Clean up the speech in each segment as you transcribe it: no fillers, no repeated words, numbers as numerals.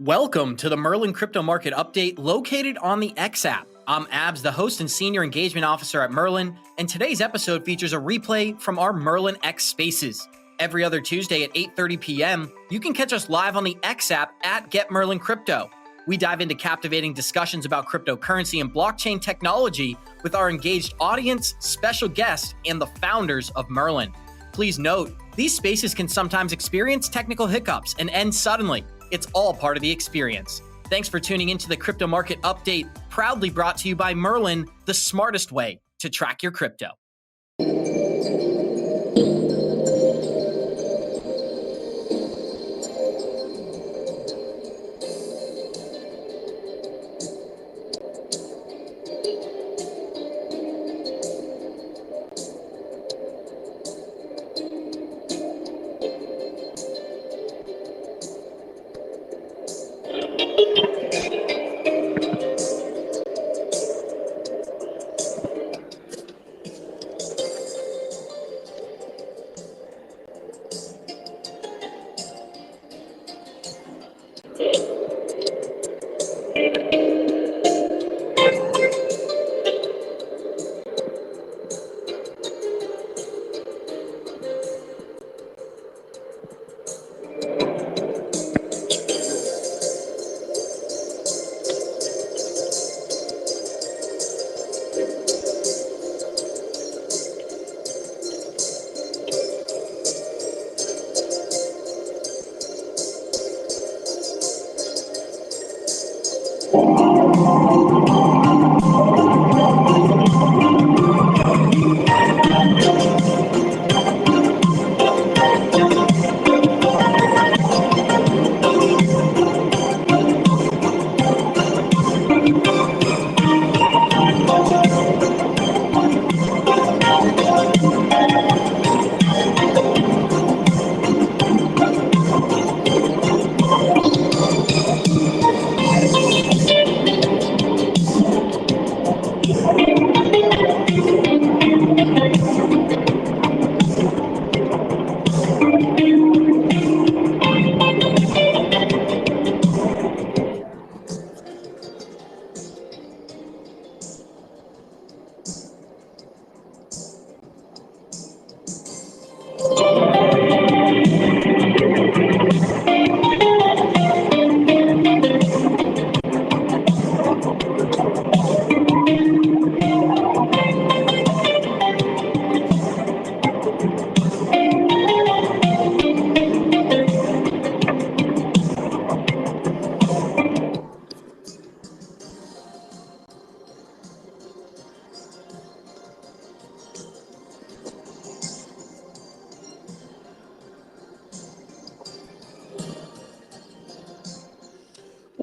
Welcome to the Merlin Crypto Market Update located on the X app. I'm Abs, the host and senior engagement officer at Merlin, and today's episode features a replay from our Merlin X Spaces. Every other Tuesday at 8:30 p.m., you can catch us live on the X app at Get Merlin Crypto. We dive into captivating discussions about cryptocurrency and blockchain technology with our engaged audience, special guests, and the founders of Merlin. Please note, these spaces can sometimes experience technical hiccups and end suddenly. It's all part of the experience. Thanks for tuning into the Crypto Market Update, proudly brought to you by Merlin, the smartest way to track your crypto.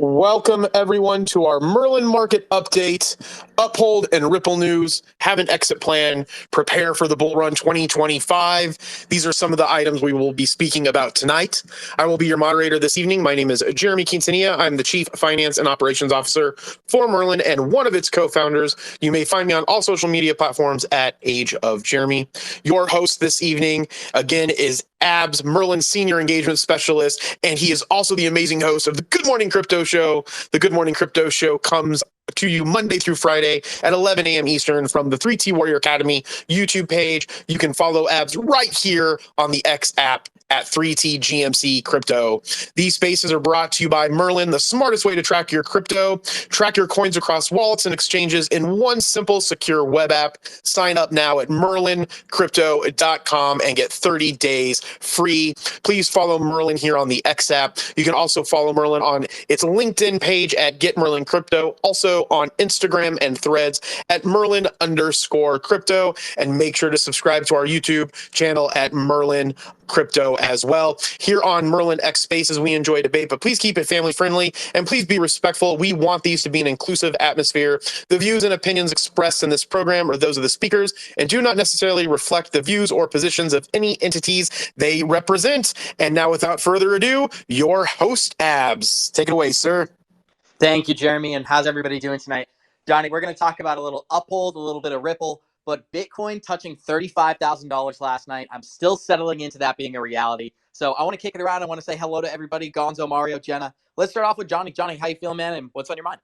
Welcome, everyone, to our Merlin Market Update. Uphold and Ripple news, have an exit plan, prepare for the bull run 2025. These are some of the items we will be speaking about tonight. I will be your moderator this evening. My name is Jeremy Quintanilla. I'm the Chief Finance and Operations Officer for Merlin and one of its co-founders. You may find me on all social media platforms at Age of Jeremy. Your host this evening, again, is Abs, Merlin Senior Engagement Specialist, and he is also the amazing host of the Good Morning Crypto Show. The Good Morning Crypto Show comes to you Monday through Friday at 11 a.m. Eastern from the 3T Warrior Academy YouTube page. You can follow Abs right here on the X app at 3T GMC Crypto. These spaces are brought to you by Merlin, the smartest way to track your crypto. Track your coins across wallets and exchanges in one simple, secure web app. Sign up now at merlincrypto.com and get 30 days free. Please follow Merlin here on the X app. You can also follow Merlin on its LinkedIn page at Get Merlin Crypto, also on Instagram and Threads at Merlin_crypto, and make sure to subscribe to our YouTube channel at Merlin Crypto as well. Here on Merlin X Spaces, we enjoy debate, but please keep it family friendly and please be respectful. We want these to be an inclusive atmosphere. The views and opinions expressed in this program are those of the speakers and do not necessarily reflect the views or positions of any entities they represent. And now, without further ado, your host, Abs. Take it away, sir. Thank you, Jeremy, and how's everybody doing tonight? Johnny, we're going to talk about a little Uphold, a little bit of Ripple, but Bitcoin touching $35,000 last night. I'm still settling into that being a reality. So I want to kick it around. I want to say hello to everybody. Gonzo, Mario, Jenna. Let's start off with Johnny. Johnny, how you feeling, man? And what's on your mind?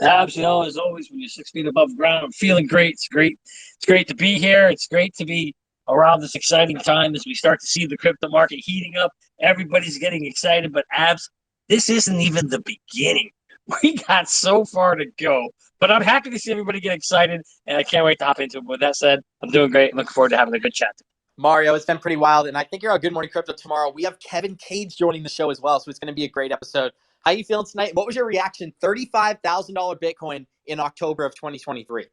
Abs, as always, when you're 6 feet above ground, I'm feeling great. It's great. It's great to be here. It's great to be around this exciting time as we start to see the crypto market heating up. Everybody's getting excited, but Abs, this isn't even the beginning. We got so far to go, but I'm happy to see everybody get excited, and I can't wait to hop into it. With that said, I'm doing great. Looking forward to having a good chat. Mario, it's been pretty wild, and I think you're on Good Morning Crypto tomorrow. We have Kevin Cage joining the show as well, so it's going to be a great episode. How you feeling tonight? What was your reaction? $35,000 Bitcoin in October of 2023.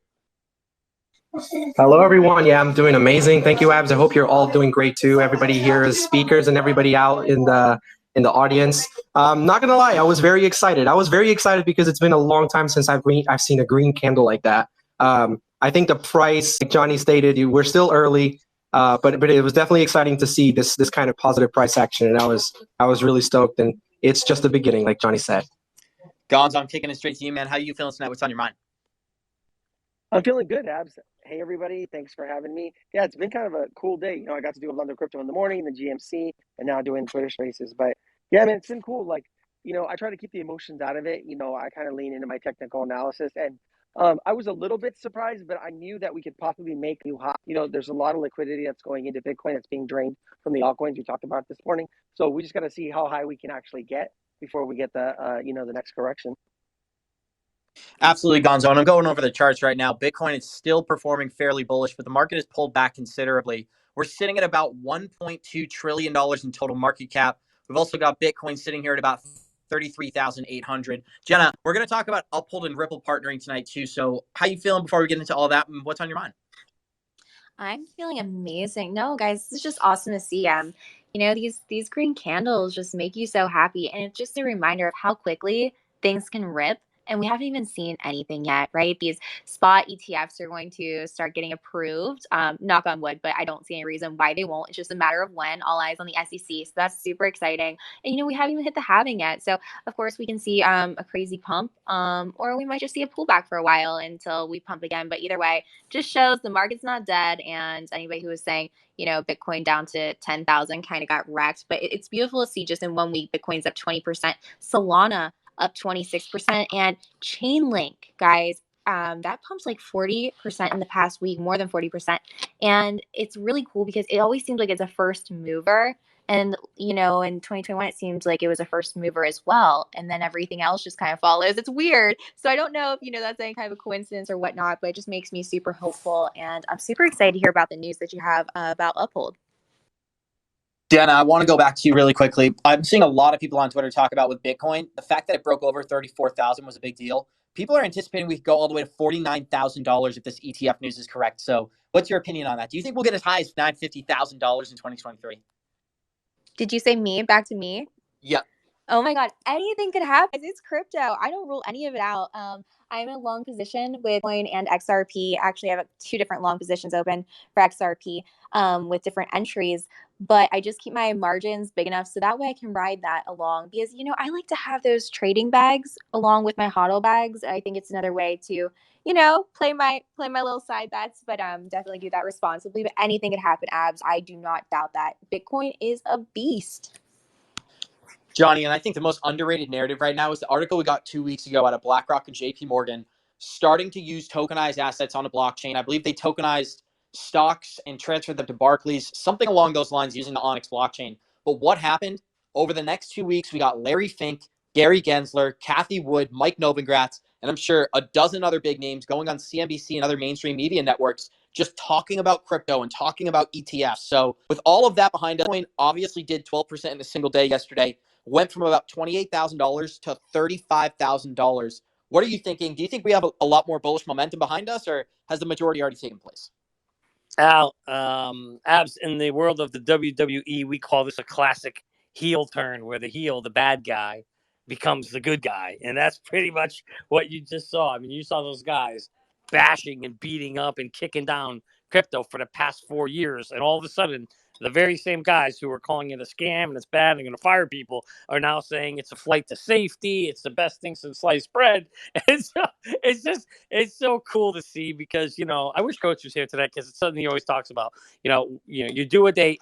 Hello, everyone. Yeah, I'm doing amazing. Thank you, Abs. I hope you're all doing great too. Everybody here is speakers and everybody out in the audience. Not gonna lie, I was very excited. I was very excited because it's been a long time since I've seen a green candle like that. I think the price, like Johnny stated, we're still early, but it was definitely exciting to see this kind of positive price action, and I was really stoked. And it's just the beginning, like Johnny said. Gonzo, I'm kicking it straight to you, man. How you feeling tonight? What's on your mind? I'm feeling good, Abs. Hey, everybody. Thanks for having me. Yeah, it's been kind of a cool day. I got to do a London Crypto in the morning, the GMC, and now doing Twitter Spaces. But yeah, man, it's been cool. Like, I try to keep the emotions out of it. I kind of lean into my technical analysis. And I was a little bit surprised, but I knew that we could possibly make new high. There's a lot of liquidity that's going into Bitcoin that's being drained from the altcoins we talked about this morning. So we just got to see how high we can actually get before we get the next correction. Absolutely, Gonzo. And I'm going over the charts right now. Bitcoin is still performing fairly bullish, but the market has pulled back considerably. We're sitting at about $1.2 trillion in total market cap. We've also got Bitcoin sitting here at about 33,800. Jenna, we're going to talk about Uphold and Ripple partnering tonight too. So how you feeling before we get into all that and what's on your mind? I'm feeling amazing. No, guys, this is just awesome to see. These green candles just make you so happy, and it's just a reminder of how quickly things can rip. And we haven't even seen anything yet, right? These spot ETFs are going to start getting approved. Knock on wood, but I don't see any reason why they won't. It's just a matter of when. All eyes on the SEC. So that's super exciting. And we haven't even hit the halving yet. So of course we can see a crazy pump, or we might just see a pullback for a while until we pump again. But either way, just shows the market's not dead. And anybody who was saying, Bitcoin down to 10,000 kind of got wrecked. But it's beautiful to see just in 1 week, Bitcoin's up 20%. Solana up 26%. And Chainlink, guys, that pumps like 40% in the past week, more than 40%. And it's really cool because it always seems like it's a first mover. And, in 2021, it seems like it was a first mover as well. And then everything else just kind of follows. It's weird. So I don't know if, that's any kind of a coincidence or whatnot, but it just makes me super hopeful. And I'm super excited to hear about the news that you have about Uphold. Jenna, I want to go back to you really quickly. I'm seeing a lot of people on Twitter talk about with Bitcoin, the fact that it broke over 34,000 was a big deal. People are anticipating we could go all the way to $49,000 if this ETF news is correct. So what's your opinion on that? Do you think we'll get as high as $950,000 in 2023? Did you say me? Back to me? Yeah. Oh my God, anything could happen. It's crypto. I don't rule any of it out. I'm in a long position with Bitcoin and XRP. Actually, I have 2 different long positions open for XRP with different entries. But I just keep my margins big enough so that way I can ride that along. Because, I like to have those trading bags along with my HODL bags. I think it's another way to, play my little side bets, but definitely do that responsibly. But anything could happen, Abs. I do not doubt that. Bitcoin is a beast. Johnny, and I think the most underrated narrative right now is the article we got 2 weeks ago out of BlackRock and JP Morgan starting to use tokenized assets on a blockchain. I believe they tokenized stocks and transferred them to Barclays, something along those lines using the Onyx blockchain. But what happened? Over the next 2 weeks, we got Larry Fink, Gary Gensler, Kathy Wood, Mike Novogratz, and I'm sure a dozen other big names going on CNBC and other mainstream media networks just talking about crypto and talking about ETFs. So with all of that behind us, Bitcoin obviously did 12% in a single day yesterday. Went from about $28,000 to $35,000. What are you thinking? Do you think we have a lot more bullish momentum behind us, or has the majority already taken place? Al, Abs, in the world of the WWE, we call this a classic heel turn where the heel, the bad guy, becomes the good guy. And that's pretty much what you just saw. I mean, you saw those guys bashing and beating up and kicking down crypto for the past 4 years. And all of a sudden, The very same guys who were calling it a scam and it's bad and they're going to fire people are now saying it's a flight to safety. It's the best thing since sliced bread. And so it's so cool to see because, I wish Coach was here today because it's something he always talks about. You do what they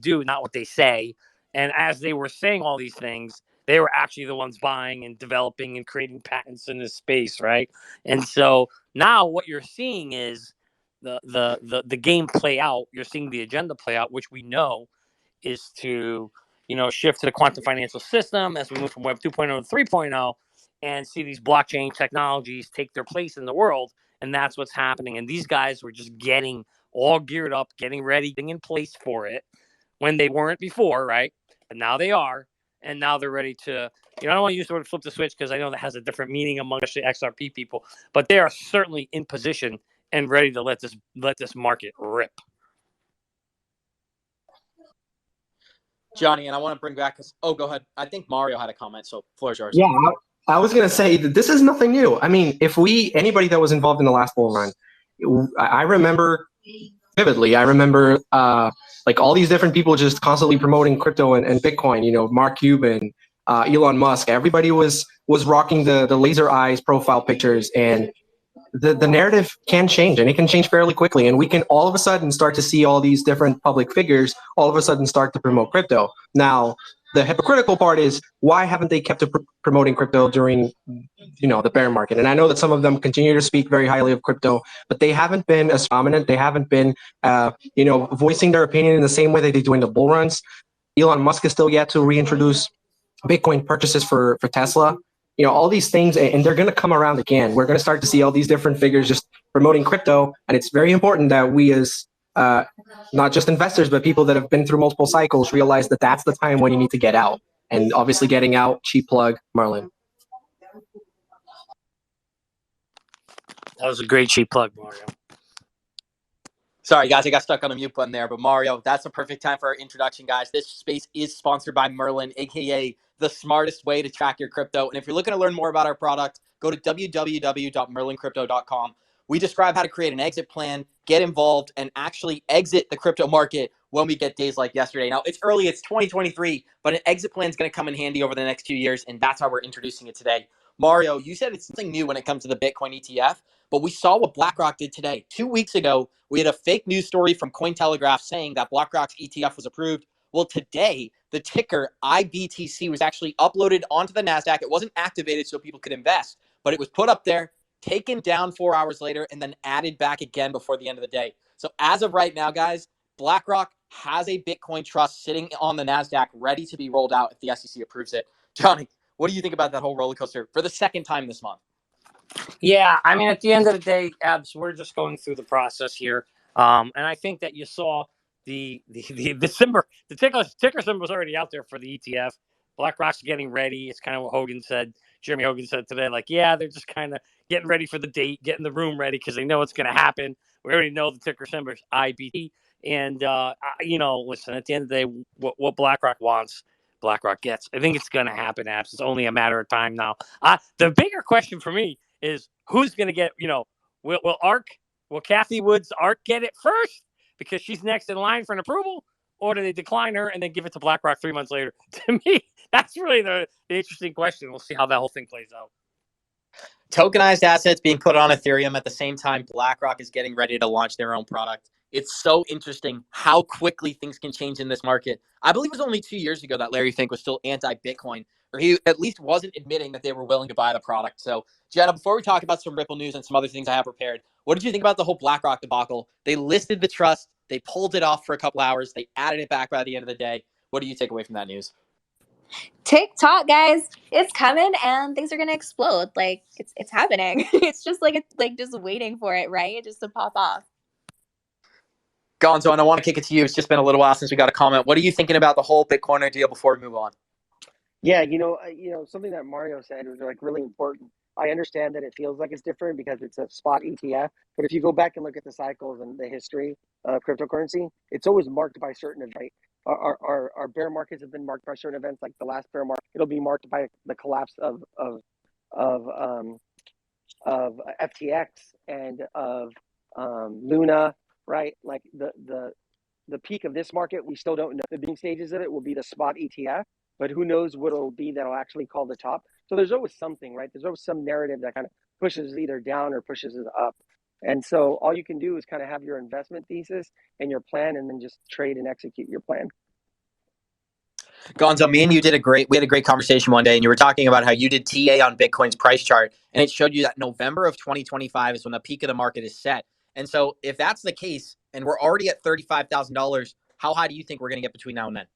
do, not what they say. And as they were saying all these things, they were actually the ones buying and developing and creating patents in this space, right? And so now what you're seeing is the game play out. You're seeing the agenda play out, which we know is to shift to the quantum financial system as we move from Web 2.0 to 3.0 and see these blockchain technologies take their place in the world. And that's what's happening. And these guys were just getting all geared up, getting ready, getting in place for it when they weren't before, right? And now they are. And now they're ready to, I don't want to use the word flip the switch because I know that has a different meaning among the XRP people, but they are certainly in position and ready to let this market rip. Johnny, and I want to bring back go ahead. I think Mario had a comment, so floor is yours. Yeah, I was going to say that this is nothing new. I mean, anybody that was involved in the last bull run, I remember vividly. I remember like all these different people just constantly promoting crypto and Bitcoin. Mark Cuban, Elon Musk. Everybody was rocking the laser eyes profile pictures, and the narrative can change, and it can change fairly quickly. And we can all of a sudden start to see all these different public figures all of a sudden start to promote crypto. Now, the hypocritical part is why haven't they kept promoting crypto during the bear market? And I know that some of them continue to speak very highly of crypto, but they haven't been as prominent. They haven't been voicing their opinion in the same way that they do in the bull runs. Elon Musk is still yet to reintroduce Bitcoin purchases for Tesla. All these things, and they're going to come around again. We're going to start to see all these different figures just promoting crypto, and it's very important that we as not just investors, but people that have been through multiple cycles realize that that's the time when you need to get out. And obviously getting out, cheap plug, Merlin. That was a great cheap plug, Mario. Sorry, guys, I got stuck on a mute button there. But Mario, that's a perfect time for our introduction, guys. This space is sponsored by Merlin, a.k.a. the smartest way to track your crypto. And if you're looking to learn more about our product, go to www.merlincrypto.com. We describe how to create an exit plan, get involved, and actually exit the crypto market when we get days like yesterday. Now, it's early, it's 2023, but an exit plan is going to come in handy over the next 2 years, and that's how we're introducing it today. Mario, you said it's something new when it comes to the Bitcoin ETF, but we saw what BlackRock did today. 2 weeks ago, we had a fake news story from Cointelegraph saying that BlackRock's ETF was approved. Well, today, the ticker IBTC was actually uploaded onto the NASDAQ. It wasn't activated so people could invest, but it was put up there, taken down 4 hours later, and then added back again before the end of the day. So as of right now, guys, BlackRock has a Bitcoin trust sitting on the NASDAQ ready to be rolled out if the SEC approves it. Johnny, what do you think about that whole roller coaster for the second time this month? Yeah, I mean, at the end of the day, Abs, we're just going through the process here. And I think that you saw the ticker symbol was already out there for the ETF. BlackRock's getting ready. It's kind of what Jeremy Hogan said today. Like, yeah, they're just kind of getting ready for the date, getting the room ready because they know it's going to happen. We already know the ticker symbol is IBT. And, listen, at the end of the day, what BlackRock wants, BlackRock gets. I think it's going to happen, Abs. It's only a matter of time now. The bigger question for me is who's going to get, will Kathy Wood's ARK get it first because she's next in line for an approval, or do they decline her and then give it to BlackRock 3 months later? To me, that's really the interesting question. We'll see how that whole thing plays out. Tokenized assets being put on Ethereum at the same time BlackRock is getting ready to launch their own product. It's so interesting how quickly things can change in this market. I believe it was only 2 years ago that Larry Fink was still anti-Bitcoin, or he at least wasn't admitting that they were willing to buy the product. So, Jenna, before we talk about some Ripple news and some other things I have prepared, what did you think about the whole BlackRock debacle? They listed the trust, they pulled it off for a couple hours, they added it back by the end of the day. What do you take away from that news? TikTok, guys, it's coming and things are gonna explode. Like it's happening. It's just like just waiting for it, right? Just to pop off. Gonzo, and I want to kick it to you. It's just been a little while since we got a comment. What are you thinking about the whole Bitcoin deal before we move on? Yeah, something that Mario said was like really important. I understand that it feels like it's different because it's a spot ETF, but if you go back and look at the cycles and the history of cryptocurrency, it's always marked by certain events. Right? Our bear markets have been marked by certain events, like the last bear market. It'll be marked by the collapse of FTX and of Luna, right? Like the the peak of this market, we still don't know. The beginning stages of it will be the spot ETF, but who knows what it'll be that'll actually call the top. So there's always something, right? There's always some narrative that kind of pushes it either down or pushes it up. And so all you can do is kind of have your investment thesis and your plan, and then just trade and execute your plan. Gonzo, me and you we had a great conversation one day, and you were talking about how you did TA on Bitcoin's price chart, and it showed you that November of 2025 is when the peak of the market is set. And so if that's the case, and we're already at $35,000, how high do you think we're going to get between now and then?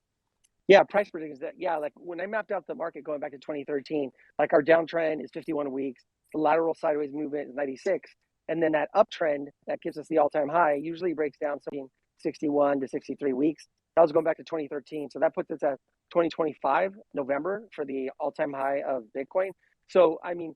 Yeah, price predictions. Like when I mapped out the market going back to 2013, like our downtrend is 51 weeks, the lateral sideways movement is 96, and then that uptrend that gives us the all-time high usually breaks down something 61 to 63 weeks. That was going back to 2013, so that puts us at 2025 November for the all-time high of Bitcoin. So I mean,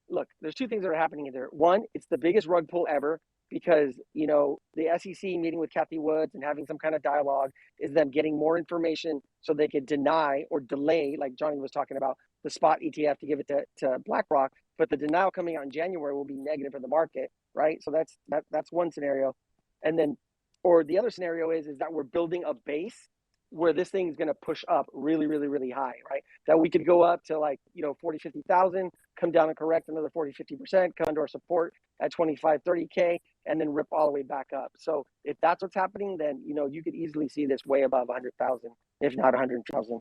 look, there's two things that are happening there. One, it's the biggest rug pull ever, because the SEC meeting with Cathie Woods and having some kind of dialogue is them getting more information so they could deny or delay, like Johnny was talking about, the spot ETF to give it to BlackRock. But the denial coming out in January will be negative for the market, right? So that's one scenario. And then, or the other scenario is that we're building a base where this thing is going to push up really, really, really high, right? That we could go up to 40, 50,000, come down and correct another 40, 50%, come to our support at 25, 30K, and then rip all the way back up. So if that's what's happening, then, you could easily see this way above 100,000, if not 100,000.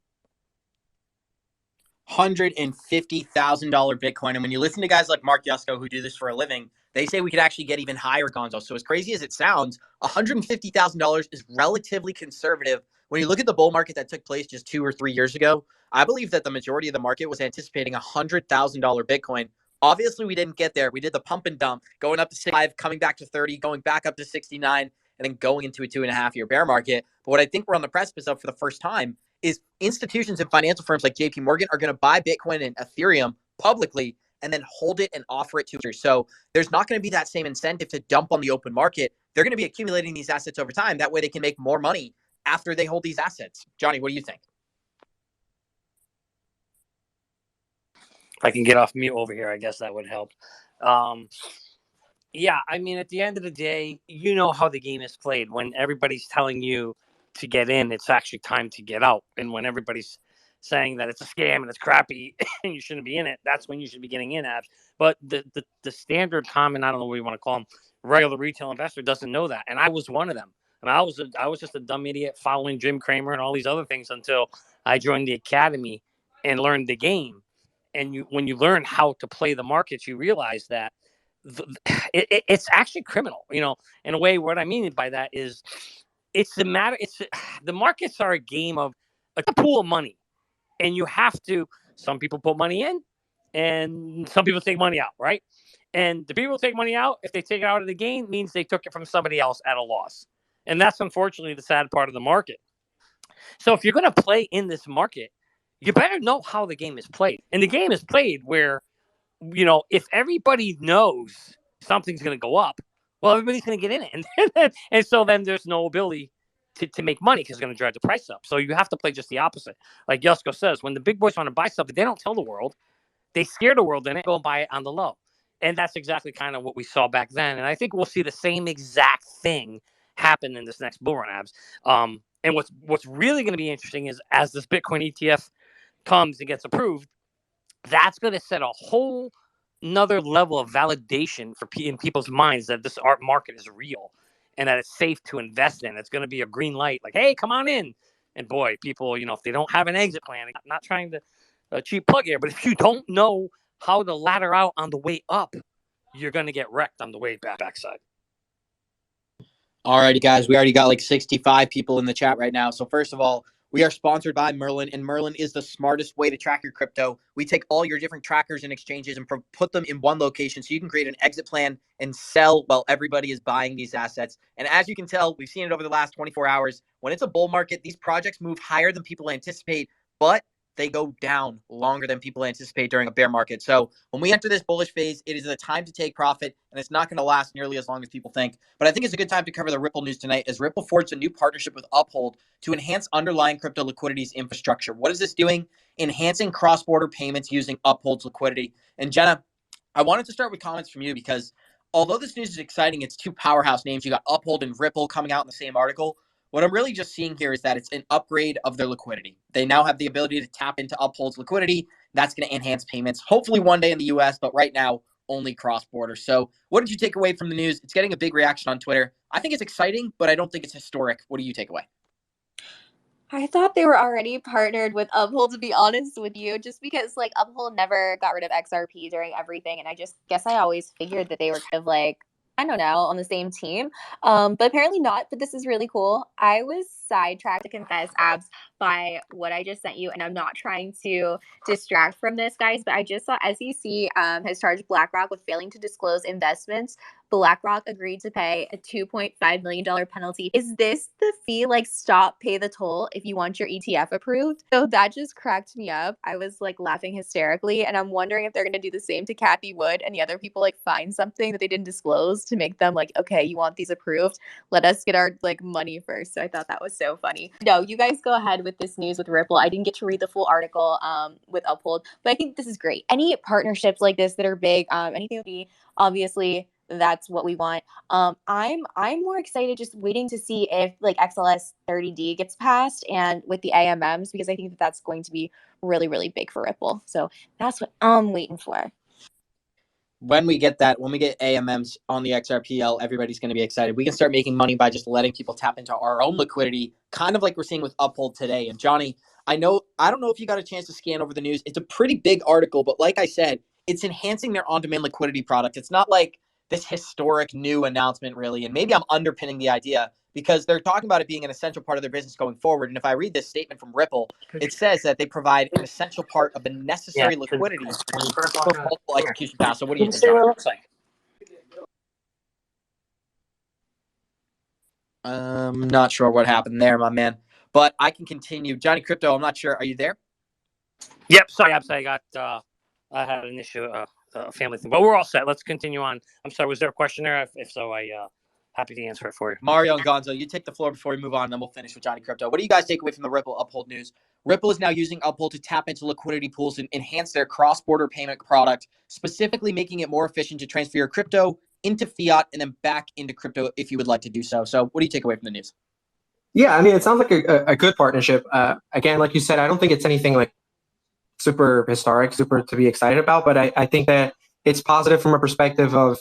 $150,000 Bitcoin. And when you listen to guys like Mark Yusko, who do this for a living, they say we could actually get even higher, Gonzo. So as crazy as it sounds, $150,000 is relatively conservative. When you look at the bull market that took place just 2 or 3 years ago, I believe that the majority of the market was anticipating $100,000 Bitcoin. Obviously, we didn't get there. We did the pump and dump, going up to 65, coming back to 30, going back up to 69, and then going into a 2.5-year bear market. But what I think we're on the precipice of for the first time is institutions and financial firms like JP Morgan are going to buy Bitcoin and Ethereum publicly and then hold it and offer it to users. So there's not going to be that same incentive to dump on the open market. They're going to be accumulating these assets over time. That way they can make more money after they hold these assets. Johnny, what do you think? If I can get off mute over here, I guess that would help. Yeah, I mean, at the end of the day, you know how the game is played. When everybody's telling you to get in, it's actually time to get out. And when everybody's saying that it's a scam and it's crappy and you shouldn't be in it, that's when you should be getting in, Abs. But the standard common, I don't know what you want to call them, regular retail investor doesn't know that. And I was one of them. And I was just a dumb idiot following Jim Cramer and all these other things until I joined the academy and learned the game. And when you learn how to play the markets, you realize that it's actually criminal, in a way. What I mean by that is the markets are a game of a pool of money, and you have to, some people put money in and some people take money out, right? And the people who take money out, if they take it out of the gain, means they took it from somebody else at a loss. And that's unfortunately the sad part of the market. So if you're going to play in this market, you better know how the game is played. And the game is played where, if everybody knows something's going to go up, well, everybody's going to get in it. And so then there's no ability to make money because it's going to drive the price up. So you have to play just the opposite. Like Yusko says, when the big boys want to buy something, they don't tell the world. They scare the world in it, go and buy it on the low. And that's exactly kind of what we saw back then. And I think we'll see the same exact thing happen in this next bull run, Abs. And what's really going to be interesting is as this Bitcoin ETF comes and gets approved, that's going to set a whole another level of validation in people's minds that this art market is real and that it's safe to invest in. It's going to be a green light, like, hey, come on in. And boy, people, if they don't have an exit plan, I'm not trying to cheap plug here, but if you don't know how to ladder out on the way up, you're going to get wrecked on the way backside. All righty, guys. We already got like 65 people in the chat right now. So first of all, we are sponsored by Merlin, and Merlin is the smartest way to track your crypto. We take all your different trackers and exchanges and put them in one location so you can create an exit plan and sell while everybody is buying these assets. And as you can tell, we've seen it over the last 24 hours. When it's a bull market, these projects move higher than people anticipate, but they go down longer than people anticipate during a bear market. So when we enter this bullish phase, it is the time to take profit, and it's not going to last nearly as long as people think. But I think it's a good time to cover the Ripple news tonight as Ripple forged a new partnership with Uphold to enhance underlying crypto liquidity's infrastructure. What is this doing? Enhancing cross-border payments using Uphold's liquidity. And Jenna, I wanted to start with comments from you because although this news is exciting, it's two powerhouse names. You got Uphold and Ripple coming out in the same article. What I'm really just seeing here is that it's an upgrade of their liquidity. They now have the ability to tap into Uphold's liquidity. That's going to enhance payments, hopefully one day in the US, but right now, only cross-border. So what did you take away from the news? It's getting a big reaction on Twitter. I think it's exciting, but I don't think it's historic. What do you take away? I thought they were already partnered with Uphold, to be honest with you, just because like Uphold never got rid of XRP during everything, and I just guess I always figured that they were kind of like, I don't know, on the same team. But apparently not. But this is really cool. I was sidetracked, to confess, Abs, by what I just sent you, and I'm not trying to distract from this, guys. But I just saw SEC has charged BlackRock with failing to disclose investments. BlackRock agreed to pay a $2.5 million penalty. Is this the fee? Like, stop, pay the toll if you want your ETF approved? So that just cracked me up. I was like laughing hysterically. And I'm wondering if they're going to do the same to Cathie Wood and the other people, like find something that they didn't disclose to make them like, okay, you want these approved? Let us get our like money first. So I thought that was so funny. No, you guys go ahead with this news with Ripple. I didn't get to read the full article with Uphold, but I think this is great. Any partnerships like this that are big, anything would be obviously that's what we want. I'm more excited just waiting to see if like XLS 30D gets passed and with the AMMs, because I think that that's going to be really, really big for Ripple. So that's what I'm waiting for. When we get AMMs on the XRPL, everybody's going to be excited. We can start making money by just letting people tap into our own liquidity, kind of like we're seeing with Uphold today. And Johnny, I don't know if you got a chance to scan over the news. It's a pretty big article, but like I said, it's enhancing their on-demand liquidity product. It's not like this historic new announcement, really. And maybe I'm underpinning the idea because they're talking about it being an essential part of their business going forward. And if I read this statement from Ripple, it says that they provide an essential part of the necessary liquidity for multiple execution paths. So what do you think, John? Looks like. Not sure what happened there, my man. But I can continue. Johnny Crypto, I'm not sure. Are you there? Yep, sorry, I had an issue, a family thing, but we're all set. Let's continue on. I'm sorry, was there a question there? If so, I happy to answer it for you. Mario and Gonzo, you take the floor before we move on, and then we'll finish with Johnny Crypto. What do you guys take away from the Ripple Uphold news? Ripple is now using Uphold to tap into liquidity pools and enhance their cross-border payment product, specifically making it more efficient to transfer your crypto into fiat and then back into crypto if you would like to do so. So what do you take away from the news? Yeah, I mean, it sounds like a good partnership. Again, like you said, I don't think it's anything like super historic, super to be excited about, but I think that it's positive from a perspective of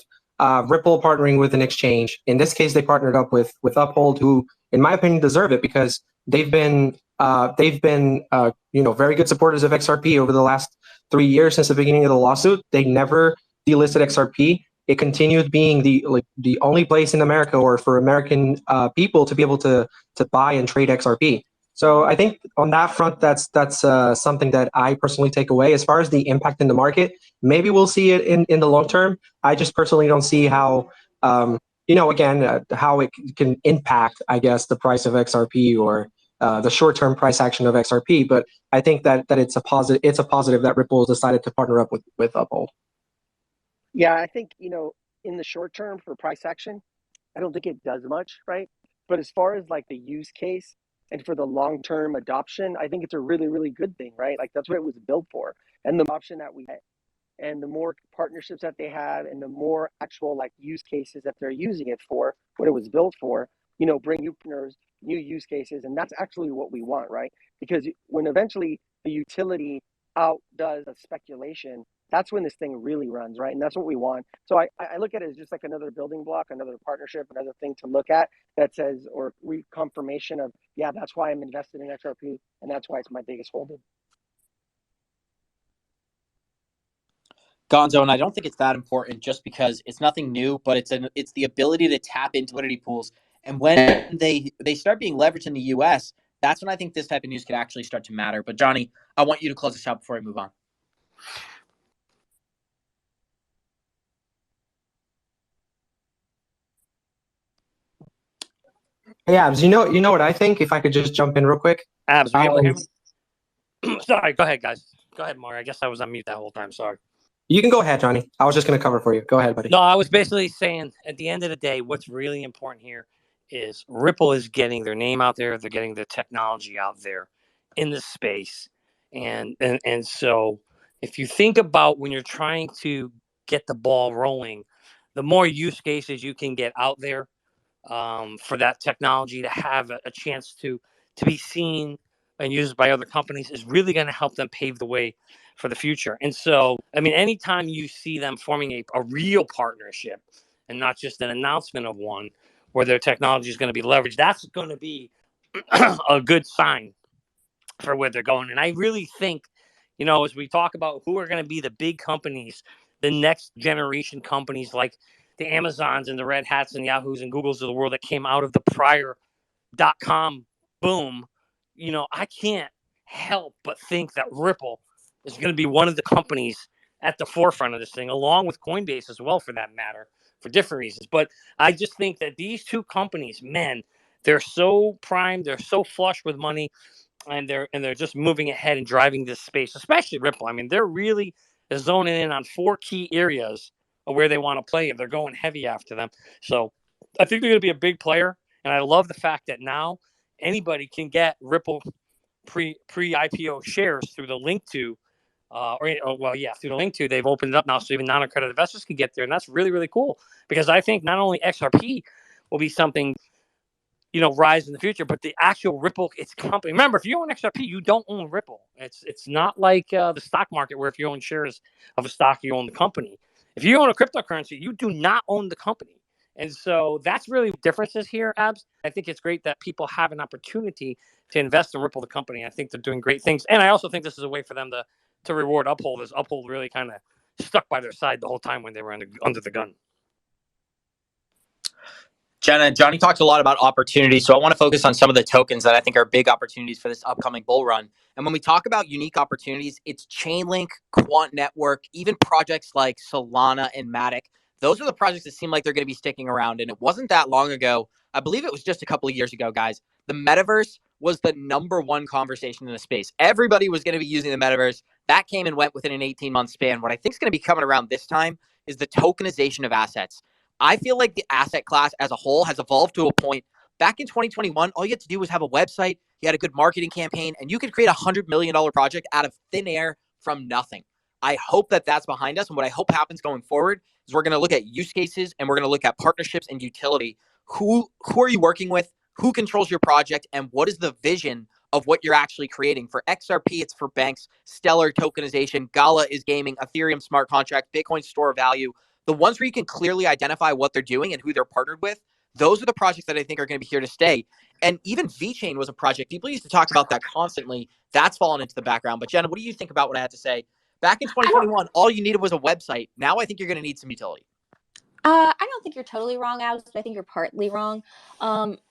Ripple partnering with an exchange. In this case, they partnered up with Uphold, who, in my opinion, deserve it because they've been very good supporters of XRP over the last 3 years since the beginning of the lawsuit. They never delisted XRP. It continued being the only place in America or for American people to be able to buy and trade XRP. So I think on that front, that's something that I personally take away. As far as the impact in the market, maybe we'll see it in the long term. I just personally don't see how, how it can impact, I guess, the price of XRP or the short-term price action of XRP. But I think that it's a positive. It's a positive that Ripple decided to partner up with Uphold. Yeah, I think, in the short term for price action, I don't think it does much, right? But as far as like the use case and for the long-term adoption, I think it's a really, really good thing, right? Like that's what it was built for. And the option that we get and the more partnerships that they have and the more actual like use cases that they're using it for, what it was built for, bring new partners, new use cases. And that's actually what we want, right? Because when eventually the utility outdoes the speculation, that's when this thing really runs, right? And that's what we want. So I look at it as just like another building block, another partnership, another thing to look at that says, or reconfirmation of, yeah, that's why I'm invested in XRP and that's why it's my biggest holding. Gonzo, and I don't think it's that important just because it's nothing new, but it's the ability to tap into liquidity pools. And when they start being leveraged in the US, that's when I think this type of news could actually start to matter. But Johnny, I want you to close this out before we move on. Hey, Abs, you know what I think? If I could just jump in real quick. Abs, are you able to hear me? Sorry, go ahead, guys. Go ahead, Mario. I guess I was on mute that whole time. Sorry. You can go ahead, Johnny. I was just going to cover for you. Go ahead, buddy. No, I was basically saying at the end of the day, what's really important here is Ripple is getting their name out there. They're getting the technology out there in the space. And so if you think about when you're trying to get the ball rolling, the more use cases you can get out there, for that technology to have a chance to be seen and used by other companies is really going to help them pave the way for the future. And so, I mean, anytime you see them forming a real partnership and not just an announcement of one where their technology is going to be leveraged, that's going to be a good sign for where they're going. And I really think, as we talk about who are going to be the big companies, the next generation companies like the Amazons and the Red Hats and Yahoos and Googles of the world that came out of the prior .com boom, I can't help but think that Ripple is going to be one of the companies at the forefront of this thing, along with Coinbase as well, for that matter, for different reasons. But I just think that these two companies, man, they're so primed, they're so flush with money, and they're just moving ahead and driving this space, especially Ripple. I mean, they're really zoning in on 4 key areas of where they want to play, and they're going heavy after them. So I think they're going to be a big player, and I love the fact that now anybody can get Ripple pre IPO shares through the link to, through the link to. They've opened it up now, so even non-accredited investors can get there, and that's really, really cool, because I think not only XRP will be something rise in the future, but the actual Ripple, its company. Remember, if you own XRP, you don't own Ripple. It's not like the stock market where if you own shares of a stock, you own the company. If you own a cryptocurrency, you do not own the company. And so that's really differences here, Abs. I think it's great that people have an opportunity to invest in Ripple, the company. I think they're doing great things. And I also think this is a way for them to reward Uphold, as Uphold really kind of stuck by their side the whole time when they were under the gun. Jenna, Johnny talked a lot about opportunities, so I want to focus on some of the tokens that I think are big opportunities for this upcoming bull run. And when we talk about unique opportunities, it's Chainlink, Quant Network, even projects like Solana and Matic. Those are the projects that seem like they're going to be sticking around. And it wasn't that long ago. I believe it was just a couple of years ago, guys. The metaverse was the #1 conversation in the space. Everybody was going to be using the metaverse. That came and went within an 18-month span. What I think is going to be coming around this time is the tokenization of assets. I feel like the asset class as a whole has evolved to a point. Back in 2021, all you had to do was have a website, you had a good marketing campaign, and you could create $100 million project out of thin air from nothing. I hope that that's behind us. And what I hope happens going forward is we're going to look at use cases and we're going to look at partnerships and utility. Who are you working with? Who controls your project? And what is the vision of what you're actually creating? For XRP, it's for banks. Stellar tokenization. Gala is gaming. Ethereum smart contract. Bitcoin store of value. The ones where you can clearly identify what they're doing and who they're partnered with, those are the projects that I think are going to be here to stay. And even VeChain was a project. People used to talk about that constantly. That's fallen into the background. But Jenna, what do you think about what I had to say? Back in 2021, all you needed was a website. Now I think you're going to need some utility. I don't think you're totally wrong, Alex, but I think you're partly wrong.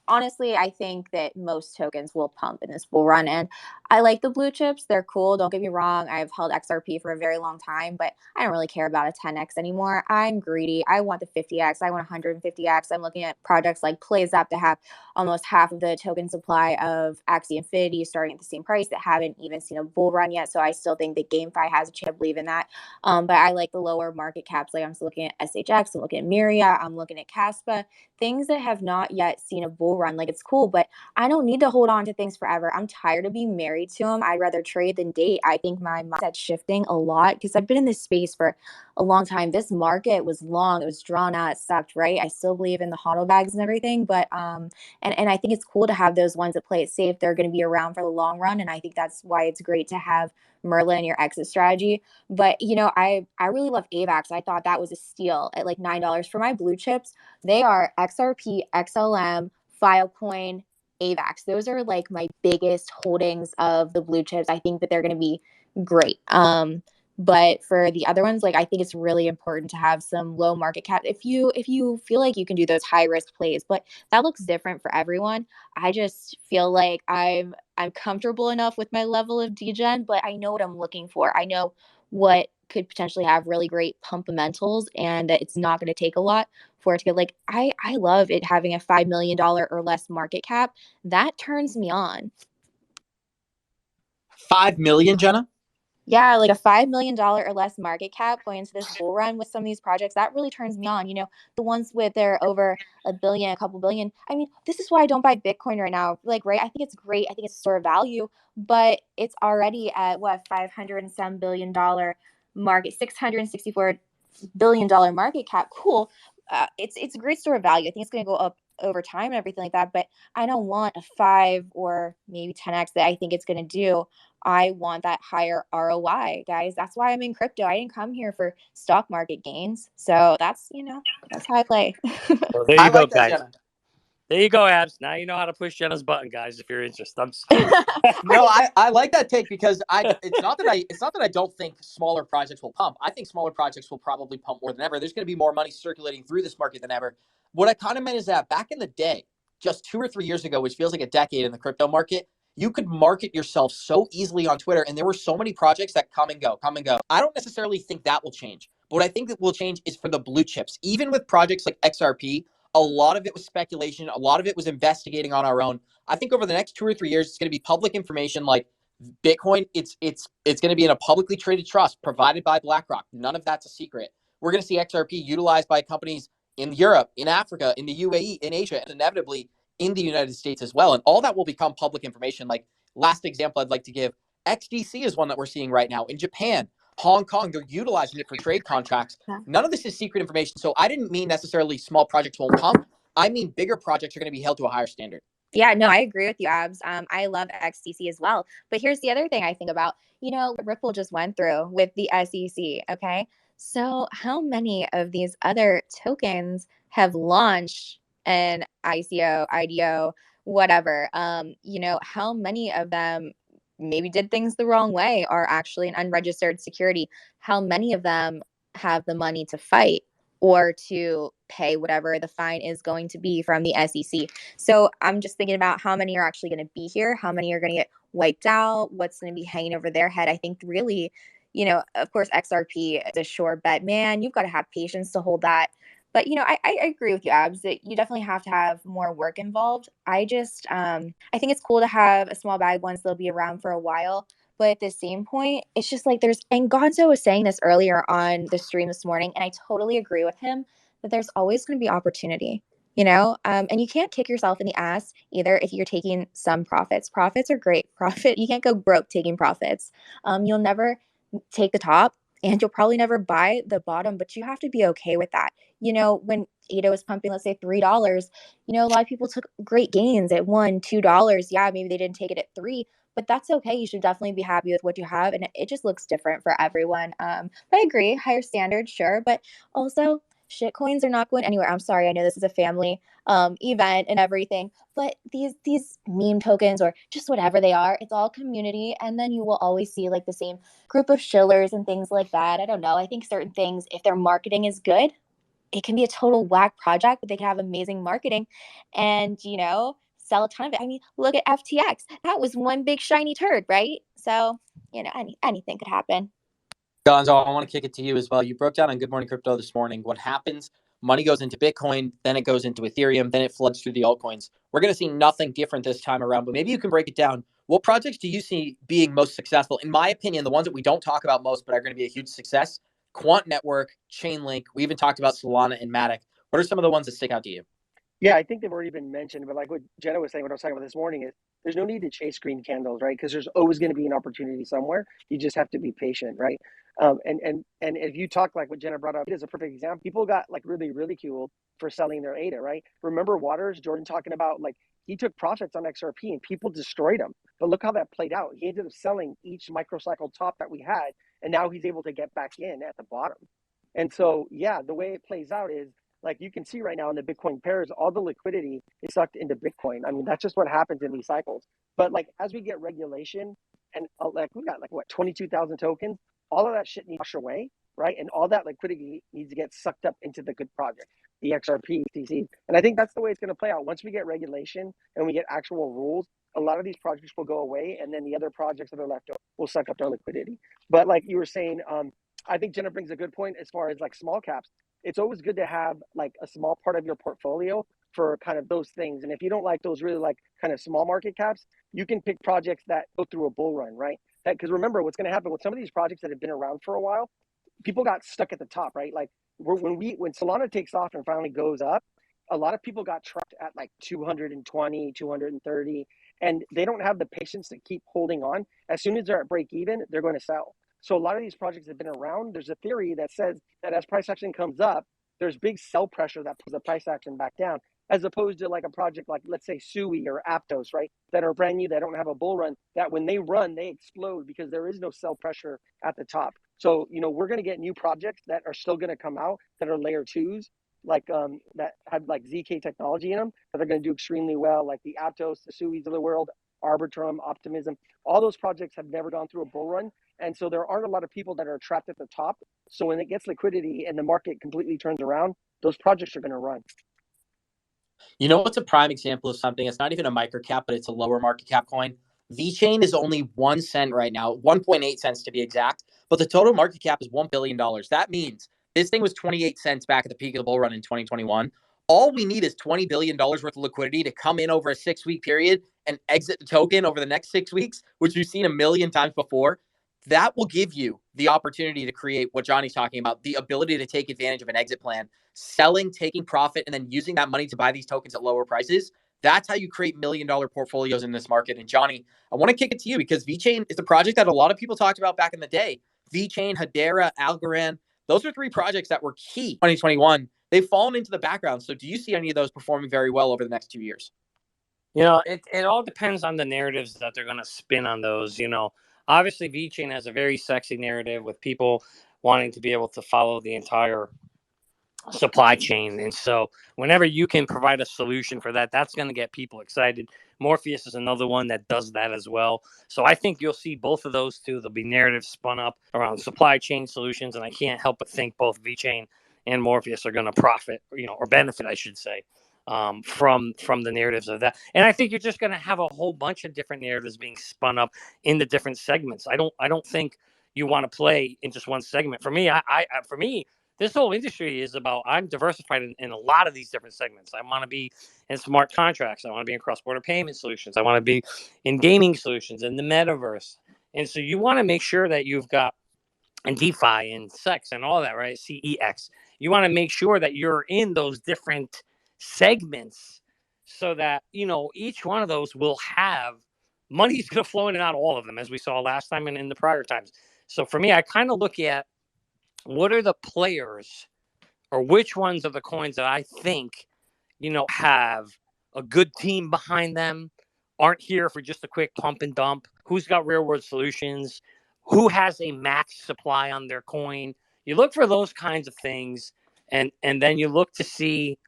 Honestly, I think that most tokens will pump in this bull run. And I like the blue chips. They're cool. Don't get me wrong. I've held XRP for a very long time, but I don't really care about a 10x anymore. I'm greedy. I want the 50x. I want 150x. I'm looking at projects like PlayZap to have almost half of the token supply of Axie Infinity starting at the same price that haven't even seen a bull run yet. So I still think that GameFi has a chance to believe in that. But I like the lower market caps. Like I'm still looking at SHX. I'm looking at Myria. I'm looking at Caspa. Things that have not yet seen a bull run. Like it's cool, but I don't need to hold on to things forever. I'm tired of being married to them. I'd rather trade than date. I think my mindset's shifting a lot because I've been in this space for a long time. This market was long. It was drawn out. It sucked, right? I still believe in the hodl bags and everything, but and I think it's cool to have those ones that play it safe. They're going to be around for the long run, and I think that's why it's great to have Merlin in your exit strategy. But I really love AVAX. I thought that was a steal at like $9 for my blue chips. They are XRP, XLM, Filecoin, AVAX. Those are like my biggest holdings of the blue chips. I think that they're going to be great. But for the other ones, like I think it's really important to have some low market cap if you feel like you can do those high risk plays. But that looks different for everyone. I just feel like I'm comfortable enough with my level of degen, but I know what I'm looking for. I know what could potentially have really great pumpamentals, and that it's not going to take a lot for it to get like I love it having a $5 million or less market cap. That turns me on. 5 million, Jenna? Yeah, like a $5 million or less market cap going into this bull run with some of these projects, that really turns me on. The ones with their over a billion, a couple billion. I mean, this is why I don't buy Bitcoin right now. Like, right? I think it's great. I think it's a store of value, but it's already at what, 500 and some $billion market, $664 billion market cap. Cool. It's a great store of value. I think it's going to go up over time and everything like that, but I don't want a 5 or maybe 10x that I think it's going to do. I want that higher ROI, guys. That's why I'm in crypto. I didn't come here for stock market gains. So that's, that's how I play. Well, there I you go, like that, guys. Jenna. There you go, Abs. Now you know how to push Jenna's button, guys, if you're interested. I'm just kidding. No, I like that take because it's not that I don't think smaller projects will pump. I think smaller projects will probably pump more than ever. There's going to be more money circulating through this market than ever. What I kind of meant is that back in the day, just 2 or 3 years ago, which feels like a decade in the crypto market, you could market yourself so easily on Twitter, and there were so many projects that come and go, come and go. I don't necessarily think that will change. But what I think that will change is for the blue chips. Even with projects like XRP, a lot of it was speculation. A lot of it was investigating on our own. I think over the next 2 or 3 years, it's going to be public information like Bitcoin. It's going to be in a publicly traded trust provided by BlackRock. None of that's a secret. We're going to see XRP utilized by companies in Europe, in Africa, in the UAE, in Asia, and inevitably in the United States as well. And all that will become public information. Like last example I'd like to give, XDC is one that we're seeing right now in Japan. Hong Kong, they're utilizing it for trade contracts. None of this is secret information. So I didn't mean necessarily small projects won't pump. I mean bigger projects are going to be held to a higher standard. Yeah, no, I agree with you, Abs. I love XTC as well. But here's the other thing I think about, what Ripple just went through with the SEC. Okay. So how many of these other tokens have launched an ICO, IDO, whatever? How many of them maybe did things the wrong way, are actually an unregistered security? How many of them have the money to fight or to pay whatever the fine is going to be from the SEC? So I'm just thinking about how many are actually going to be here, how many are going to get wiped out, what's going to be hanging over their head. I think really, of course, XRP is a sure bet. Man, you've got to have patience to hold that. But, I agree with you, Abs, that you definitely have to have more work involved. I think it's cool to have a small bag once they'll be around for a while. But at the same point, it's just like and Gonzo was saying this earlier on the stream this morning, and I totally agree with him that there's always going to be opportunity, and you can't kick yourself in the ass either if you're taking some profits. Profits are great. You can't go broke taking profits. You'll never take the top and you'll probably never buy the bottom, but you have to be okay with that. When ADA was pumping, let's say $3, a lot of people took great gains at $1, $2. Yeah, maybe they didn't take it at 3, but that's okay. You should definitely be happy with what you have. And it just looks different for everyone. But I agree, higher standards, sure. But also, shit coins are not going anywhere. I'm sorry, I know this is a family event and everything, but these meme tokens or just whatever they are, it's all community, and then you will always see like the same group of shillers and things like that. I don't know. I think certain things, if their marketing is good, it can be a total whack project, but they can have amazing marketing and sell a ton of it. I mean, look at FTX. That was one big shiny turd, right? So anything could happen. Gonzo, I want to kick it to you as well. You broke down on Good Morning Crypto this morning what happens. Money goes into Bitcoin, then it goes into Ethereum, then it floods through the altcoins. We're going to see nothing different this time around, but maybe you can break it down. What projects do you see being most successful? In my opinion, the ones that we don't talk about most but are going to be a huge success, Quant Network, Chainlink. We even talked about Solana and Matic. What are some of the ones that stick out to you? Yeah, I think they've already been mentioned, but like what Jenna was saying, what I was talking about this morning is there's no need to chase green candles, right? Because there's always going to be an opportunity somewhere. You just have to be patient, right? And if you talk like what Jenna brought up, it is a perfect example. People got like really ridiculed for selling their ADA, right? Remember Waters, Jordan talking about like he took profits on XRP and people destroyed him. But look how that played out. He ended up selling each microcycle top that we had, and now he's able to get back in at the bottom. And so, yeah, the way it plays out is like you can see right now in the Bitcoin pairs, all the liquidity is sucked into Bitcoin. I mean, that's just what happens in these cycles. But like as we get regulation and like we got like what 22,000 tokens, all of that shit needs to wash away, right? And all that liquidity needs to get sucked up into the good project, the XRP, TC. And I think that's the way it's going to play out. Once we get regulation and we get actual rules, a lot of these projects will go away, and then the other projects that are left will suck up their liquidity. But like you were saying, I think Jenna brings a good point as far as like small caps. It's always good to have like a small part of your portfolio for kind of those things. And if you don't like those really like kind of small market caps, you can pick projects that go through a bull run, right? Because remember what's going to happen with some of these projects that have been around for a while, people got stuck at the top, right? Like when Solana takes off and finally goes up, a lot of people got trapped at like 220, 230, and they don't have the patience to keep holding on. As soon as they're at break even, they're going to sell. So a lot of these projects have been around. There's a theory that says that as price action comes up, there's big sell pressure that pulls the price action back down. as opposed to like a project like, let's say, Sui or Aptos, right, that are brand new, that don't have a bull run, that when they run, they explode because there is no sell pressure at the top. So, we're going to get new projects that are still going to come out that are layer twos, like that have like ZK technology in them, that are going to do extremely well, like the Aptos, the Suis of the world, Arbitrum, Optimism. All those projects have never gone through a bull run. And so there aren't a lot of people that are trapped at the top. So when it gets liquidity and the market completely turns around, those projects are going to run. You know what's a prime example of something? It's not even a micro cap, but it's a lower market cap coin. VeChain is only 1 cent right now, 1.8 cents to be exact, but the total market cap is $1 billion. That means this thing was 28 cents back at the peak of the bull run in 2021. All we need is $20 billion worth of liquidity to come in over a 6-week period and exit the token over the next 6 weeks, which we've seen a million times before. That will give you the opportunity to create what Johnny's talking about, the ability to take advantage of an exit plan, selling, taking profit, and then using that money to buy these tokens at lower prices. That's how you create $1 million portfolios in this market. And Johnny, I want to kick it to you because VeChain is a project that a lot of people talked about back in the day. VeChain, Hedera, Algorand, those are 3 projects that were key in 2021. They've fallen into the background. So do you see any of those performing very well over the next 2 years? It all depends on the narratives that they're going to spin on those. Obviously, VeChain has a very sexy narrative with people wanting to be able to follow the entire supply chain. And so whenever you can provide a solution for that, that's going to get people excited. Morpheus is another one that does that as well. So I think you'll see both of those two. There'll be narratives spun up around supply chain solutions. And I can't help but think both VeChain and Morpheus are going to profit, or benefit, I should say, from the narratives of that. And I think you're just going to have a whole bunch of different narratives being spun up in the different segments. I don't think you want to play in just one segment. For me, for me, this whole industry is about, I'm diversified in a lot of these different segments. I want to be in smart contracts. I want to be in cross-border payment solutions. I want to be in gaming solutions, in the metaverse. And so you want to make sure that you've got in DeFi and SEX and all that, right? CEX. You want to make sure that you're in those different segments so that, each one of those will have money's going to flow in and out of all of them, as we saw last time and in the prior times. So for me, I kind of look at what are the players or which ones are the coins that I think, have a good team behind them, aren't here for just a quick pump and dump, who's got real world solutions, who has a max supply on their coin. You look for those kinds of things, and then you look to see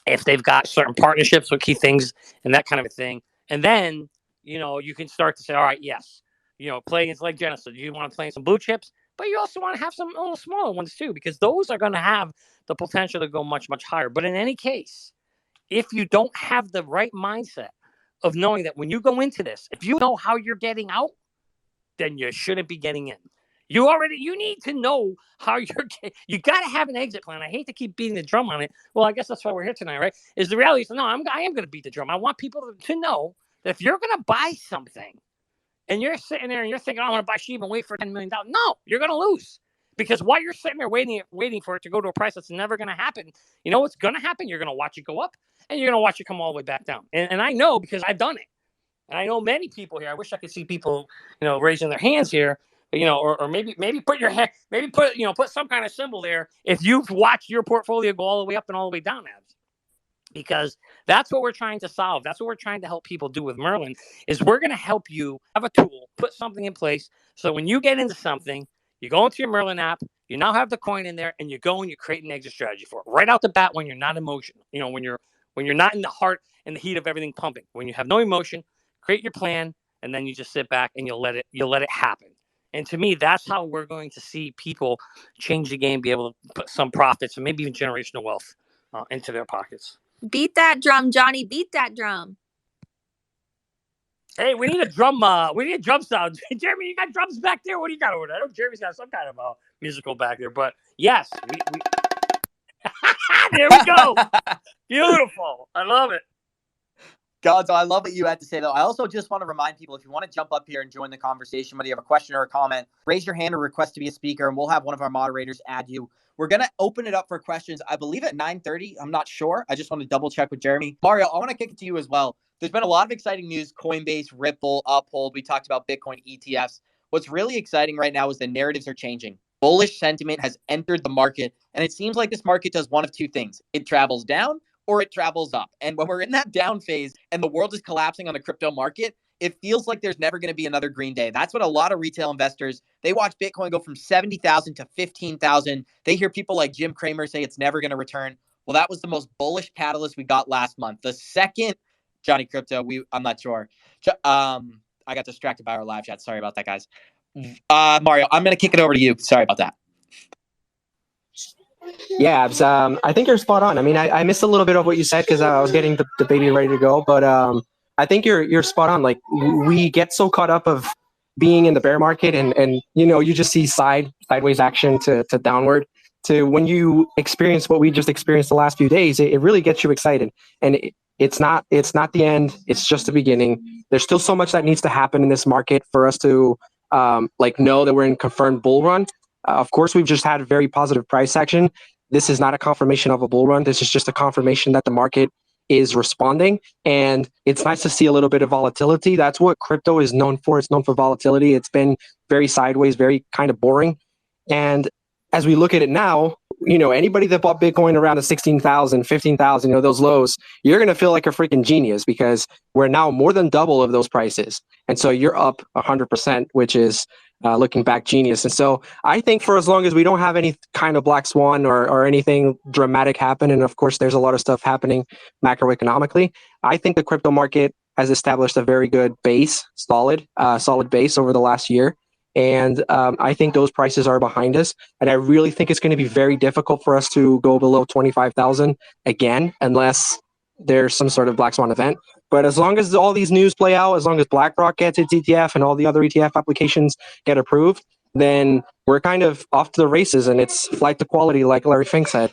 if they've got certain partnerships with key things and that kind of a thing. And then, you can start to say, all right, yes, play against like Genesis. You want to play some blue chips, but you also want to have some little smaller ones too, because those are going to have the potential to go much, much higher. But in any case, if you don't have the right mindset of knowing that when you go into this, if you know how you're getting out, then you shouldn't be getting in. You need to know how you got to have an exit plan. I hate to keep beating the drum on it. Well, I guess that's why we're here tonight, right? Is the reality is, no, I am going to beat the drum. I want people to know that if you're going to buy something, and you're sitting there and you're thinking, I want to buy Shiba and wait for $10 million. No, you're going to lose. Because while you're sitting there waiting for it to go to a price that's never going to happen, you know what's going to happen? You're going to watch it go up and you're going to watch it come all the way back down. And I know because I've done it. And I know many people here. I wish I could see people, raising their hands here, or maybe put your head, put some kind of symbol there if you've watched your portfolio go all the way up and all the way down, Abs. Because that's what we're trying to solve. That's what we're trying to help people do with Merlin, is we're going to help you have a tool, put something in place. So when you get into something, you go into your Merlin app, you now have the coin in there, and you go and you create an exit strategy for it right out the bat when you're not emotional. When you're not in the heart and the heat of everything pumping. When you have no emotion, create your plan, and then you just sit back and you'll let it happen. And to me, that's how we're going to see people change the game, be able to put some profits and maybe even generational wealth into their pockets. Beat that drum, Johnny. Beat that drum. Hey, we need a drum sound. Jeremy, you got drums back there? What do you got over there? I know Jeremy's got some kind of musical back there, but yes, we... there we go. Beautiful. I love it. Gonzo, I love what you had to say, though. I also just want to remind people, if you want to jump up here and join the conversation, whether you have a question or a comment, raise your hand or request to be a speaker, and we'll have one of our moderators add you. We're going to open it up for questions, I believe, at 9:30. I'm not sure. I just want to double check with Jeremy. Mario, I want to kick it to you as well. There's been a lot of exciting news, Coinbase, Ripple, Uphold. We talked about Bitcoin ETFs. What's really exciting right now is the narratives are changing. Bullish sentiment has entered the market, and it seems like this market does one of two things. It travels down or it travels up. And when we're in that down phase and the world is collapsing on the crypto market, it feels like there's never going to be another green day. That's what a lot of retail investors, they watch Bitcoin go from 70,000 to 15,000. They hear people like Jim Cramer say it's never going to return. Well, that was the most bullish catalyst we got last month. The second Johnny Crypto, I'm not sure. I got distracted by our live chat. Sorry about that, guys. Mario, I'm going to kick it over to you. Sorry about that. Yeah, Abs, I think you're spot on. I mean, I missed a little bit of what you said because I was getting the baby ready to go, but I think you're spot on. Like we get so caught up of being in the bear market, and you just see sideways action to downward. To when you experience what we just experienced the last few days, it really gets you excited. And it's not the end. It's just the beginning. There's still so much that needs to happen in this market for us to know that we're in confirmed bull run. Of course, we've just had a very positive price action. This is not a confirmation of a bull run. This is just a confirmation that the market is responding. And it's nice to see a little bit of volatility. That's what crypto is known for. It's known for volatility. It's been very sideways, very kind of boring. And as we look at it now, anybody that bought Bitcoin around the 16,000, 15,000, those lows, you're going to feel like a freaking genius because we're now more than double of those prices. And so you're up 100%, which is looking back genius. And so I think for as long as we don't have any kind of black swan or anything dramatic happen, and of course there's a lot of stuff happening macroeconomically, I think the crypto market has established a very good base, solid base over the last year. And I think those prices are behind us. And I really think it's going to be very difficult for us to go below 25,000 again, unless there's some sort of black swan event. But as long as all these news play out, as long as BlackRock gets its ETF and all the other ETF applications get approved, then we're kind of off to the races, and it's flight to quality, like Larry Fink said.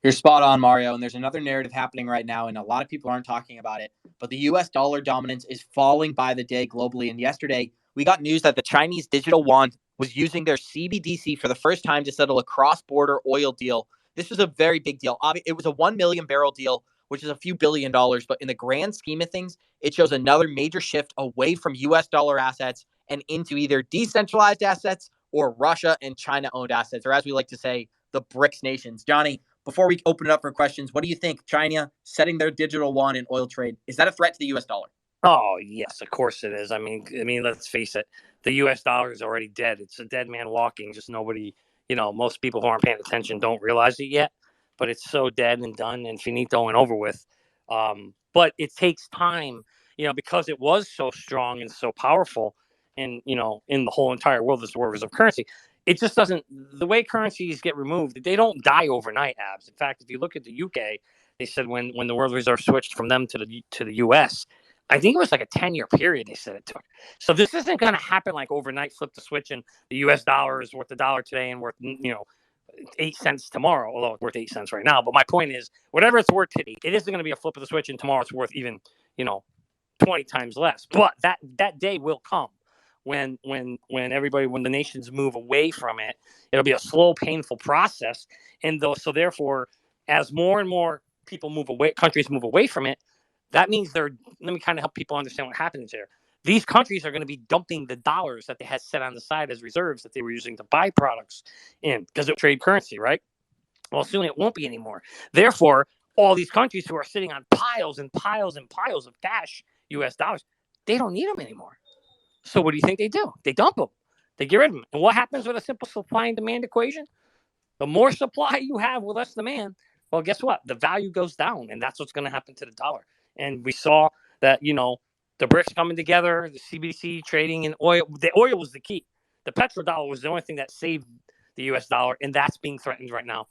You're spot on, Mario. And there's another narrative happening right now, and a lot of people aren't talking about it. But the US dollar dominance is falling by the day globally. And yesterday, we got news that the Chinese digital yuan was using their CBDC for the first time to settle a cross-border oil deal. This was a very big deal. It was a 1 million barrel deal, which is a few $billion. But in the grand scheme of things, it shows another major shift away from US dollar assets and into either decentralized assets or Russia and China-owned assets, or as we like to say, the BRICS nations. Johnny, before we open it up for questions, what do you think? China setting their digital yuan in oil trade, is that a threat to the US dollar? Oh, yes, of course it is. I mean, let's face it. The U.S. dollar is already dead. It's a dead man walking. Just nobody, most people who aren't paying attention don't realize it yet. But it's so dead and done and finito and over with. But it takes time, because it was so strong and so powerful in the whole entire world as the world reserve currency. It just doesn't, the way currencies get removed, they don't die overnight, Abs. In fact, if you look at the UK, they said when the world reserve switched from them to the US, I think it was like a 10-year period they said it took. So this isn't going to happen like overnight, flip the switch, and the US dollar is worth $1 today and worth, 8 cents tomorrow, although it's worth 8 cents right now. But my point is, whatever it's worth today, it isn't going to be a flip of the switch and tomorrow it's worth even, 20 times less. But that day will come when the nations move away from it. It'll be a slow, painful process. And so therefore, as more and more people move away, countries move away from it, that means let me kind of help people understand what happens here. These countries are going to be dumping the dollars that they had set on the side as reserves that they were using to buy products in because of trade currency, right? Well, soon it won't be anymore. Therefore, all these countries who are sitting on piles and piles and piles of cash, US dollars, they don't need them anymore. So what do you think they do? They dump them. They get rid of them. And what happens with a simple supply and demand equation? The more supply you have with less demand, well, guess what? The value goes down, and that's what's going to happen to the dollar. And we saw that, the BRICS coming together, the CBDC trading in oil. The oil was the key. The petrodollar was the only thing that saved the US dollar, and that's being threatened right now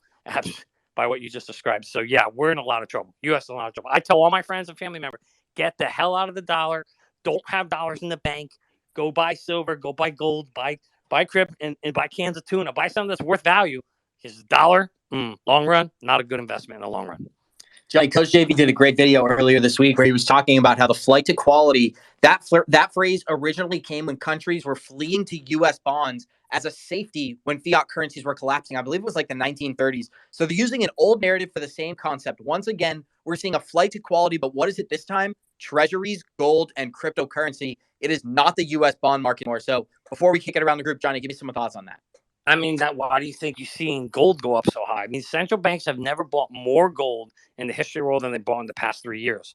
by what you just described. So, yeah, we're in a lot of trouble. US is in a lot of trouble. I tell all my friends and family members, get the hell out of the dollar. Don't have dollars in the bank. Go buy silver. Go buy gold. Buy crypto and buy cans of tuna. Buy something that's worth value. Because the dollar, long run, not a good investment in the long run. Johnny, Coach JV did a great video earlier this week where he was talking about how the flight to quality, that phrase originally came when countries were fleeing to U.S. bonds as a safety when fiat currencies were collapsing. I believe it was like the 1930s. So they're using an old narrative for the same concept. Once again, we're seeing a flight to quality, but what is it this time? Treasuries, gold, and cryptocurrency. It is not the U.S. bond market anymore. So before we kick it around the group, Johnny, give me some thoughts on that. I mean, why do you think you're seeing gold go up so high? I mean, central banks have never bought more gold in the history of the world than they bought in the past 3 years.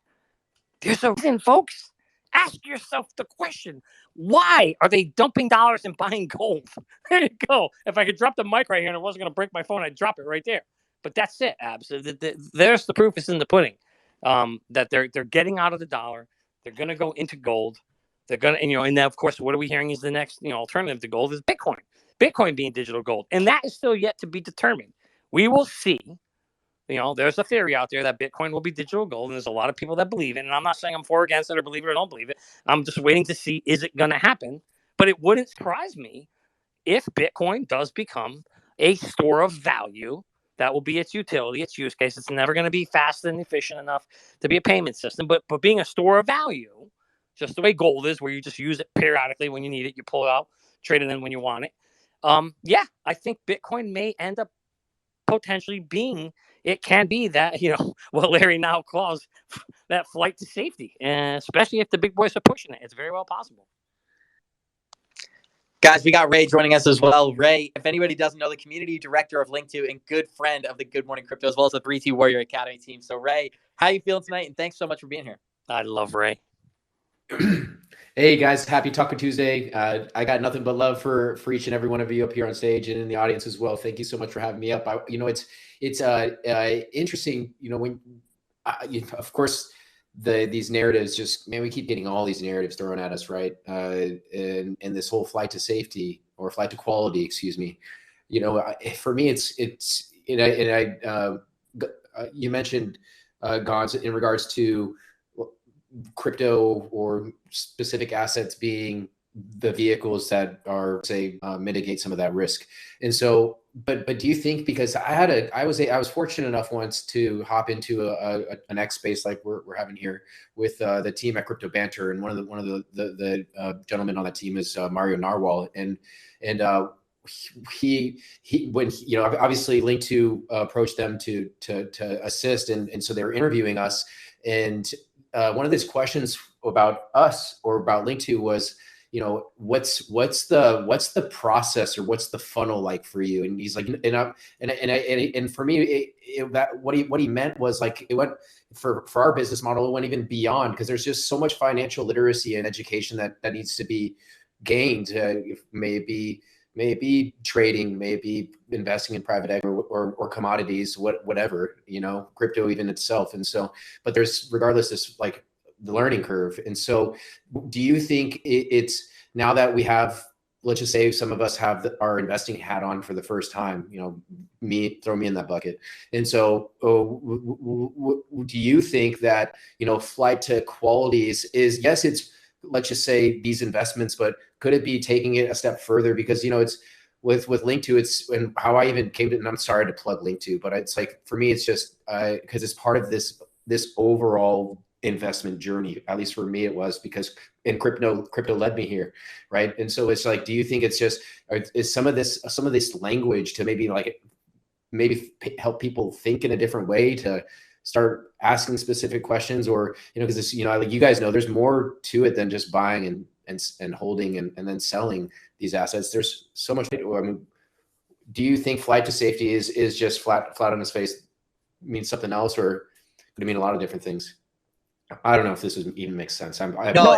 There's a reason, folks. Ask yourself the question: why are they dumping dollars and buying gold? There you go. If I could drop the mic right here and it wasn't going to break my phone, I'd drop it right there. But that's it, Abs. There's the proof is in the pudding. That they're getting out of the dollar. They're going to go into gold. They're going to, and then of course, what are we hearing is the next, alternative to gold is Bitcoin. Bitcoin being digital gold, and that is still yet to be determined. We will see. There's a theory out there that Bitcoin will be digital gold, and there's a lot of people that believe it. And I'm not saying I'm for or against it or believe it or don't believe it. I'm just waiting to see, is it going to happen? But it wouldn't surprise me if Bitcoin does become a store of value. That will be its utility, its use case. It's never going to be fast and efficient enough to be a payment system, but being a store of value, just the way gold is, where you just use it periodically when you need it, you pull it out, trade it in when you want it. Yeah, I think Bitcoin may end up potentially being, it can be that, what Larry now calls that flight to safety, and especially if the big boys are pushing it. It's very well possible. Guys, we got Ray joining us as well. Ray, if anybody doesn't know, the community director of Link2 and good friend of the Good Morning Crypto, as well as the 3T Warrior Academy team. So, Ray, how you feeling tonight? And thanks so much for being here. I love Ray. Hey guys, happy Taco Tuesday. I got nothing but love for each and every one of you up here on stage and in the audience as well. Thank you so much for having me up. It's interesting, when of course these narratives just, man, we keep getting all these narratives thrown at us, right? And this whole flight to safety or flight to quality, excuse me. For me, you mentioned Gons in regards to crypto or specific assets being the vehicles that are, say, mitigate some of that risk. And so, but do you think, because I was fortunate enough once to hop into an X space like we're having here with the team at Crypto Banter, and one of the gentlemen on that team is Mario Narwhal, and he when obviously Link2 approached them to assist, and so they were interviewing us, and one of these questions about us or about Link2 was, what's the process or what's the funnel like for you? And he's like, and for me, what he meant was like, it went for our business model, it went even beyond, because there's just so much financial literacy and education that needs to be gained. Maybe trading, maybe investing in private equity or commodities, whatever, crypto even itself. And so, but there's, regardless, this like the learning curve. And so do you think it's, now that we have, let's just say some of us have our investing hat on for the first time, throw me in that bucket. And so do you think that, flight to qualities is, yes, it's, let's just say these investments, but could it be taking it a step further? Because, it's with Link2, it's, and how I even came to, and I'm sorry to plug Link2, but it's like, for me, it's just because it's part of this overall investment journey. At least for me, it was, because in crypto led me here, right? And so it's like, do you think it's just, is some of this language to maybe help people think in a different way, to start asking specific questions, or because it's, like you guys know, there's more to it than just buying and holding and then selling these assets. There's so much. I mean, do you think flight to safety is just flat on its face means something else, or could it mean a lot of different things? I don't know if this even makes sense. No,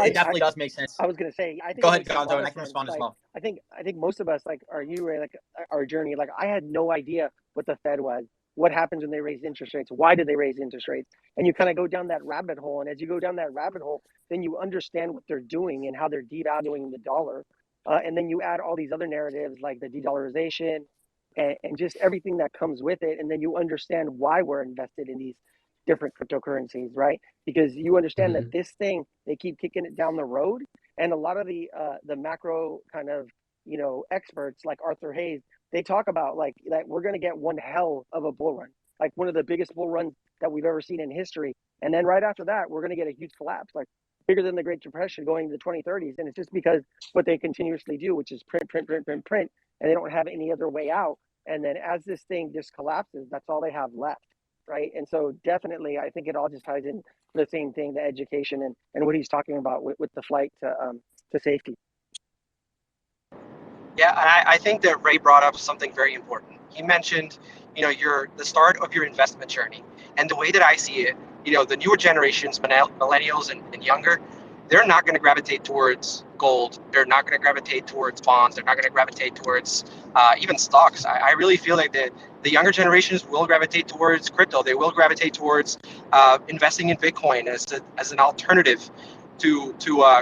it definitely does make sense. I was going to say, I think Go ahead, Gonzo, and I can respond as well. I think most of us, like, are you, Ray, like our journey, like I had no idea what the Fed was. What happens when they raise interest rates? Why did they raise interest rates? And you kind of go down that rabbit hole. And as you go down that rabbit hole, then you understand what they're doing and how they're devaluing the dollar. And then you add all these other narratives like the de-dollarization and just everything that comes with it. And then you understand why we're invested in these different cryptocurrencies, right? Because you understand that this thing, they keep kicking it down the road. And a lot of the macro kind of, experts like Arthur Hayes, they talk about like that we're going to get one hell of a bull run, like one of the biggest bull runs that we've ever seen in history. And then right after that, we're going to get a huge collapse, like bigger than the Great Depression going to the 2030s. And it's just because what they continuously do, which is print, and they don't have any other way out. And then as this thing just collapses, that's all they have left, right? And so definitely, I think it all just ties in the same thing, the education and what he's talking about with the flight to safety. Yeah, and I think that Ray brought up something very important. He mentioned, the start of your investment journey. And the way that I see it, the newer generations, millennials and younger, they're not going to gravitate towards gold. They're not going to gravitate towards bonds. They're not going to gravitate towards even stocks. I really feel like the younger generations will gravitate towards crypto. They will gravitate towards investing in Bitcoin as an alternative to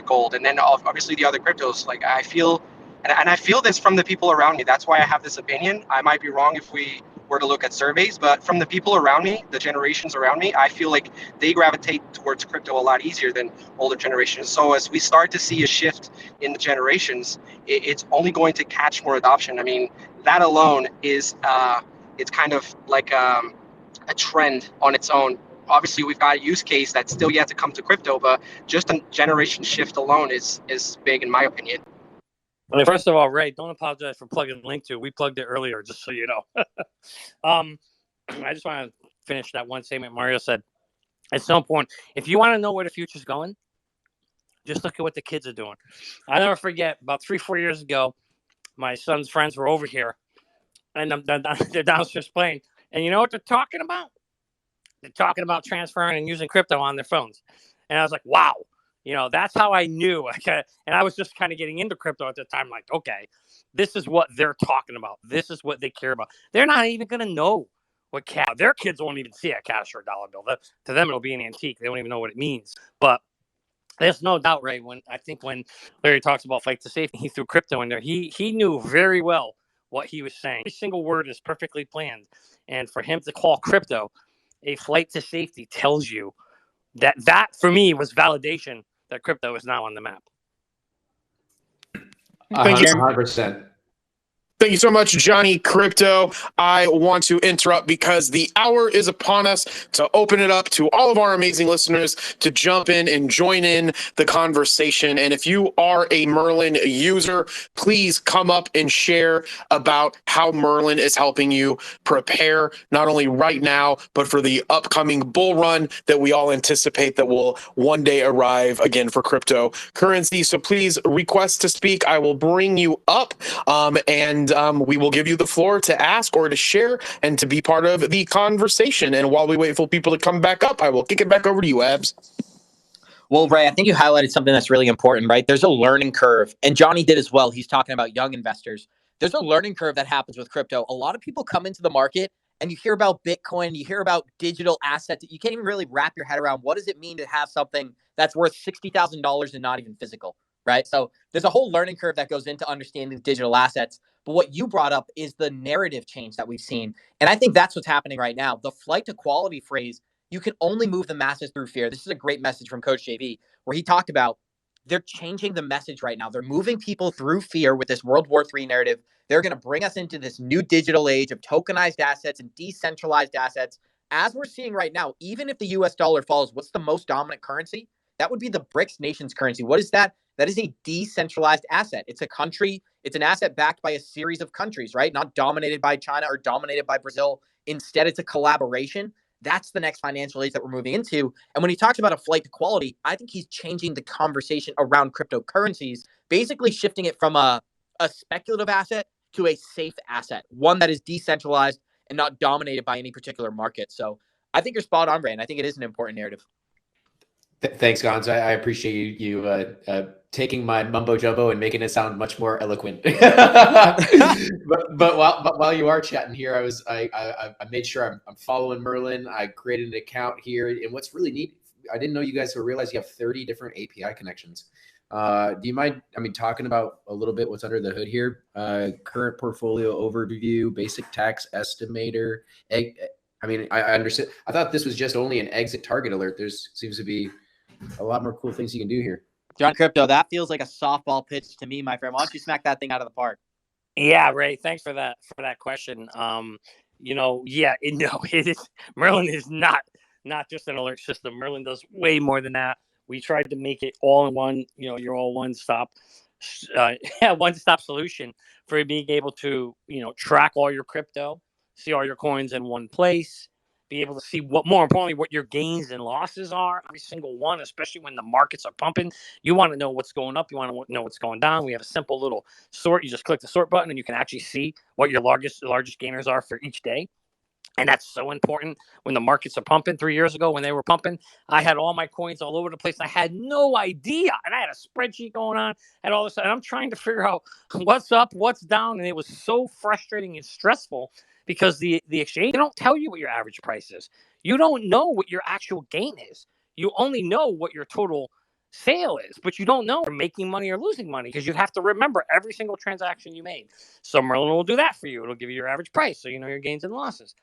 gold. And then obviously the other cryptos. Like I feel, and I feel this from the people around me. That's why I have this opinion. I might be wrong if we were to look at surveys, but from the people around me, the generations around me, I feel like they gravitate towards crypto a lot easier than older generations. So as we start to see a shift in the generations, it's only going to catch more adoption. I mean, that alone is it's kind of like a trend on its own. Obviously, we've got a use case that's still yet to come to crypto, but just a generation shift alone is big in my opinion. Well, first of all, Ray, don't apologize for plugging the link to. We plugged it earlier, just so you know. I just want to finish that one statement Mario said. At some point, if you want to know where the future's going, just look at what the kids are doing. I'll never forget, about 3-4 years ago, my son's friends were over here, and they're downstairs playing. And you know what they're talking about? They're talking about transferring and using crypto on their phones. And I was like, wow. That's how I knew. And I was just kind of getting into crypto at the time. Like, okay, this is what they're talking about. This is what they care about. They're not even going to know what cash. Their kids won't even see a cash or a dollar bill. To them, it'll be an antique. They don't even know what it means. But there's no doubt, Ray, when Larry talks about flight to safety, he threw crypto in there. He knew very well what he was saying. Every single word is perfectly planned. And for him to call crypto a flight to safety tells you that for me was validation that crypto is now on the map. Thank you. 100%. Thank you so much, Johnny Crypto. I want to interrupt because the hour is upon us to open it up to all of our amazing listeners to jump in and join in the conversation. And if you are a Merlin user, please come up and share about how Merlin is helping you prepare not only right now, but for the upcoming bull run that we all anticipate that will one day arrive again for cryptocurrency. So please request to speak. I will bring you up and we will give you the floor to ask or to share and to be part of the conversation. And while we wait for people to come back up, I will kick it back over to you, Abs. Well, Ray, I think you highlighted something that's really important, right? There's a learning curve, and Johnny did as well. He's talking about young investors. There's a learning curve that happens with crypto. A lot of people come into the market and you hear about Bitcoin, you hear about digital assets. You can't even really wrap your head around what does it mean to have something that's worth $60,000 and not even physical, right? So there's a whole learning curve that goes into understanding digital assets. But what you brought up is the narrative change that we've seen. And I think that's what's happening right now. The flight to quality phrase, you can only move the masses through fear. This is a great message from Coach JV, where he talked about they're changing the message right now. They're moving people through fear with this World War III narrative. They're going to bring us into this new digital age of tokenized assets and decentralized assets. As we're seeing right now, even if the US dollar falls, what's the most dominant currency? That would be the BRICS nations currency. What is that? That is a decentralized asset. It's a country. It's an asset backed by a series of countries, right? Not dominated by China or dominated by Brazil. Instead, it's a collaboration. That's the next financial age that we're moving into. And when he talks about a flight to quality, I think he's changing the conversation around cryptocurrencies, basically shifting it from a speculative asset to a safe asset, one that is decentralized and not dominated by any particular market. So I think you're spot on, Ray, and I think it is an important narrative. Thanks, Gons. I appreciate you taking my mumbo jumbo and making it sound much more eloquent. but while you are chatting here, I made sure I'm following Merlin. I created an account here, and what's really neat, I didn't know you guys realize you have 30 different API connections. Do you mind, talking about a little bit what's under the hood here? Current portfolio overview, basic tax estimator. I understand. I thought this was just only an exit target alert. There's seems to be a lot more cool things you can do here. John Crypto, that feels like a softball pitch to me, my friend. Why don't you smack that thing out of the park? Yeah, Ray, thanks for that question. It is, Merlin is not just an alert system. Merlin does way more than that. We tried to make it all in one, your all one-stop solution for being able to, track all your crypto, see all your coins in one place, be able to see more importantly, what your gains and losses are, every single one, especially when the markets are pumping. You want to know what's going up. You want to know what's going down. We have a simple little sort. You just click the sort button and you can actually see what your largest gainers are for each day. And that's so important when the markets are pumping. 3 years ago, when they were pumping, I had all my coins all over the place. I had no idea. And I had a spreadsheet going on and all this. And I'm trying to figure out what's up, what's down. And it was so frustrating and stressful because the exchange, they don't tell you what your average price is. You don't know what your actual gain is. You only know what your total sale is, but you don't know if you're making money or losing money because you have to remember every single transaction you made. So Merlin will do that for you. It'll give you your average price so you know your gains and losses.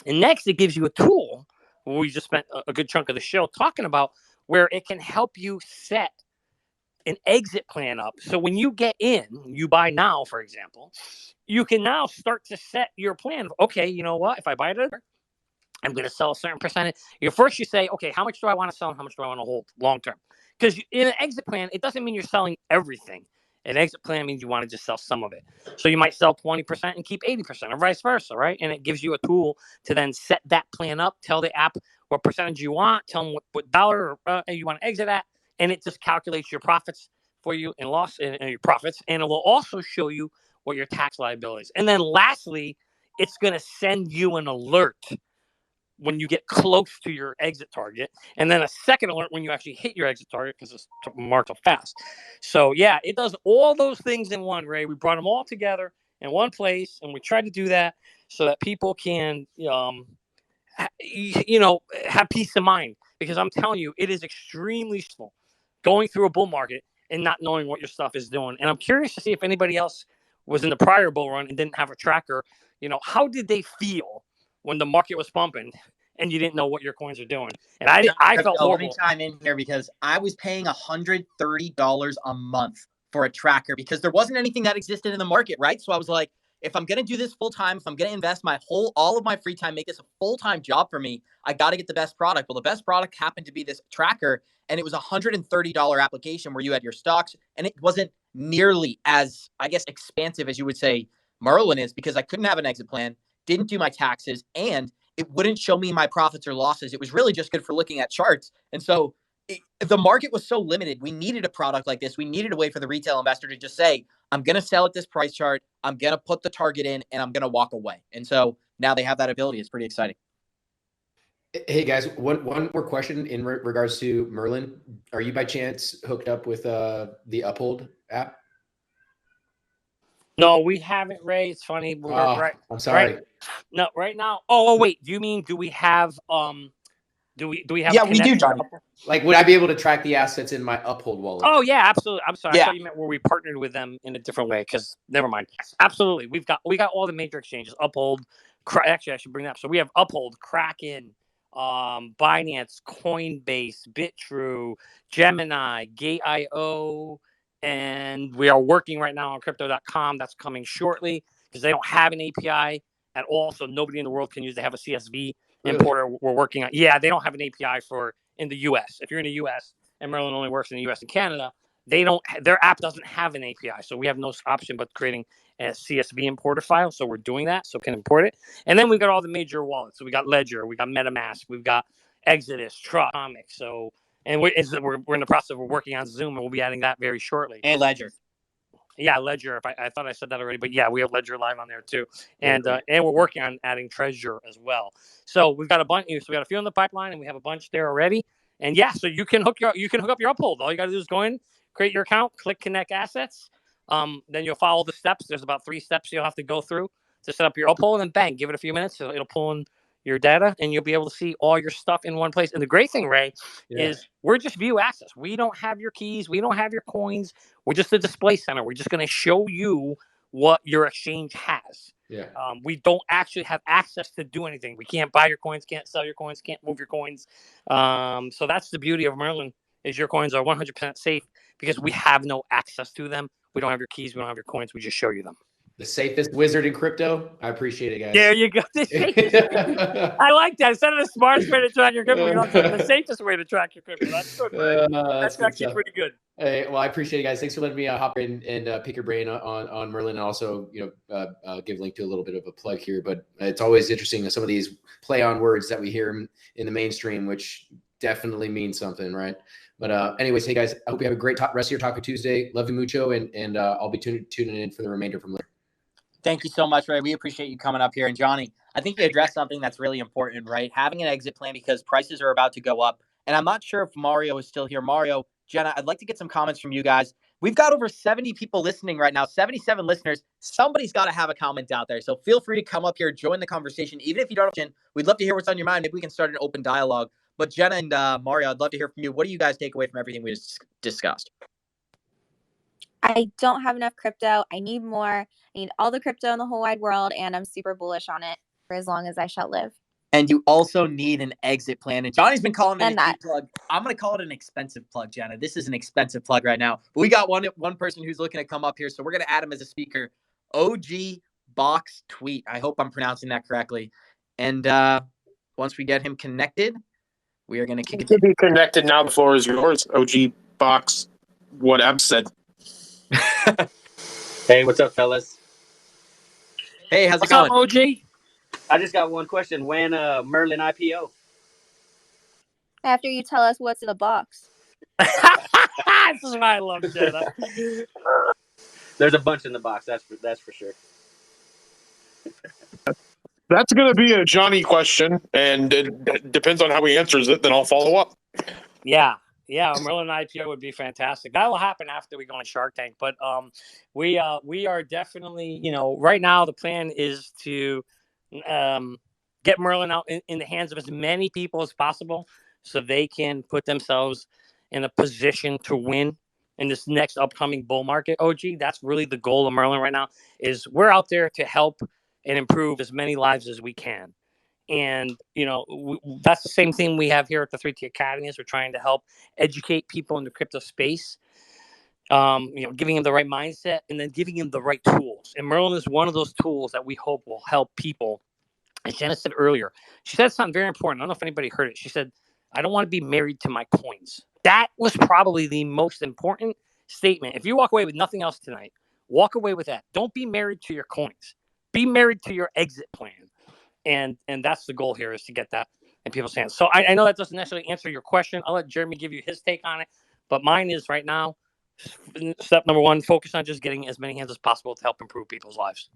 And next, it gives you a tool. We just spent a good chunk of the show talking about where it can help you set an exit plan up. So when you get in, you buy now, for example, you can now start to set your plan. Okay, you know what? If I buy it, I'm going to sell a certain percentage. First, you say, okay, how much do I want to sell and how much do I want to hold long term? Because in an exit plan, it doesn't mean you're selling everything. An exit plan means you want to just sell some of it. So you might sell 20% and keep 80% or vice versa, right? And it gives you a tool to then set that plan up, tell the app what percentage you want, tell them what dollar you want to exit at, and it just calculates your profits for you and loss and your profits. And it will also show you what your tax liability is. And then lastly, it's going to send you an alert when you get close to your exit target, and then a second alert when you actually hit your exit target because it's marked up fast. So yeah, it does all those things in one, Ray. We brought them all together in one place, and we tried to do that so that people can, have peace of mind. Because I'm telling you, it is extremely stressful going through a bull market and not knowing what your stuff is doing. And I'm curious to see if anybody else was in the prior bull run and didn't have a tracker. How did they feel when the market was pumping and you didn't know what your coins are doing? And I felt horrible. Let me chime in here because I was paying $130 a month for a tracker because there wasn't anything that existed in the market, right? So I was like, if I'm going to do this full time, if I'm going to invest all of my free time, make this a full-time job for me, I got to get the best product. Well, the best product happened to be this tracker, and it was a $130 application where you had your stocks, and it wasn't nearly as, I guess, expansive as you would say Merlin is because I couldn't have an exit plan, didn't do my taxes, and it wouldn't show me my profits or losses. It was really just good for looking at charts. And so the market was so limited. We needed a product like this. We needed a way for the retail investor to just say, I'm going to sell at this price chart. I'm going to put the target in and I'm going to walk away. And so now they have that ability. It's pretty exciting. Hey guys, one more question in regards to Merlin. Are you by chance hooked up with the Uphold app? No, we haven't, Ray. It's funny. Right. I'm sorry. No, right now. Oh, wait. Do you mean do we have do we have? Yeah, we do, Johnny. Like, would I be able to track the assets in my Uphold wallet? Oh yeah, absolutely. I'm sorry. Yeah. I thought you meant where we partnered with them in a different way. Because never mind. Yes, absolutely. We got all the major exchanges. Uphold. Actually, I should bring that up. So we have Uphold, Kraken, Binance, Coinbase, BitTrue, Gemini, Gate.io, and we are working right now on crypto.com. That's coming shortly because they don't have an API at all. So nobody in the world can use. They have a CSV importer we're working on. Yeah, they don't have an API for in the US. If you're in the US and Merlin only works in the US and Canada, their app doesn't have an API. So we have no option but creating a CSV importer file. So we're doing that so we can import it. And then we've got all the major wallets. So we got Ledger, we got MetaMask, we've got Exodus, Trust, Atomic. So and we're in the process of working on Zoom, and we'll be adding that very shortly. And Ledger. Yeah, Ledger. I thought I said that already, but yeah, we have Ledger live on there too, and we're working on adding Treasure as well. So we've got a bunch. So we got a few in the pipeline, and we have a bunch there already. And yeah, so you can hook up your Uphold. All you got to do is go in, create your account, click Connect Assets. Then you'll follow the steps. There's about 3 steps you'll have to go through to set up your Uphold, and bang, give it a few minutes. So it'll pull in your data, and you'll be able to see all your stuff in one place. And the great thing, Ray, is we're just view access. We don't have your keys. We don't have your coins. We're just a display center. We're just going to show you what your exchange has. Yeah. We don't actually have access to do anything. We can't buy your coins, can't sell your coins, can't move your coins. So that's the beauty of Merlin is your coins are 100% safe because we have no access to them. We don't have your keys. We don't have your coins. We just show you them. The safest wizard in crypto. I appreciate it, guys. There you go. I like that. Instead of the smartest way to track your crypto, you're the safest way to track your crypto. That's good, man. That's actually pretty good. Hey, well, I appreciate it, guys. Thanks for letting me hop in and pick your brain on Merlin, and also, give Link to a little bit of a plug here. But it's always interesting some of these play on words that we hear in the mainstream, which definitely means something, right? But anyways, hey guys, I hope you have a great rest of your Taco Tuesday. Love you mucho, and I'll be tuning in for the remainder from later. Thank you so much, Ray. We appreciate you coming up here. And Johnny, I think you addressed something that's really important, right? Having an exit plan because prices are about to go up. And I'm not sure if Mario is still here. Mario, Jenna, I'd like to get some comments from you guys. We've got over 70 people listening right now, 77 listeners. Somebody's got to have a comment out there. So feel free to come up here, join the conversation. Even if you don't, we'd love to hear what's on your mind. Maybe we can start an open dialogue. But Jenna and Mario, I'd love to hear from you. What do you guys take away from everything we just discussed? I don't have enough crypto. I need more. I need all the crypto in the whole wide world, and I'm super bullish on it for as long as I shall live. And you also need an exit plan. And Johnny's been calling it a cheap plug. I'm going to call it an expensive plug, Jenna. This is an expensive plug right now. But we got one person who's looking to come up here, so we're going to add him as a speaker. OG Box Tweet. I hope I'm pronouncing that correctly. And once we get him connected, we are going to kick it. To be connected now, the floor is yours. OG Box, what Ab said. Hey, what's up, fellas? Hey, how's it going? What's up, OG? I just got one question. When Merlin IPO? After you tell us what's in the box. This is why I love Jenna. There's a bunch in the box. That's for sure. That's going to be a Johnny question, and it depends on how he answers it. Then I'll follow up. Yeah, Merlin IPO would be fantastic. That will happen after we go on Shark Tank. But we are definitely, right now the plan is to get Merlin out in the hands of as many people as possible, so they can put themselves in a position to win in this next upcoming bull market. OG, that's really the goal of Merlin right now. Is we're out there to help and improve as many lives as we can. And, that's the same thing we have here at the 3T Academy. Is we're trying to help educate people in the crypto space, giving them the right mindset and then giving them the right tools. And Merlin is one of those tools that we hope will help people. As Jenna said earlier, she said something very important. I don't know if anybody heard it. She said, I don't want to be married to my coins. That was probably the most important statement. If you walk away with nothing else tonight, walk away with that. Don't be married to your coins. Be married to your exit plan. And that's the goal here, is to get that in people's hands. So I know that doesn't necessarily answer your question. I'll let Jeremy give you his take on it. But mine is right now, step number one, focus on just getting as many hands as possible to help improve people's lives.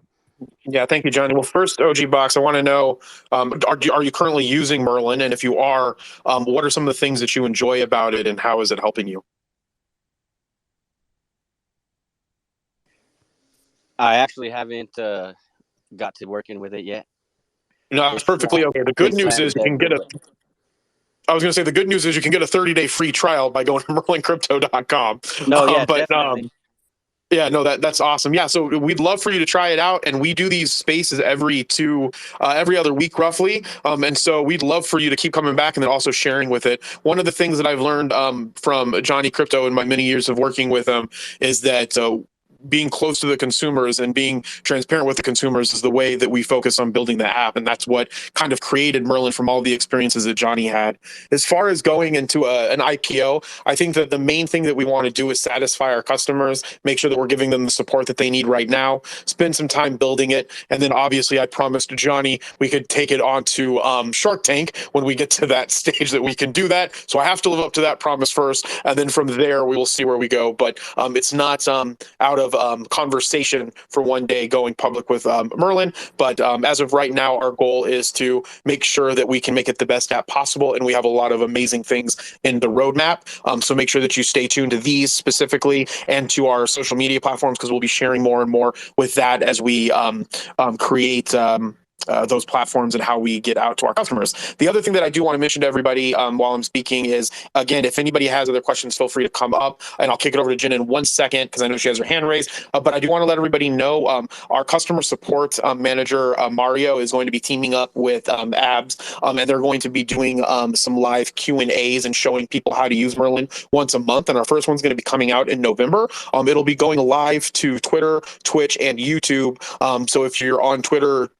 Yeah, thank you, Johnny. Well, first, OG Box, I want to know, are you currently using Merlin? And if you are, what are some of the things that you enjoy about it, and how is it helping you? I actually haven't got to working with it yet. No, it's perfectly okay. The good news is you can get I was going to say the good news is you can get a 30-day free trial by going to merlincrypto.com. No, yeah, definitely. Yeah, no, that's awesome. Yeah, so we'd love for you to try it out, and we do these spaces every other week roughly, and so we'd love for you to keep coming back and then also sharing with it. One of the things that I've learned from Johnny Crypto in my many years of working with him is that being close to the consumers and being transparent with the consumers is the way that we focus on building the app. And that's what kind of created Merlin from all the experiences that Johnny had. As far as going into an IPO, I think that the main thing that we want to do is satisfy our customers, make sure that we're giving them the support that they need right now, spend some time building it. And then obviously I promised Johnny we could take it on to Shark Tank when we get to that stage that we can do that. So I have to live up to that promise first. And then from there, we will see where we go. But it's not out of conversation for one day going public with Merlin. But as of right now, our goal is to make sure that we can make it the best app possible. And we have a lot of amazing things in the roadmap. So make sure that you stay tuned to these specifically and to our social media platforms, because we'll be sharing more and more with that as we create those platforms and how we get out to our customers. The other thing that I do want to mention to everybody while I'm speaking is, again, if anybody has other questions, feel free to come up, and I'll kick it over to Jen in 1 second because I know she has her hand raised. But I do want to let everybody know our customer support manager, Mario, is going to be teaming up with Abs, and they're going to be doing some live Q&As and showing people how to use Merlin once a month. And our first one's going to be coming out in November. It'll be going live to Twitter, Twitch, and YouTube. So if you're on Twitter,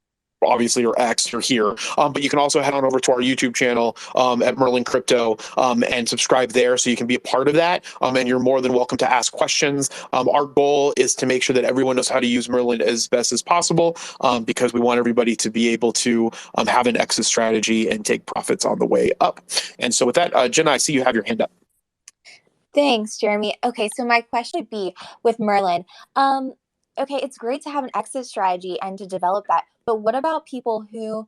obviously, or X, you're here. But you can also head on over to our YouTube channel at Merlin Crypto and subscribe there so you can be a part of that. And you're more than welcome to ask questions. Our goal is to make sure that everyone knows how to use Merlin as best as possible because we want everybody to be able to have an exit strategy and take profits on the way up. And so with that, Jenna, I see you have your hand up. Thanks, Jeremy. Okay, so my question would be with Merlin. Okay, it's great to have an exit strategy and to develop that, but what about people who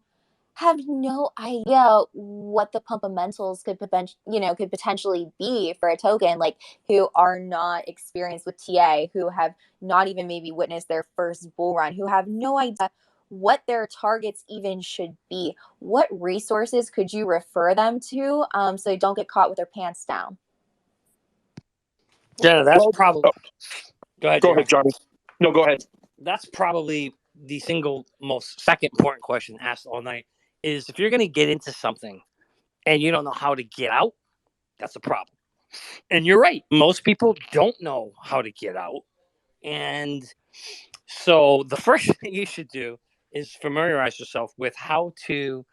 have no idea what the fundamentals could potentially be for a token, like who are not experienced with TA, who have not even maybe witnessed their first bull run, who have no idea what their targets even should be? What resources could you refer them to so they don't get caught with their pants down? Jenna, that's probably. Go ahead, Go Jeremy. ahead, Johnny. No, go ahead. That's probably the single most second important question asked all night is if you're going to get into something and you don't know how to get out, that's a problem. And you're right. Most people don't know how to get out. And so the first thing you should do is familiarize yourself with how to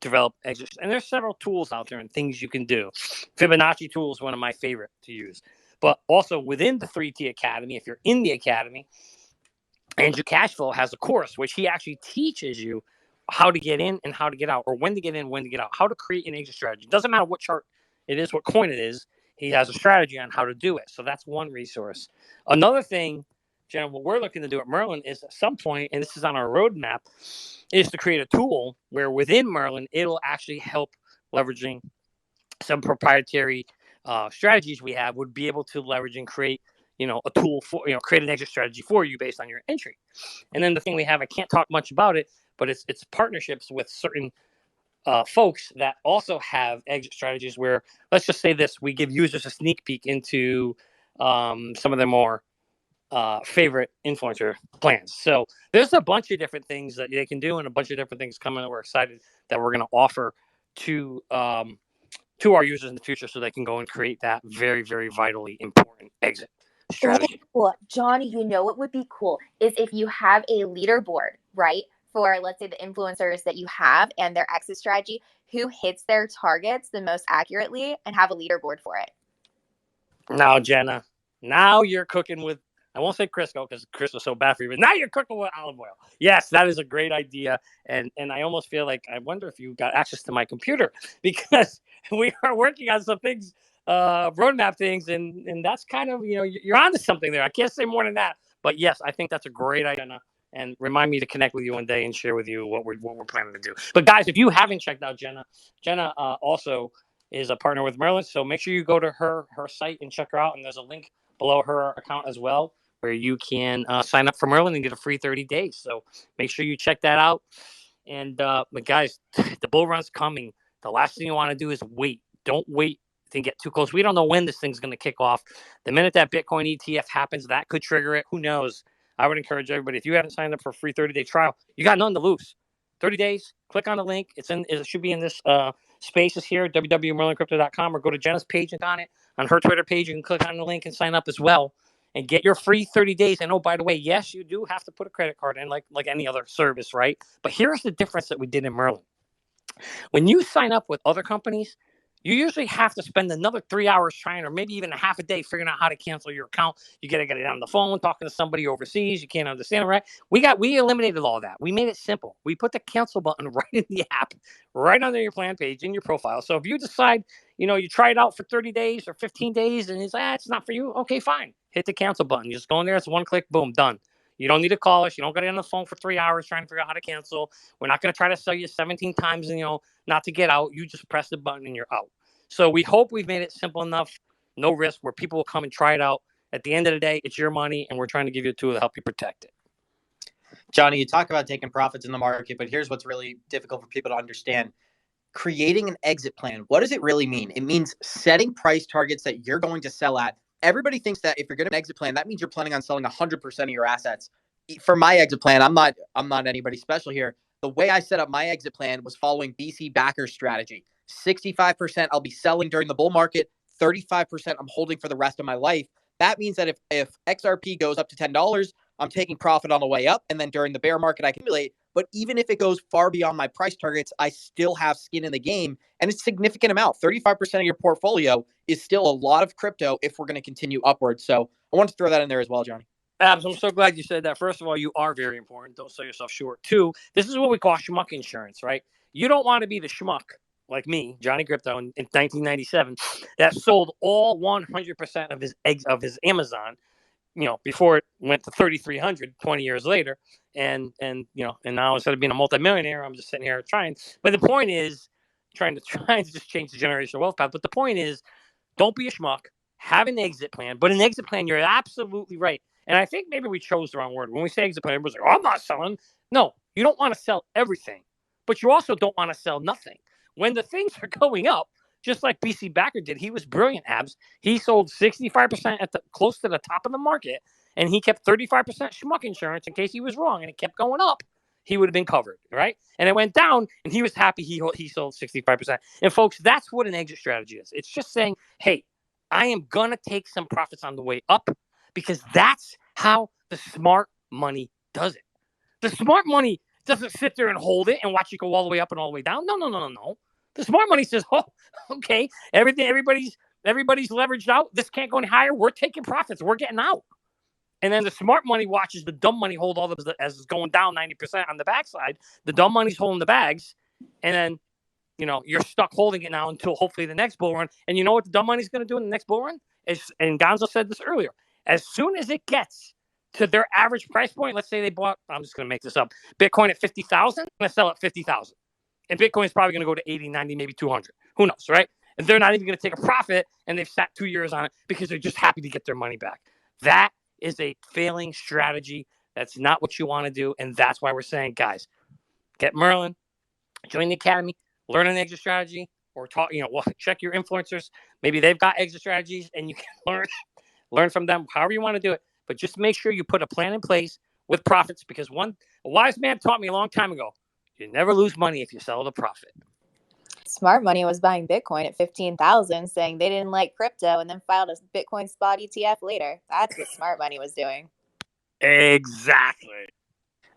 develop exits. And there's several tools out there and things you can do. Fibonacci tool is one of my favorite to use. But also within the 3T Academy, if you're in the Academy, Andrew Cashflow has a course which he actually teaches you how to get in and how to get out, or when to get in, when to get out, how to create an exit strategy. It doesn't matter what chart it is, what coin it is. He has a strategy on how to do it. So that's one resource. Another thing, Jenna, what we're looking to do at Merlin is at some point, and this is on our roadmap, is to create a tool where within Merlin, it'll actually help leveraging some proprietary strategies we have would be able to leverage and create a tool for, create an exit strategy for you based on your entry. And then the thing we have, I can't talk much about it, but it's partnerships with certain folks that also have exit strategies where, let's just say this, we give users a sneak peek into some of their more favorite influencer plans. So there's a bunch of different things that they can do and a bunch of different things coming that we're excited that we're going to offer to our users in the future so they can go and create that very, very vitally important exit strategy. Well, Johnny, what would be cool is if you have a leaderboard, right? For, let's say, the influencers that you have and their exit strategy, who hits their targets the most accurately, and have a leaderboard for it. Now, Jenna, now you're cooking with, I won't say Crisco because Crisco's so bad for you, but now you're cooking with olive oil. Yes, that is a great idea. And I almost feel like, I wonder if you got access to my computer because we are working on some things, roadmap things, and that's kind of, you're onto something there. I can't say more than that. But yes, I think that's a great idea. And remind me to connect with you one day and share with you what we're planning to do. But guys, if you haven't checked out Jenna also is a partner with Merlin. So make sure you go to her site and check her out. And there's a link below her account as well, where you can sign up for Merlin and get a free 30 days. So make sure you check that out. And but guys, the bull run's coming. The last thing you want to do is wait. Don't wait to get too close. We don't know when this thing's going to kick off. The minute that Bitcoin ETF happens, that could trigger it. Who knows? I would encourage everybody, if you haven't signed up for a free 30-day trial, you got nothing to lose. 30 days, click on the link. It should be in this spaces here, www.merlincrypto.com, or go to Jenna's page and on it. On her Twitter page, you can click on the link and sign up as well and get your free 30 days. And oh, by the way, yes, you do have to put a credit card in like any other service, right? But here's the difference that we did in Merlin. When you sign up with other companies, you usually have to spend another 3 hours trying, or maybe even a half a day figuring out how to cancel your account. You got to get it on the phone, talking to somebody overseas. You can't understand it, right? We eliminated all that. We made it simple. We put the cancel button right in the app, right under your plan page in your profile. So if you decide, you try it out for 30 days or 15 days and it's not for you, okay, fine. Hit the cancel button. You just go in there. It's one click, boom, done. You don't need to call us. You don't got to get on the phone for 3 hours trying to figure out how to cancel. We're not going to try to sell you 17 times and, not to get out. You just press the button and you're out. So we hope we've made it simple enough, no risk, where people will come and try it out. At the end of the day, it's your money, and we're trying to give you a tool to help you protect it. Johnny, you talk about taking profits in the market, but here's what's really difficult for people to understand. Creating an exit plan. What does it really mean? It means setting price targets that you're going to sell at. Everybody thinks that if you're going to exit plan, that means you're planning on selling 100% of your assets. For my exit plan, I'm not anybody special here. The way I set up my exit plan was following BC Backer's strategy. 65% I'll be selling during the bull market, 35% I'm holding for the rest of my life. That means that if XRP goes up to $10, I'm taking profit on the way up, and then during the bear market I accumulate. But even if it goes far beyond my price targets, I still have skin in the game, and it's a significant amount. 35% of your portfolio is still a lot of crypto if we're going to continue upwards. So I want to throw that in there as well, Johnny. Abs, I'm so glad you said that. First of all, you are very important. Don't sell yourself short. Two, this is what we call schmuck insurance, right? You don't want to be the schmuck like me, Johnny Crypto, in 1997, that sold all 100% of his Amazon, before it went to 3,300 20 years later. And now instead of being a multimillionaire, I'm just sitting here trying. But the point is, trying to just change the generational wealth path. But the point is, don't be a schmuck. Have an exit plan. But an exit plan, you're absolutely right. And I think maybe we chose the wrong word. When we say exit plan, everybody's like, oh, I'm not selling. No, you don't want to sell everything. But you also don't want to sell nothing. When the things are going up, just like BC Backer did, he was brilliant, Abs. He sold 65% close to the top of the market, and he kept 35% schmuck insurance in case he was wrong, and it kept going up. He would have been covered, right? And it went down, and he was happy he sold 65%. And folks, that's what an exit strategy is. It's just saying, hey, I am going to take some profits on the way up, because that's how the smart money does it. The smart money doesn't sit there and hold it and watch it go all the way up and all the way down. No. The smart money says, oh, okay, everybody's leveraged out. This can't go any higher. We're taking profits. We're getting out. And then the smart money watches the dumb money hold all of it as it's going down 90% on the backside. The dumb money's holding the bags. And then, you're stuck holding it now until hopefully the next bull run. And you know what the dumb money's going to do in the next bull run? And Gonzo said this earlier. As soon as it gets to their average price point, let's say they bought, I'm just going to make this up, Bitcoin at 50,000, I'm going to sell at 50,000. And Bitcoin is probably going to go to 80, 90, maybe 200. Who knows, right? And they're not even going to take a profit, and they've sat 2 years on it because they're just happy to get their money back. That is a failing strategy. That's not what you want to do, and that's why we're saying, guys, get Merlin, join the academy, learn an exit strategy, or check your influencers. Maybe they've got exit strategies, and you can learn from them, however you want to do it. But just make sure you put a plan in place with profits, because a wise man taught me a long time ago, you never lose money if you sell at a profit. Smart money was buying Bitcoin at 15,000, saying they didn't like crypto, and then filed a Bitcoin spot ETF later. That's what smart money was doing. Exactly.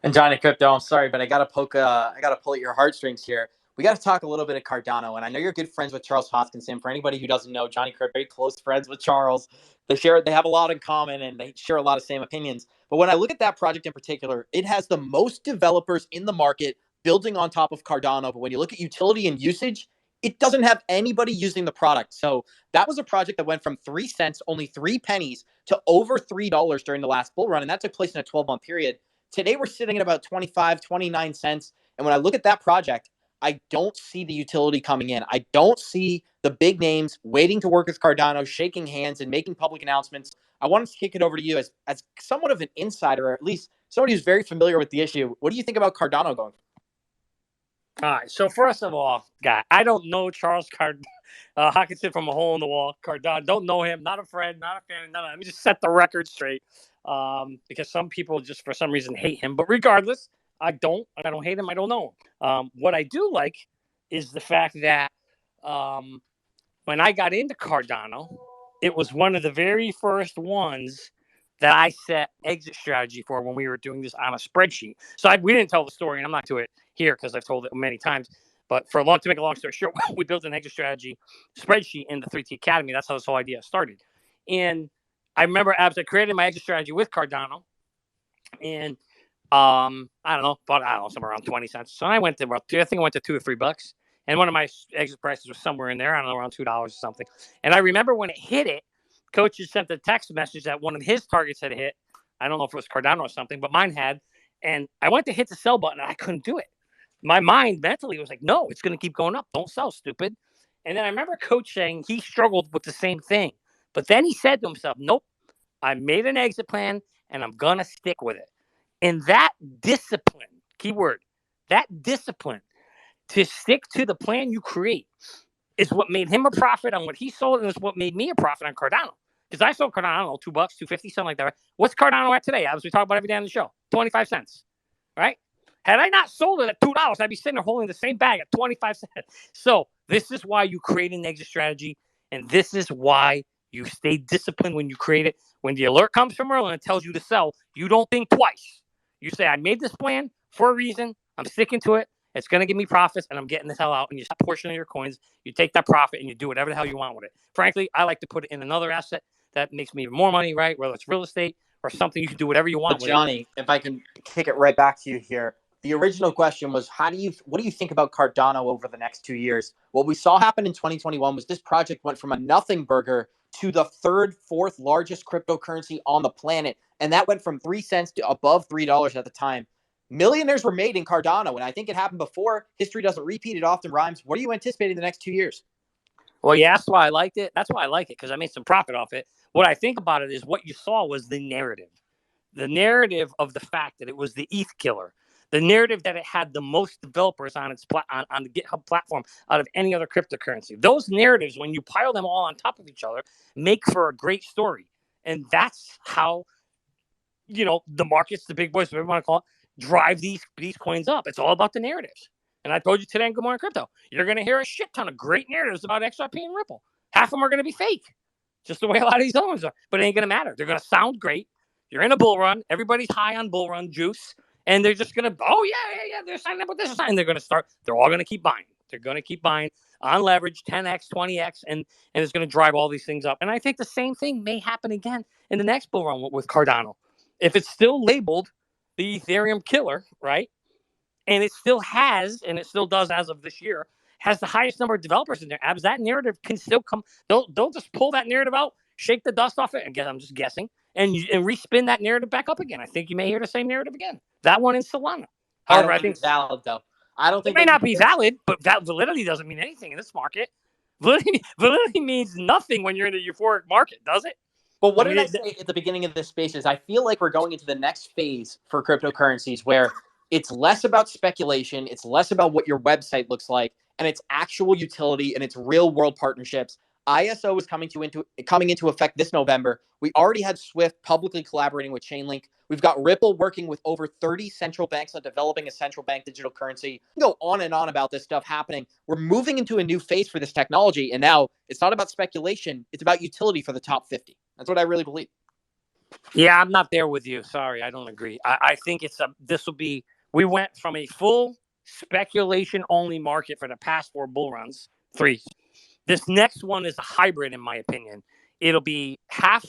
And Johnny Crypto, I'm sorry, but I gotta pull at your heartstrings here. We got to talk a little bit of Cardano, and I know you're good friends with Charles Hoskinson. For anybody who doesn't know, Johnny Crypto, very close friends with Charles. They have a lot in common, and they share a lot of same opinions. But when I look at that project in particular, it has the most developers in the market building on top of Cardano. But when you look at utility and usage, it doesn't have anybody using the product. So that was a project that went from 3 cents, only 3 pennies, to over $3 during the last bull run, and that took place in a 12-month period. Today, we're sitting at about 25, 29 cents. And when I look at that project, I don't see the utility coming in. I don't see the big names waiting to work with Cardano, shaking hands and making public announcements. I wanted to kick it over to you as somewhat of an insider, or at least somebody who's very familiar with the issue. What do you think about Cardano going? All right. So first of all, guy, I don't know Charles Hockenson from a hole in the wall. Cardano, don't know him. Not a friend. Not a fan. No. Let me just set the record straight. Because some people just for some reason hate him. But regardless, I don't hate him. I don't know him. What I do like is the fact that when I got into Cardano, it was one of the very first ones that I set exit strategy for when we were doing this on a spreadsheet. So we didn't tell the story, and I'm not doing it here because I've told it many times. But to make a long story short, we built an exit strategy spreadsheet in the 3T Academy. That's how this whole idea started. And I remember I created my exit strategy with Cardano, and I don't know, somewhere around 20 cents. So I went to I think I went to $2 or $3, and one of my exit prices was somewhere in there. I don't know, around $2 or something. And I remember when it hit it, Coach had sent a text message that one of his targets had hit. I don't know if it was Cardano or something, but mine had. And I went to hit the sell button, and I couldn't do it. My mind mentally was like, no, it's going to keep going up. Don't sell, stupid. And then I remember Coach saying he struggled with the same thing. But then he said to himself, nope, I made an exit plan, and I'm going to stick with it. And that discipline, keyword, that discipline to stick to the plan you create is what made him a profit on what he sold, and it's what made me a profit on Cardano. Because I sold Cardano, I don't know, $2, $2.50, something like that. Right? What's Cardano at today? As we talk about every day on the show, 25 cents, right? Had I not sold it at $2, I'd be sitting there holding the same bag at 25 cents. So this is why you create an exit strategy, and this is why you stay disciplined when you create it. When the alert comes from Merlin and tells you to sell, you don't think twice. You say, I made this plan for a reason. I'm sticking to it. It's going to give me profits, and I'm getting the hell out. And you stop a portion of your coins. You take that profit, and you do whatever the hell you want with it. Frankly, I like to put it in another asset that makes me even more money, right? Whether it's real estate or something, you can do whatever you want with Johnny, if I can kick it right back to you here. The original question was, what do you think about Cardano over the next 2 years? What we saw happen in 2021 was this project went from a nothing burger to the third, fourth largest cryptocurrency on the planet. And that went from 3 cents to above $3 at the time. Millionaires were made in Cardano, and I think it happened before. History doesn't repeat, it often rhymes. What are you anticipating the next 2 years? Well, yeah, that's why I liked it. That's why I like it, because I made some profit off it. What I think about it is what you saw was the narrative of the fact that it was the ETH killer, the narrative that it had the most developers on its on the GitHub platform out of any other cryptocurrency. Those narratives, when you pile them all on top of each other, make for a great story. And that's how, the markets, the big boys, whatever you want to call it, drive these coins up. It's all about the narratives. And I told you today in Good Morning Crypto, you're going to hear a shit ton of great narratives about XRP and Ripple. Half of them are going to be fake, just the way a lot of these other ones are. But it ain't going to matter. They're going to sound great. You're in a bull run. Everybody's high on bull run juice. And they're just going to, they're signing up with this. And they're going to start, they're all going to keep buying. They're going to keep buying on leverage, 10x, 20x, and it's going to drive all these things up. And I think the same thing may happen again in the next bull run with Cardano. If it's still labeled the Ethereum killer, right? And it still has, and it still does as of this year, has the highest number of developers in there. Abs, that narrative can still come. They'll just pull that narrative out, shake the dust off it, and I'm just guessing, and respin that narrative back up again. I think you may hear the same narrative again. That one in Solana. However, I think it's valid, though. I don't think it may not be valid, but that validity doesn't mean anything in this market. Validity means nothing when you're in a euphoric market, does it? But what did I say at the beginning of this space is I feel like we're going into the next phase for cryptocurrencies where it's less about speculation, it's less about what your website looks like, and it's actual utility and it's real world partnerships. ISO is coming into effect this November. We already had Swift publicly collaborating with Chainlink. We've got Ripple working with over 30 central banks on developing a central bank digital currency. We go on and on about this stuff happening. We're moving into a new phase for this technology, and now it's not about speculation, it's about utility for the top 50. That's what I really believe. Yeah, I'm not there with you. Sorry, I don't agree. I think we went from a full speculation only market for the past 4 bull runs, 3. This next one is a hybrid, in my opinion. It'll be half,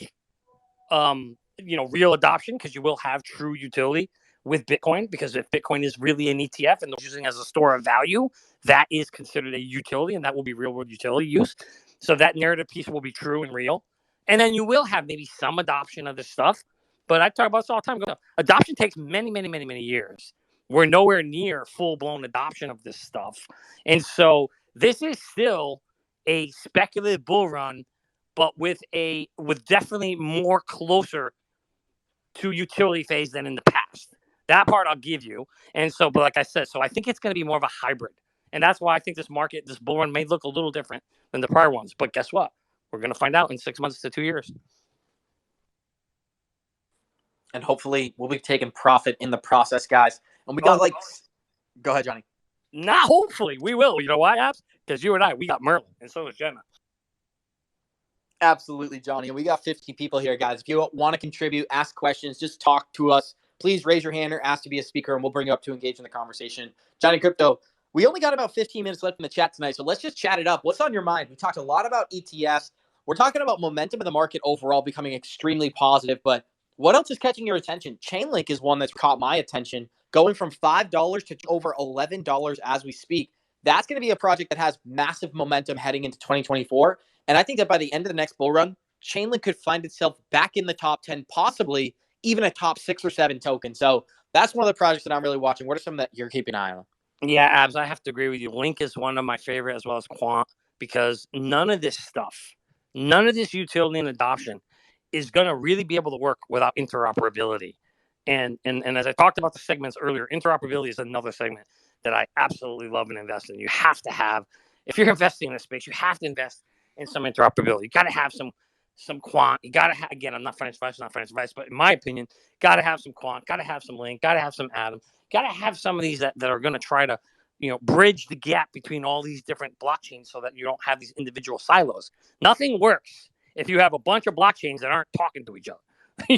real adoption, because you will have true utility with Bitcoin, because if Bitcoin is really an ETF and they're using it as a store of value, that is considered a utility, and that will be real world utility use. So that narrative piece will be true and real. And then you will have maybe some adoption of this stuff. But I talk about this all the time. Adoption takes many, many, many, many years. We're nowhere near full-blown adoption of this stuff. And so this is still a speculative bull run, but with definitely more closer to utility phase than in the past. That part I'll give you. And so, but like I said, so I think it's going to be more of a hybrid. And that's why I think this bull run may look a little different than the prior ones. But guess what? We're going to find out in 6 months to 2 years. And hopefully we'll be taking profit in the process, guys. And we got go ahead, Johnny. Not hopefully. We will. You know why, Abs? Because you and I, we got Merlin, and so does Jenna. Absolutely, Johnny. And we got 50 people here, guys. If you want to contribute, ask questions, just talk to us. Please raise your hand or ask to be a speaker, and we'll bring you up to engage in the conversation. Johnny Crypto, we only got about 15 minutes left in the chat tonight, so let's just chat it up. What's on your mind? We talked a lot about ETFs. We're talking about momentum in the market overall becoming extremely positive, but what else is catching your attention? Chainlink is one that's caught my attention, going from $5 to over $11 as we speak. That's going to be a project that has massive momentum heading into 2024. And I think that by the end of the next bull run, Chainlink could find itself back in the top 10, possibly even a top 6 or 7 token. So that's one of the projects that I'm really watching. What are some that you're keeping an eye on? Yeah, Abs, I have to agree with you. Link is one of my favorite, as well as Quant, because none of this utility and adoption is going to really be able to work without interoperability. And as I talked about the segments earlier, interoperability is another segment that I absolutely love and invest in. You have to have, if you're investing in a space, you have to invest in some interoperability. You got to have some quant. You got to have, again, I'm not financial advice, but in my opinion, got to have some quant, got to have some link, got to have some atom, got to have some of these that are going to try to, bridge the gap between all these different blockchains so that you don't have these individual silos. Nothing works if you have a bunch of blockchains that aren't talking to each other.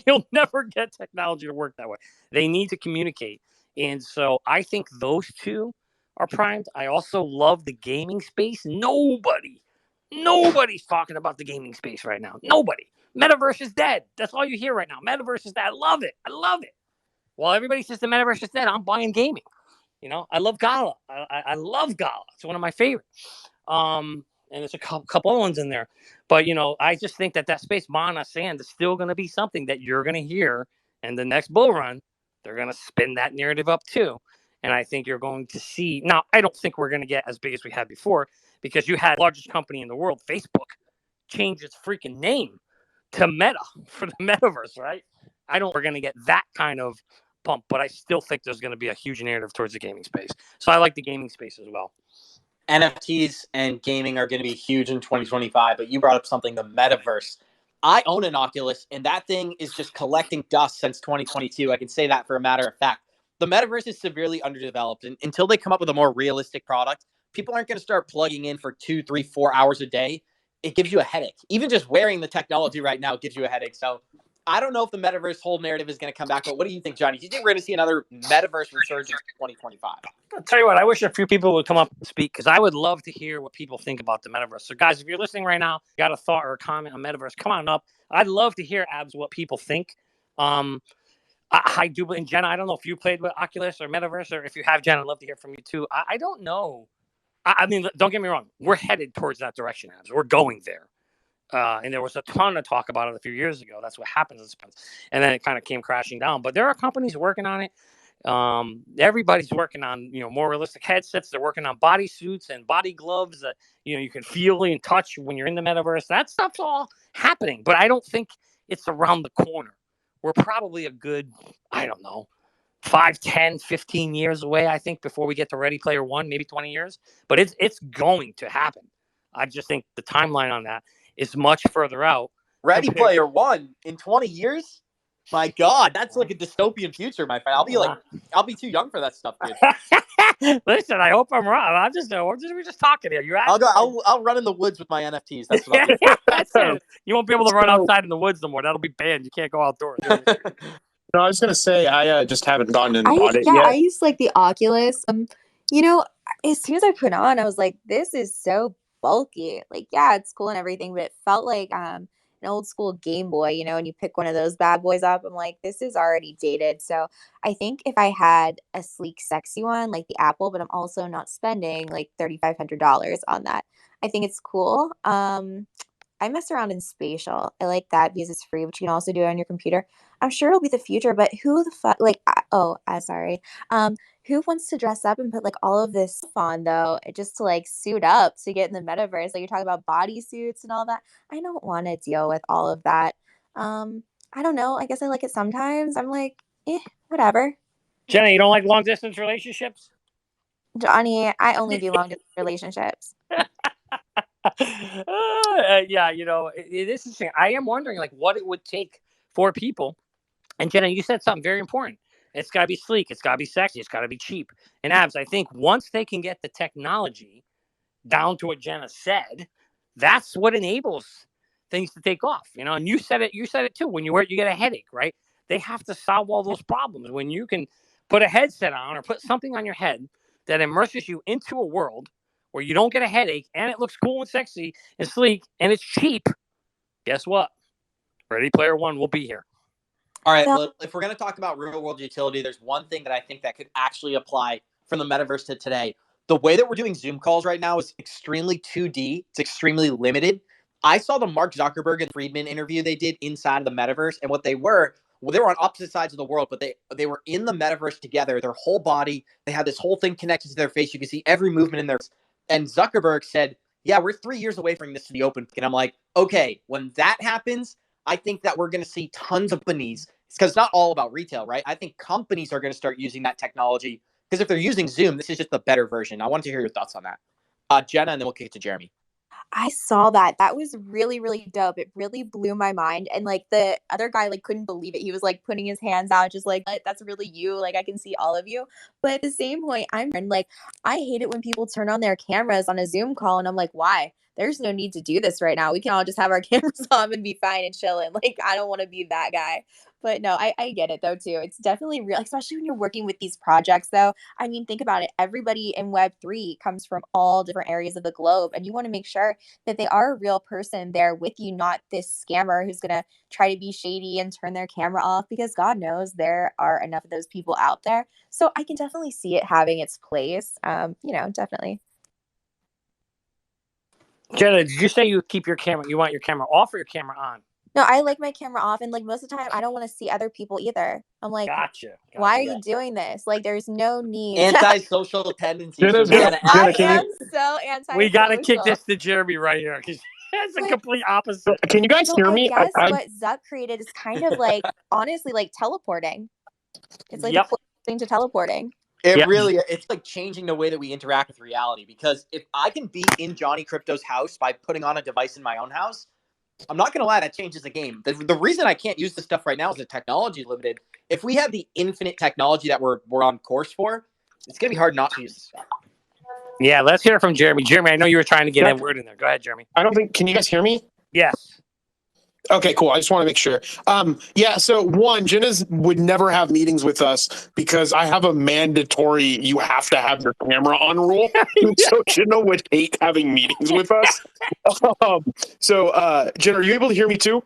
You'll never get technology to work that way. They need to communicate. And so I think those two are primed. I also love the gaming space. Nobody's talking about the gaming space right now. Nobody. Metaverse is dead. That's all you hear right now. Metaverse is dead. I love it. While everybody says the metaverse is dead, I'm buying gaming. I love Gala. I love Gala. It's one of my favorites. And there's a couple other ones in there. But, I just think that space, Mana Sand, is still going to be something that you're going to hear in the next bull run. They're going to spin that narrative up too. And I think you're going to see. Now, I don't think we're going to get as big as we had before because you had the largest company in the world, Facebook, change its freaking name to Meta for the metaverse, right? I don't think we're going to get that kind of pump, but I still think there's going to be a huge narrative towards the gaming space. So I like the gaming space as well. NFTs and gaming are going to be huge in 2025, but you brought up something, the metaverse. I own an Oculus, and that thing is just collecting dust since 2022. I can say that for a matter of fact. The metaverse is severely underdeveloped, and until they come up with a more realistic product, people aren't going to start plugging in for 2, 3, 4 hours a day. It gives you a headache. Even just wearing the technology right now gives you a headache. So I don't know if the metaverse whole narrative is going to come back, but what do you think, Johnny? Do you think we're going to see another metaverse resurgence in 2025? I'll tell you what, I wish a few people would come up and speak because I would love to hear what people think about the metaverse. So, guys, if you're listening right now, got a thought or a comment on metaverse, come on up. I'd love to hear, Abs, what people think. I do, and Jenna, I don't know if you played with Oculus or metaverse, or if you have, Jenna, I'd love to hear from you too. I don't know. I mean, don't get me wrong. We're headed towards that direction, Abs. We're going there. And there was a ton of talk about it a few years ago. That's what happens. And then it kind of came crashing down. But there are companies working on it. Everybody's working on, more realistic headsets. They're working on body suits and body gloves that, you can feel and touch when you're in the metaverse. That stuff's all happening. But I don't think it's around the corner. We're probably a good, I don't know, 5, 10, 15 years away, I think, before we get to Ready Player One, maybe 20 years. But it's going to happen. I just think the timeline on that is much further out. Ready Player One in 20 years? My God, that's like a dystopian future, my friend. I'll be too young for that stuff, dude. Listen, I hope I'm wrong. We're just talking here. I'll run in the woods with my NFTs. That's what I'll do. That's it. You won't be able to run outside in the woods no more. That'll be banned. You can't go outdoors. No, I was going to say, I just haven't gone and bought it yet. I used like the Oculus. As soon as I put it on, I was like, this is so bulky. Like, yeah, it's cool and everything, but it felt like an old school Game Boy, and you pick one of those bad boys up. I'm like, this is already dated. So I think if I had a sleek, sexy one like the Apple, but I'm also not spending like $3,500 on that, I think it's cool. I mess around in Spatial. I like that because it's free, but you can also do it on your computer. I'm sure it'll be the future, but who the fuck, sorry. Who wants to dress up and put like all of this on though, just to like suit up to get in the metaverse? Like you're talking about bodysuits and all that. I don't want to deal with all of that. I don't know. I guess I like it sometimes. I'm like, whatever. Jenna, you don't like long distance relationships? Johnny, I only do long distance relationships. Yeah, it is interesting. I am wondering like what it would take for people. And Jenna, you said something very important. It's got to be sleek. It's got to be sexy. It's got to be cheap. And Abs, I think once they can get the technology down to what Jenna said, that's what enables things to take off. And you said it too. When you wear it, you get a headache, right? They have to solve all those problems. When you can put a headset on or put something on your head that immerses you into a world where you don't get a headache and it looks cool and sexy and sleek and it's cheap, guess what? Ready Player One will be here. All right, well, if we're going to talk about real world utility, there's one thing that I think that could actually apply from the metaverse to today. The way that we're doing Zoom calls right now is extremely 2D. It's extremely limited. I saw the Mark Zuckerberg and Friedman interview they did inside of the metaverse, and what they were on opposite sides of the world, but they were in the metaverse together, their whole body. They had this whole thing connected to their face. You could see every movement in their. And Zuckerberg said, yeah, we're 3 years away from bringing this to the open. And I'm like, okay, when that happens, I think that we're going to see tons of companies because it's not all about retail, right? I think companies are going to start using that technology because if they're using Zoom, this is just the better version. I wanted to hear your thoughts on that. Jenna, and then we'll kick it to Jeremy. I saw that. That was really, really dope. It really blew my mind. And like the other guy like couldn't believe it. He was like putting his hands out, just like, that's really you. Like I can see all of you. But at the same point, I'm like, I hate it when people turn on their cameras on a Zoom call and I'm like, why? There's no need to do this right now. We can all just have our cameras on and be fine and chilling. Like I don't want to be that guy. But no, I get it though too. It's definitely real, especially when you're working with these projects though. I mean, think about it. Everybody in Web3 comes from all different areas of the globe, and you want to make sure that they are a real person there with you, not this scammer who's going to try to be shady and turn their camera off, because God knows there are enough of those people out there. So I can definitely see it having its place. Definitely. Jenna, did you say you want your camera off or your camera on? No, I like my camera off, and like most of the time I don't want to see other people either. I'm like, Gotcha. why are you doing this? Like there's no need. Anti-social tendencies. Jenna's from gonna- Jenna. I can you- am so anti-social. We got to kick this to Jeremy right here because that's the complete opposite. Can you guys hear me? I guess what Zuck created is kind of like, honestly, like teleporting. It's like the closest thing to teleporting. It's like changing the way that we interact with reality, because if I can be in Johnny Crypto's house by putting on a device in my own house, I'm not going to lie, that changes the game. The reason I can't use this stuff right now is the technology limited. If we have the infinite technology that we're on course for, it's going to be hard not to use this stuff. Yeah, let's hear from Jeremy. Jeremy, I know you were trying to get a word in there. Go ahead, Jeremy. Can you guys hear me? Yes. Okay, cool. I just want to make sure. So one, Jenna's would never have meetings with us because I have a mandatory you have to have your camera on rule. So Jenna would hate having meetings with us. Jenna, are you able to hear me too?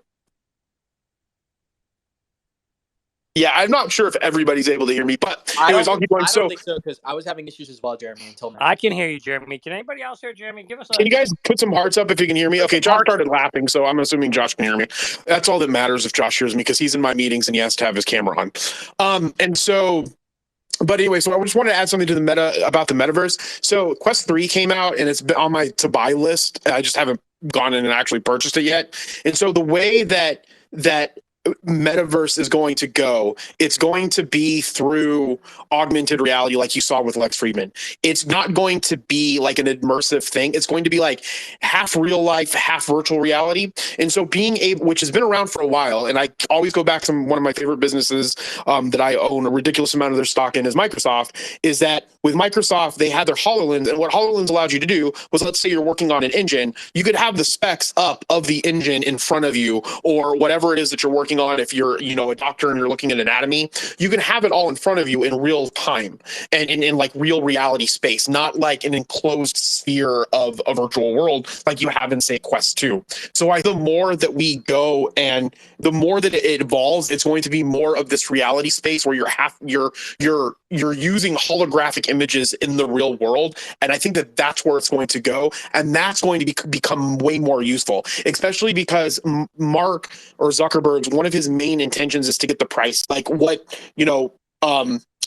Yeah, I'm not sure if everybody's able to hear me, but anyways, I'll keep going. I don't think so, because I was having issues as well, Jeremy, until now. I can hear you, Jeremy. Can anybody else hear Jeremy? Can you guys put some hearts up if you can hear me? Okay, Josh started laughing, so I'm assuming Josh can hear me. That's all that matters if Josh hears me, because he's in my meetings and he has to have his camera on. But anyway, so I just wanted to add something to the about the metaverse. So Quest 3 came out and it's been on my to buy list. I just haven't gone in and actually purchased it yet. And so the way that metaverse is going to go, it's going to be through augmented reality, like you saw with Lex Friedman. It's not going to be like an immersive thing. It's going to be like half real life, half virtual reality. And so being able, which has been around for a while, and I always go back to one of my favorite businesses that I own a ridiculous amount of their stock in is Microsoft, is that with Microsoft, they had their HoloLens, and what HoloLens allowed you to do was, let's say you're working on an engine, you could have the specs up of the engine in front of you, or whatever it is that you're working on. If you're, a doctor and you're looking at anatomy, you can have it all in front of you in real time and in like real reality space, not like an enclosed sphere of a virtual world like you have in, say, Quest 2. So the more that we go and the more that it evolves, it's going to be more of this reality space where you're using holographic images in the real world. And I think that that's where it's going to go. And that's going to become way more useful, especially because Mark or Zuckerberg's, one of his main intentions is to get the price, like what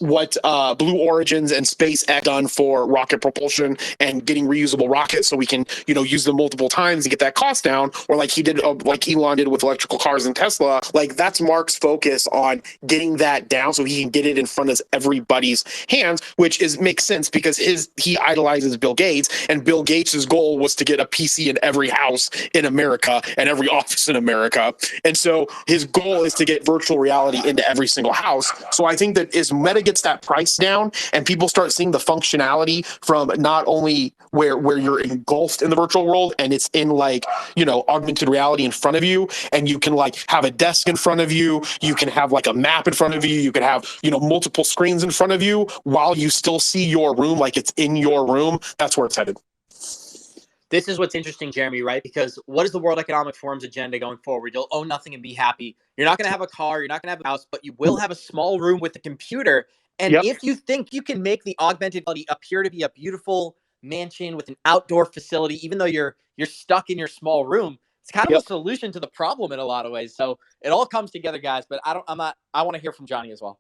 Blue Origins and SpaceX done for rocket propulsion and getting reusable rockets so we can, use them multiple times and get that cost down, or like he did, like Elon did with electrical cars and Tesla. Like that's Mark's focus on getting that down so he can get it in front of everybody's hands, which makes sense because he idolizes Bill Gates, and Bill Gates's goal was to get a PC in every house in America and every office in America. And so his goal is to get virtual reality into every single house. So I think that as Meta gets that price down and people start seeing the functionality from not only where you're engulfed in the virtual world and it's in like, augmented reality in front of you, and you can like have a desk in front of you, you can have like a map in front of you, you can have, multiple screens in front of you while you still see your room like it's in your room. That's where it's headed. This is what's interesting, Jeremy, right? Because what is the World Economic Forum's agenda going forward? You'll own nothing and be happy. You're not going to have a car. You're not going to have a house, but you will have a small room with a computer. And if you think you can make the augmented reality appear to be a beautiful mansion with an outdoor facility, even though you're stuck in your small room, it's kind of a solution to the problem in a lot of ways. So it all comes together, guys. But I want to hear from Johnny as well.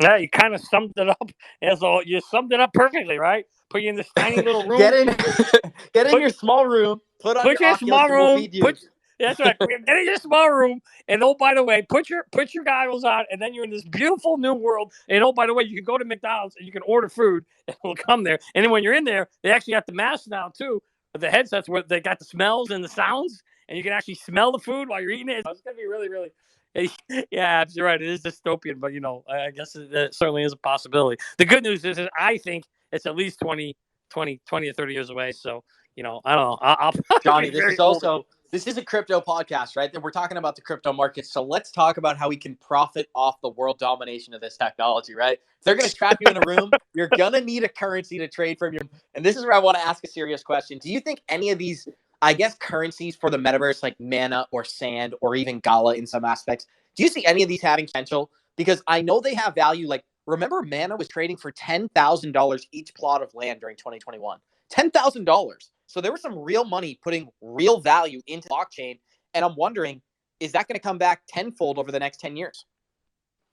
Yeah, you kind of summed it up. You summed it up perfectly, right? Put you in this tiny little room. Get in your small room. Put your small room. That's right. Get in your small room, and oh, by the way, put your goggles on, and then you're in this beautiful new world. And oh, by the way, you can go to McDonald's and you can order food, and it'll come there. And then when you're in there, they actually have the masks now too, the headsets where they got the smells and the sounds, and you can actually smell the food while you're eating it. It's gonna be really, really. Yeah, you're right. It is dystopian, but I guess it certainly is a possibility. The good news is I think it's at least 20 or 30 years away. So, I don't know. I'll Johnny, this is a crypto podcast, right? We're talking about the crypto market. So let's talk about how we can profit off the world domination of this technology, right? If they're going to trap you in a room, you're going to need a currency to trade from your. And this is where I want to ask a serious question. Do you think any of these, I guess, currencies for the metaverse, like Mana or Sand or even Gala in some aspects, do you see any of these having potential? Because I know they have value. Like, remember, Mana was trading for $10,000 each plot of land during 2021. $10,000. So there was some real money putting real value into blockchain. And I'm wondering, is that going to come back tenfold over the next 10 years?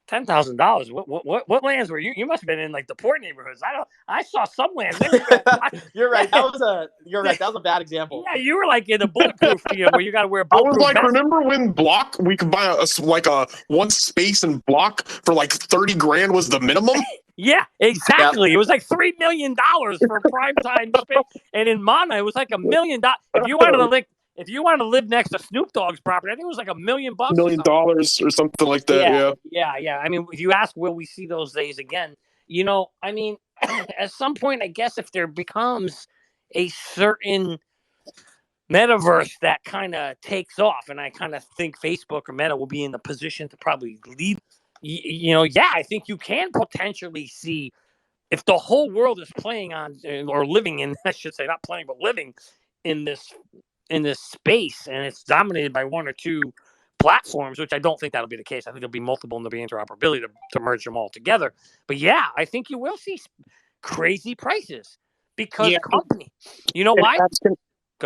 $10,000. What lands were you? You must have been in like the poor neighborhoods. I saw some lands. You're right. That was a bad example. Yeah, you were like in a bulletproof field where you got to wear I was bulletproof. like, remember when block we could buy a one space and block for like 30 grand was the minimum? Yeah, exactly. Yep. It was like $3 million for primetime space, and in Mana, it was like $1 million. If you wanted to live next to Snoop Dogg's property, I think it was like $1 million. $1 million or something like that. Yeah. I mean, if you ask, will we see those days again? I mean, at some point, I guess if there becomes a certain metaverse that kind of takes off, and I kind of think Facebook or Meta will be in the position to probably lead. I think you can potentially see if the whole world is playing on or living in, I should say, not playing, but living in this space, and it's dominated by one or two platforms, which I don't think that'll be the case. I think there'll be multiple, and there'll be interoperability to merge them all together. But yeah, I think you will see crazy prices because company. You know why?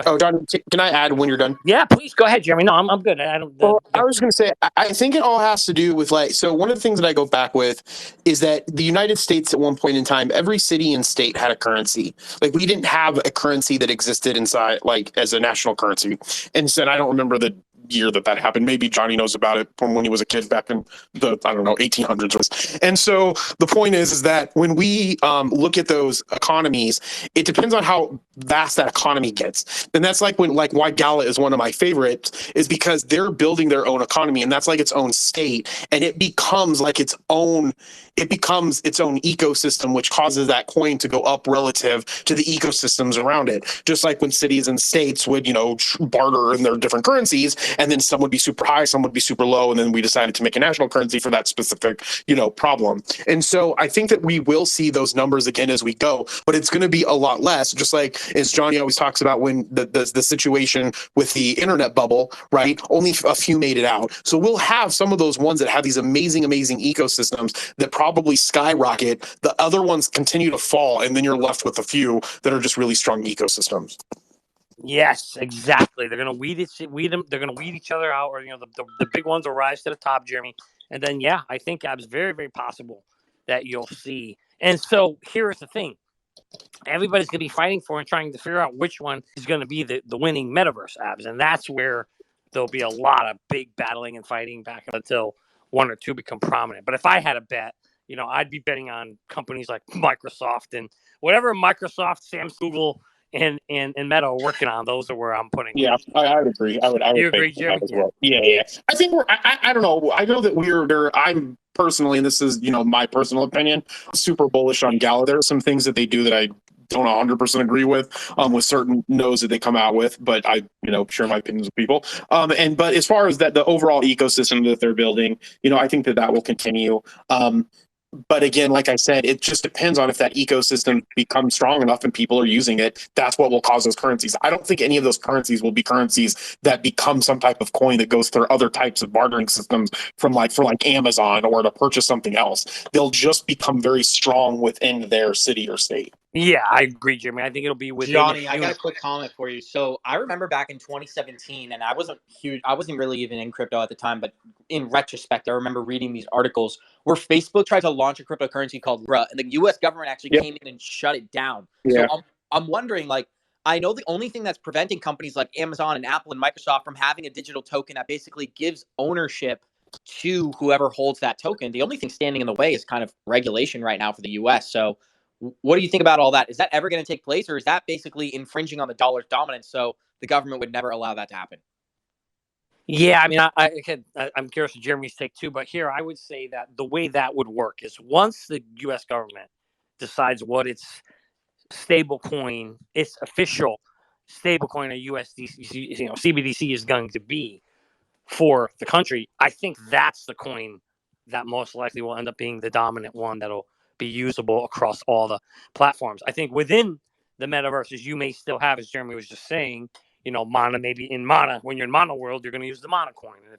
Oh, John, can I add when you're done? Yeah, please go ahead, Jeremy. No, I'm good. I was going to say, I think it all has to do with so one of the things that I go back with is that the United States at one point in time, every city and state had a currency. Like, we didn't have a currency that existed inside, like, as a national currency. And so I don't remember the year that happened. Maybe Johnny knows about it from when he was a kid back in the 1800s. And so the point is that when we look at those economies, it depends on how vast that economy gets. And that's why Gala is one of my favorites, is because they're building their own economy, and that's like its own state, and it becomes its own ecosystem, which causes that coin to go up relative to the ecosystems around it. Just like when cities and states would, barter in their different currencies, and then some would be super high, some would be super low, and then we decided to make a national currency for that specific, problem. And so I think that we will see those numbers again as we go, but it's going to be a lot less, just like as Johnny always talks about when the situation with the internet bubble, right? Only a few made it out. So we'll have some of those ones that have these amazing ecosystems that probably skyrocket. The other ones continue to fall, and then you're left with a few that are just really strong ecosystems. Yes, exactly. They're going to weed them. They're going to weed each other out, or the big ones will rise to the top, Jeremy. And then I think it's very, very possible that you'll see. And so here's the thing: everybody's going to be fighting for and trying to figure out which one is going to be the winning metaverse apps, and that's where there'll be a lot of big battling and fighting back until one or two become prominent. But if I had a bet, I'd be betting on companies like Microsoft and whatever Microsoft, Samsung, Google, and Meta are working on. Those are where I'm putting. Yeah, I would agree. I would agree, Jeremy? As well. Yeah. I think I don't know. I know that I'm personally, and this is my personal opinion, super bullish on Gala. There are some things that they do that I don't 100% agree with certain no's that they come out with, but I share my opinions with people. But as far as the overall ecosystem that they're building, I think that will continue. But again, like I said, it just depends on if that ecosystem becomes strong enough and people are using it. That's what will cause those currencies. I don't think any of those currencies will be currencies that become some type of coin that goes through other types of bartering systems for Amazon or to purchase something else. They'll just become very strong within their city or state. Yeah, I agree, Jimmy. I think it'll be with Johnny. I got a quick comment for you. So I remember back in 2017, and I wasn't really even in crypto at the time, but in retrospect, I remember reading these articles where Facebook tried to launch a cryptocurrency called Libra, and the U.S. government actually came in and shut it down. Yeah. So I'm wondering, I know the only thing that's preventing companies like Amazon and Apple and Microsoft from having a digital token that basically gives ownership to whoever holds that token. The only thing standing in the way is kind of regulation right now for the US. So what do you think about all that? Is that ever going to take place, or is that basically infringing on the dollar's dominance? So the government would never allow that to happen. Yeah, I mean, I'm curious to Jeremy's take too, but here I would say that the way that would work is once the U.S. government decides what its stable coin, its official stable coin, a USDC, CBDC is going to be for the country, I think that's the coin that most likely will end up being the dominant one that'll be usable across all the platforms. I think within the metaverses, you may still have, as Jeremy was just saying, Mana. Maybe in Mana, when you're in Mana world, you're going to use the Mana coin, and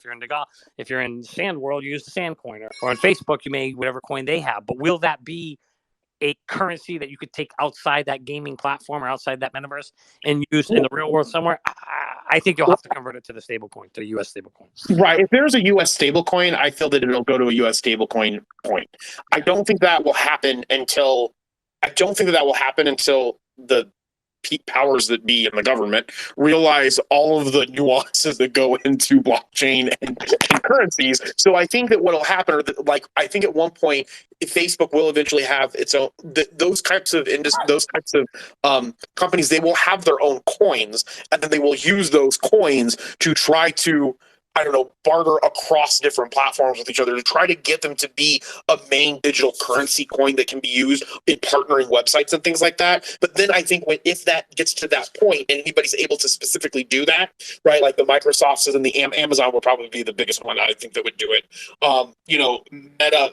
if you're in Sand world, you use the Sand coin, or on Facebook, you may whatever coin they have. But will that be a currency that you could take outside that gaming platform or outside that metaverse and use in the real world somewhere? I think you'll have to convert it to the stable coin, to the US stable coin. Right. If there's a US stable coin, I feel that it'll go to a US stable coin point. I don't think that will happen until the peak powers that be in the government realize all of the nuances that go into blockchain and currencies. So I think that what will happen, I think at one point, Facebook will eventually have its own. Those types of companies, they will have their own coins, and then they will use those coins to try to, barter across different platforms with each other to try to get them to be a main digital currency coin that can be used in partnering websites and things like that. But then I think if that gets to that point and anybody's able to specifically do that, right, like the Microsofts and the Amazon will probably be the biggest one I think that would do it. Meta,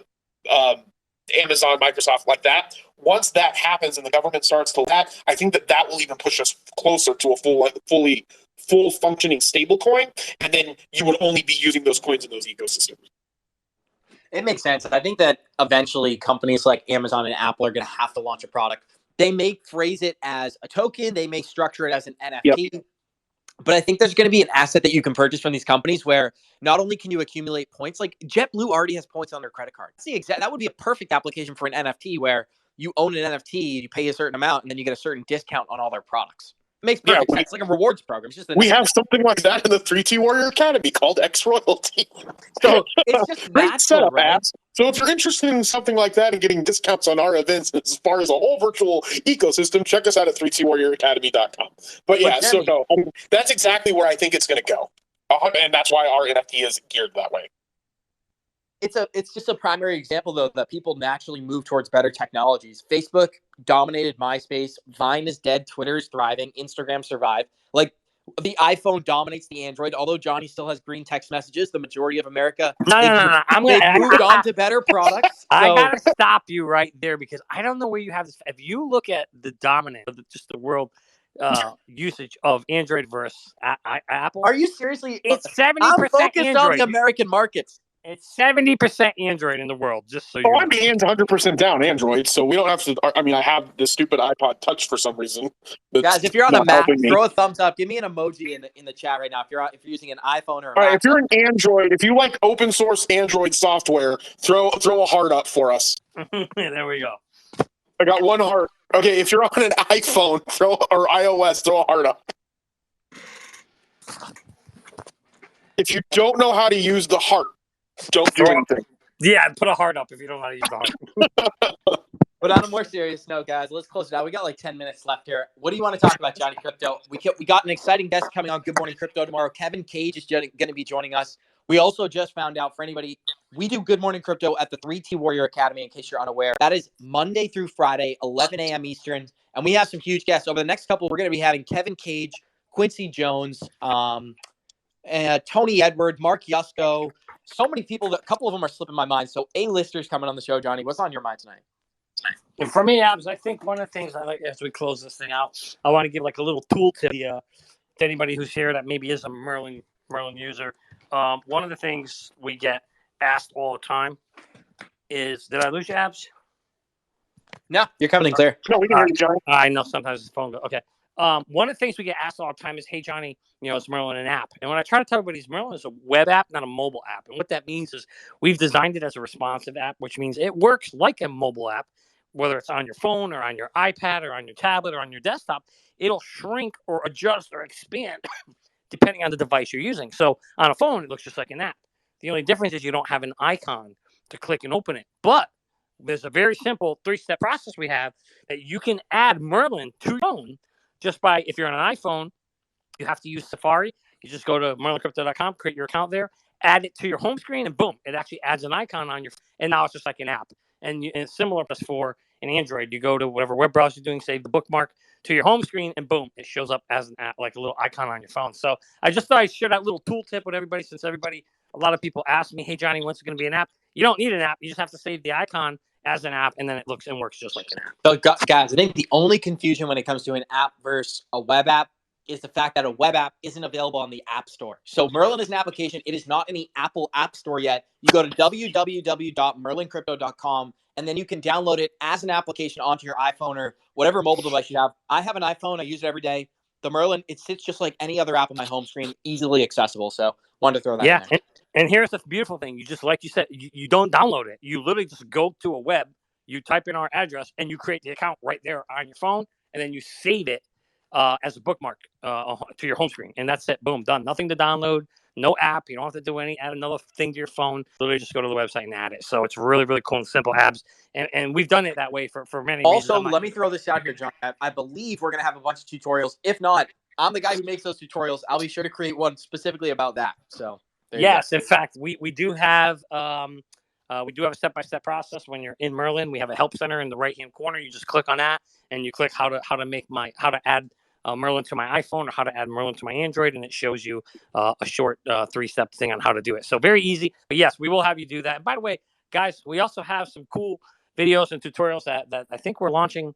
Amazon, Microsoft, like that. Once that happens and the government starts to that, I think that will even push us closer to a full functioning stable coin, and then you would only be using those coins in those ecosystems. It makes sense. I think that eventually companies like Amazon and Apple are going to have to launch a product. They may phrase it as a token, they may structure it as an NFT. Yep. But I think there's going to be an asset that you can purchase from these companies where not only can you accumulate points, like JetBlue already has points on their credit card. That would be a perfect application for an NFT where you own an NFT, you pay a certain amount, and then you get a certain discount on all their products. It makes perfect sense. It's like a rewards program. It's just we have something like that in the 3T Warrior Academy called X Royalty. So it's just great setup, right? Apps. So if you're interested in something like that and getting discounts on our events as far as a whole virtual ecosystem, check us out at 3TWarriorAcademy.com. But yeah, so no, that's exactly where I think it's going to go. And that's why our NFT is geared that way. It's just a primary example, though, that people naturally move towards better technologies. Facebook dominated MySpace. Vine is dead. Twitter is thriving. Instagram survived. Like, the iPhone dominates the Android. Although Johnny still has green text messages, the majority of America they've moved on to better products. So. I gotta stop you right there because I don't know where you have this. If you look at the dominant of just the world usage of Android versus Apple, are you seriously? It's 70% I'm focused Android. on the American markets. It's 70% Android in the world, just so you know. I'm hands 100% down Android, so we don't have to. I mean, I have the stupid iPod Touch for some reason. Guys, if you're on a Mac, throw a thumbs up. Give me an emoji in the chat right now. If you're using an iPhone or a Mac. All right, if you're an Android, if you like open source Android software, throw a heart up for us. There we go. I got one heart. Okay, if you're on an iPhone, or iOS, throw a heart up. If you don't know how to use the heart, don't do anything. Yeah, put a heart up if you don't know how to use the heart. But on a more serious note, guys, let's close it out. We got like 10 minutes left here. What do you want to talk about, Johnny Crypto? We got an exciting guest coming on Good Morning Crypto tomorrow. Kevin Cage is going to be joining us. We also just found out, for anybody, we do Good Morning Crypto at the 3T Warrior Academy, in case you're unaware. That is Monday through Friday, 11 a.m. Eastern. And we have some huge guests. Over the next couple, we're going to be having Kevin Cage, Quincy Jones, Tony Edward, Mark Yusko. So many people, a couple of them are slipping my mind. So A-listers coming on the show, Johnny. What's on your mind tonight? And for me, Abs, I think one of the things I like as we close this thing out, I want to give like a little tool to anybody who's here that maybe is a Merlin user. One of the things we get asked all the time is, did I lose you, Abs? No, you're coming in clear. No, we can hear you, Johnny. I know sometimes the phone goes. Okay. One of the things we get asked all the time is, hey, Johnny, is Merlin an app? And when I try to tell everybody, Merlin is a web app, not a mobile app. And what that means is we've designed it as a responsive app, which means it works like a mobile app. whether it's on your phone or on your iPad or on your tablet or on your desktop, it'll shrink or adjust or expand depending on the device you're using. So on a phone, it looks just like an app. The only difference is you don't have an icon to click and open it. But there's a very simple 3-step process we have that you can add Merlin to your phone just by, if you're on an iPhone, you have to use Safari. You just go to merlincrypto.com, create your account there, add it to your home screen, and boom, it actually adds an icon on your phone. And now it's just like an app. And it's similar for an Android. You go to whatever web browser you're doing, save the bookmark to your home screen, and boom, it shows up as an app, like a little icon on your phone. So I just thought I'd share that little tool tip with everybody, since a lot of people ask me, hey, Johnny, when's it going to be an app? You don't need an app. You just have to save the icon as an app, and then it looks and works just like an app. So, guys, I think the only confusion when it comes to an app versus a web app is the fact that a web app isn't available on the App Store. So Merlin is an application. It is not in the Apple App Store yet. You go to www.merlincrypto.com, and then you can download it as an application onto your iPhone or whatever mobile device you have. I have an iPhone. I use it every day. The Merlin, it sits just like any other app on my home screen, easily accessible. So wanted to throw that in there. And here's the beautiful thing. You just, like you said, you don't download it. You literally just go to a web, you type in our address, and you create the account right there on your phone, and then you save it as a bookmark to your home screen. And that's it. Boom, done. Nothing to download, no app. You don't have to do add another thing to your phone. Literally just go to the website and add it. So it's really, really cool and simple apps. And we've done it that way for many reasons. Also, let me throw this out here, John. I believe we're going to have a bunch of tutorials. If not, I'm the guy who makes those tutorials. I'll be sure to create one specifically about that. So yes, in fact, we do have a step-by-step process. When you're in Merlin, we have a help center in the right-hand corner. You just click on that, and you click how to add Merlin to my iPhone or how to add Merlin to my Android, and it shows you a short 3-step thing on how to do it. So very easy. But yes, we will have you do that. And by the way, guys, we also have some cool videos and tutorials that I think we're launching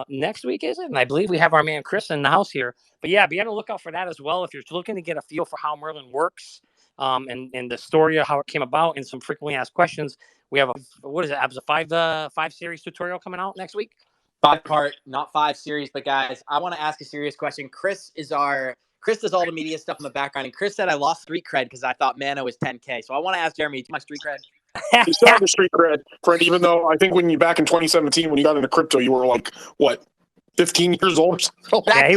next week, is it? And I believe we have our man Chris in the house here. But yeah, be on the lookout for that as well if you're looking to get a feel for how Merlin works. And the story of how it came about and some frequently asked questions. We have a 5-series tutorial coming out next week. 5-part, not 5 series. But guys, I want to ask a serious question. Chris does all the media stuff in the background, and Chris said I lost street cred because I thought Mana was 10K. So I want to ask Jeremy, do you my street cred? You still have the street cred, friend, even though I think back in 2017, when you got into crypto, you were like, what, 15 years old or something? Back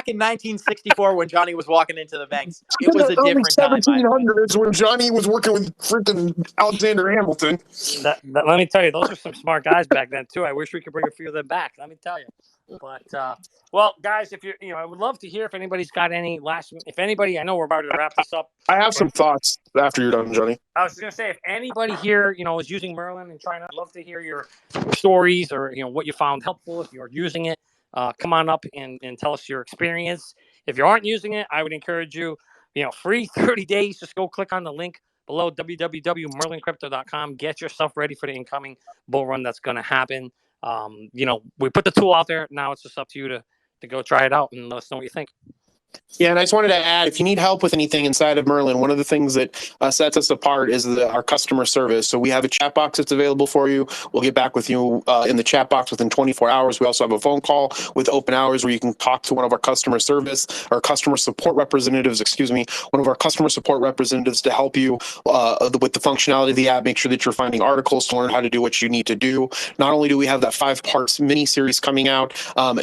in 1964, when Johnny was walking into the banks, it was a different time. 1700s, when Johnny was working with freaking Alexander Hamilton. Let me tell you, those are some smart guys back then too. I wish we could bring a few of them back. Let me tell you. But well, guys, if I would love to hear if anybody's got any if anybody, I know we're about to wrap this up. I have some thoughts after you're done, Johnny. I was just gonna say, if anybody here, is using Merlin and trying, I'd love to hear your stories or what you found helpful. If you're using it, come on up and tell us your experience. If you aren't using it, I would encourage you, free 30 days. Just go click on the link below, www.merlincrypto.com. Get yourself ready for the incoming bull run that's going to happen. We put the tool out there. Now it's just up to you to go try it out and let us know what you think. Yeah, and I just wanted to add, if you need help with anything inside of Merlin, one of the things that sets us apart is our customer service. So we have a chat box that's available for you. We'll get back with you in the chat box within 24 hours. We also have a phone call with open hours where you can talk to one of our customer support representatives, one of our customer support representatives to help you with the functionality of the app, make sure that you're finding articles to learn how to do what you need to do. Not only do we have that 5-part mini series coming out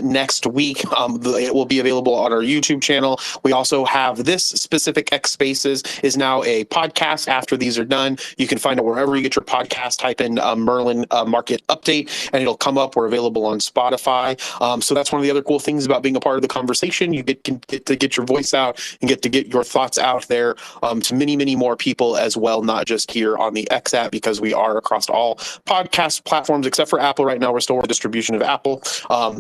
next week, it will be available on our YouTube channel. We also have this specific X Spaces is now a podcast. After these are done, you can find it wherever you get your podcast. Type in Merlin Market Update, and it'll come up. We're available on Spotify. So that's one of the other cool things about being a part of the conversation. You get to get your voice out and get to get your thoughts out there to many, many more people as well, not just here on the X app, because we are across all podcast platforms except for Apple. Right now, we're still a distribution of Apple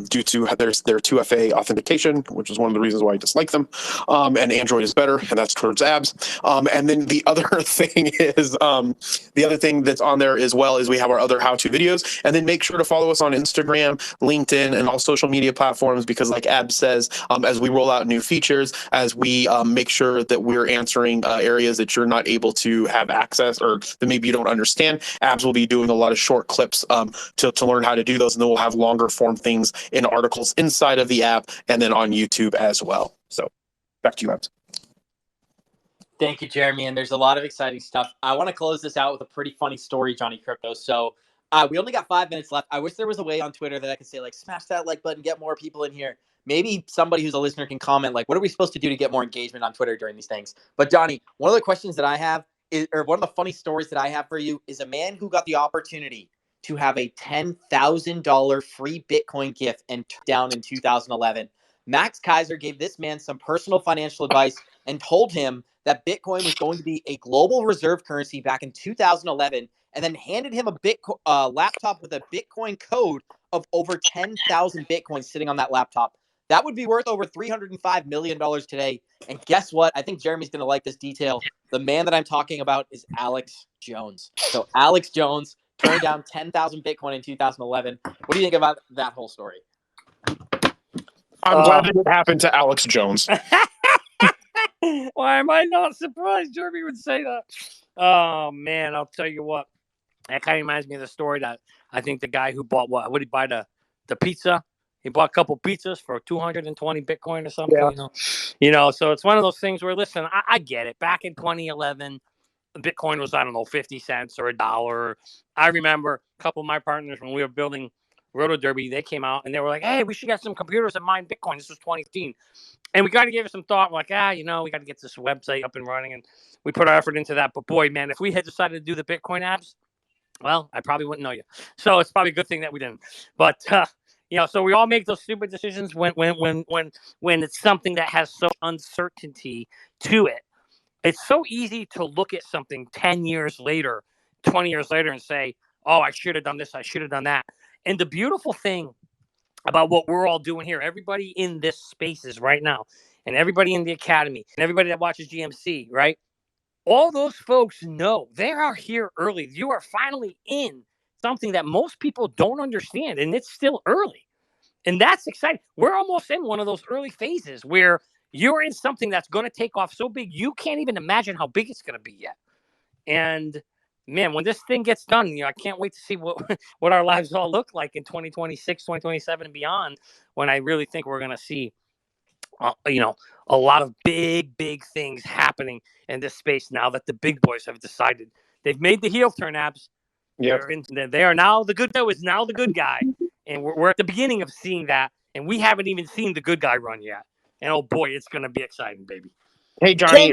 due to their 2FA authentication, which is one of the reasons why I dislike them. And Android is better, and that's towards abs. And then the other thing is the other thing that's on there as well is we have our other how-to videos. And then make sure to follow us on Instagram, LinkedIn, and all social media platforms, because like Abs says, as we roll out new features, as we make sure that we're answering areas that you're not able to have access or that maybe you don't understand, Abs will be doing a lot of short clips to learn how to do those, and then we'll have longer form things in articles inside of the app and then on YouTube as well. So back to you, Abs. Thank you, Jeremy. And there's a lot of exciting stuff. I want to close this out with a pretty funny story, Johnny Crypto. So We only got 5 minutes left. I wish there was a way on Twitter that I could say, like, smash that like button, get more people in here. Maybe somebody who's a listener can comment, like, what are we supposed to do to get more engagement on Twitter during these things? But Johnny, one of the questions that I have is, or one of the funny stories that I have for you is a man who got the opportunity to have a $10,000 free Bitcoin gift and down in 2011. Max Kaiser gave this man some personal financial advice and told him that Bitcoin was going to be a global reserve currency back in 2011, and then handed him a laptop with a Bitcoin code of over 10,000 Bitcoins sitting on that laptop. That would be worth over $305 million today. And guess what? I think Jeremy's going to like this detail. The man that I'm talking about is Alex Jones. So Alex Jones turned down 10,000 Bitcoin in 2011. What do you think about that whole story? I'm glad that it happened to Alex Jones. Why am I not surprised Jeremy would say that? Oh, man, I'll tell you what. That kind of reminds me of the story that I think the guy who bought what did he buy the pizza? He bought a couple pizzas for 220 Bitcoin or something. Yeah. So it's one of those things where, listen, I get it. Back in 2011, Bitcoin was, I don't know, 50 cents or $1. I remember a couple of my partners when we were building Roto Derby, they came out and they were like, hey, we should get some computers that mine Bitcoin. This was 2015. And we got to give it some thought. We're like, we got to get this website up and running. And we put our effort into that. But boy, man, if we had decided to do the Bitcoin apps, well, I probably wouldn't know you. So it's probably a good thing that we didn't. But, so we all make those stupid decisions when it's something that has so uncertainty to it. It's so easy to look at something 10 years later, 20 years later and say, oh, I should have done this. I should have done that. And the beautiful thing about what we're all doing here, everybody in this spaces right now, and everybody in the academy, and everybody that watches GMC, right? All those folks know they are here early. You are finally in something that most people don't understand, and it's still early. And that's exciting. We're almost in one of those early phases where you're in something that's going to take off so big, you can't even imagine how big it's going to be yet. And man, when this thing gets done, I can't wait to see what our lives all look like in 2026, 2027 and beyond, when I really think we're going to see a lot of big things happening in this space now that the big boys have decided. They've made the heel turn, Abs. Yep. They are now the good guy is now the good guy. And we're at the beginning of seeing that. And we haven't even seen the good guy run yet. And oh boy, it's going to be exciting, baby. Hey, Johnny.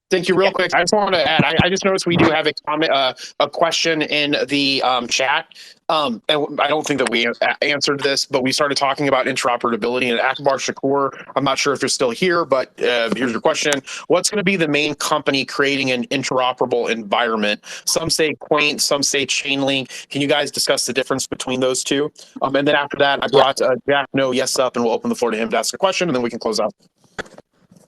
Thank you. Real quick, I just want to add. I just noticed we do have a comment, a question in the chat. And I don't think that we answered this, but we started talking about interoperability. And Akbar Shakur, I'm not sure if you're still here, but here's your question: what's going to be the main company creating an interoperable environment? Some say Quaint, some say Chainlink. Can you guys discuss the difference between those two? And then after that, I brought Jack No Yes up, and we'll open the floor to him to ask a question, and then we can close out.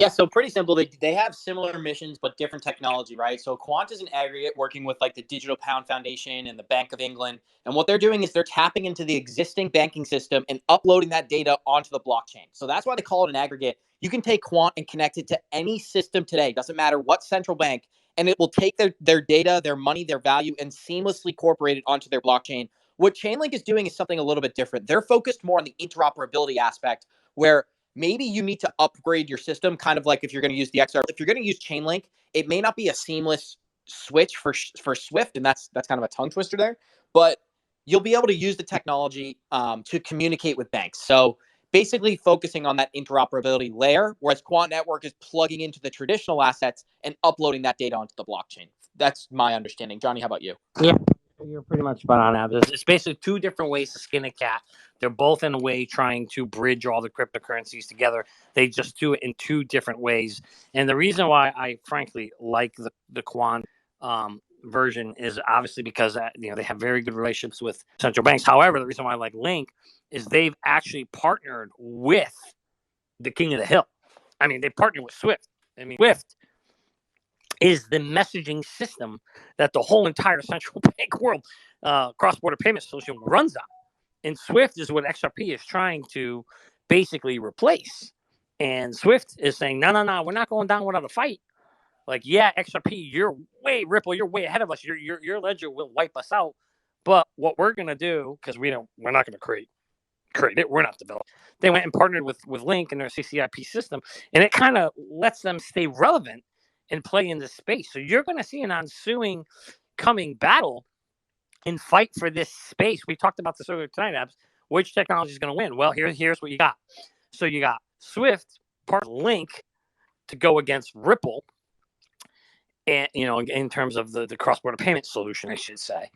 Yeah, so pretty simple. They have similar missions, but different technology, right? So Quant is an aggregate working with like the Digital Pound Foundation and the Bank of England. And what they're doing is they're tapping into the existing banking system and uploading that data onto the blockchain. So that's why they call it an aggregate. You can take Quant and connect it to any system today. Doesn't matter what central bank. And it will take their data, their money, their value, and seamlessly incorporate it onto their blockchain. What Chainlink is doing is something a little bit different. They're focused more on the interoperability aspect, where maybe you need to upgrade your system, kind of like if you're going to use the XR. If you're going to use Chainlink, it may not be a seamless switch for Swift, and that's kind of a tongue twister there. But you'll be able to use the technology to communicate with banks. So basically focusing on that interoperability layer, whereas Quant Network is plugging into the traditional assets and uploading that data onto the blockchain. That's my understanding. Johnny, how about you? Yeah, you're pretty much spot on, Abs. It's basically two different ways to skin a cat. They're both in a way trying to bridge all the cryptocurrencies together. They just do it in two different ways. And the reason why I frankly like the Quant version is obviously because they have very good relationships with central banks. However, the reason why I like Link is they've actually partnered with the king of the hill. I mean, they partnered with Swift. I mean, Swift is the messaging system that the whole entire central bank world cross-border payment solution runs on. And Swift is what XRP is trying to basically replace. And Swift is saying, no, we're not going down without a fight. Like, yeah, XRP, Ripple, you're way ahead of us. Your ledger will wipe us out. But what we're going to do, because we're not going to create it, we're not developing. They went and partnered with Link and their CCIP system, and it kind of lets them stay relevant and play in this space. So you're going to see an ensuing coming battle and fight for this space. We talked about this earlier tonight, Abs. Which technology is going to win? Well, here's what you got. So you got Swift, part of Link, to go against Ripple, and in terms of the cross-border payment solution, I should say.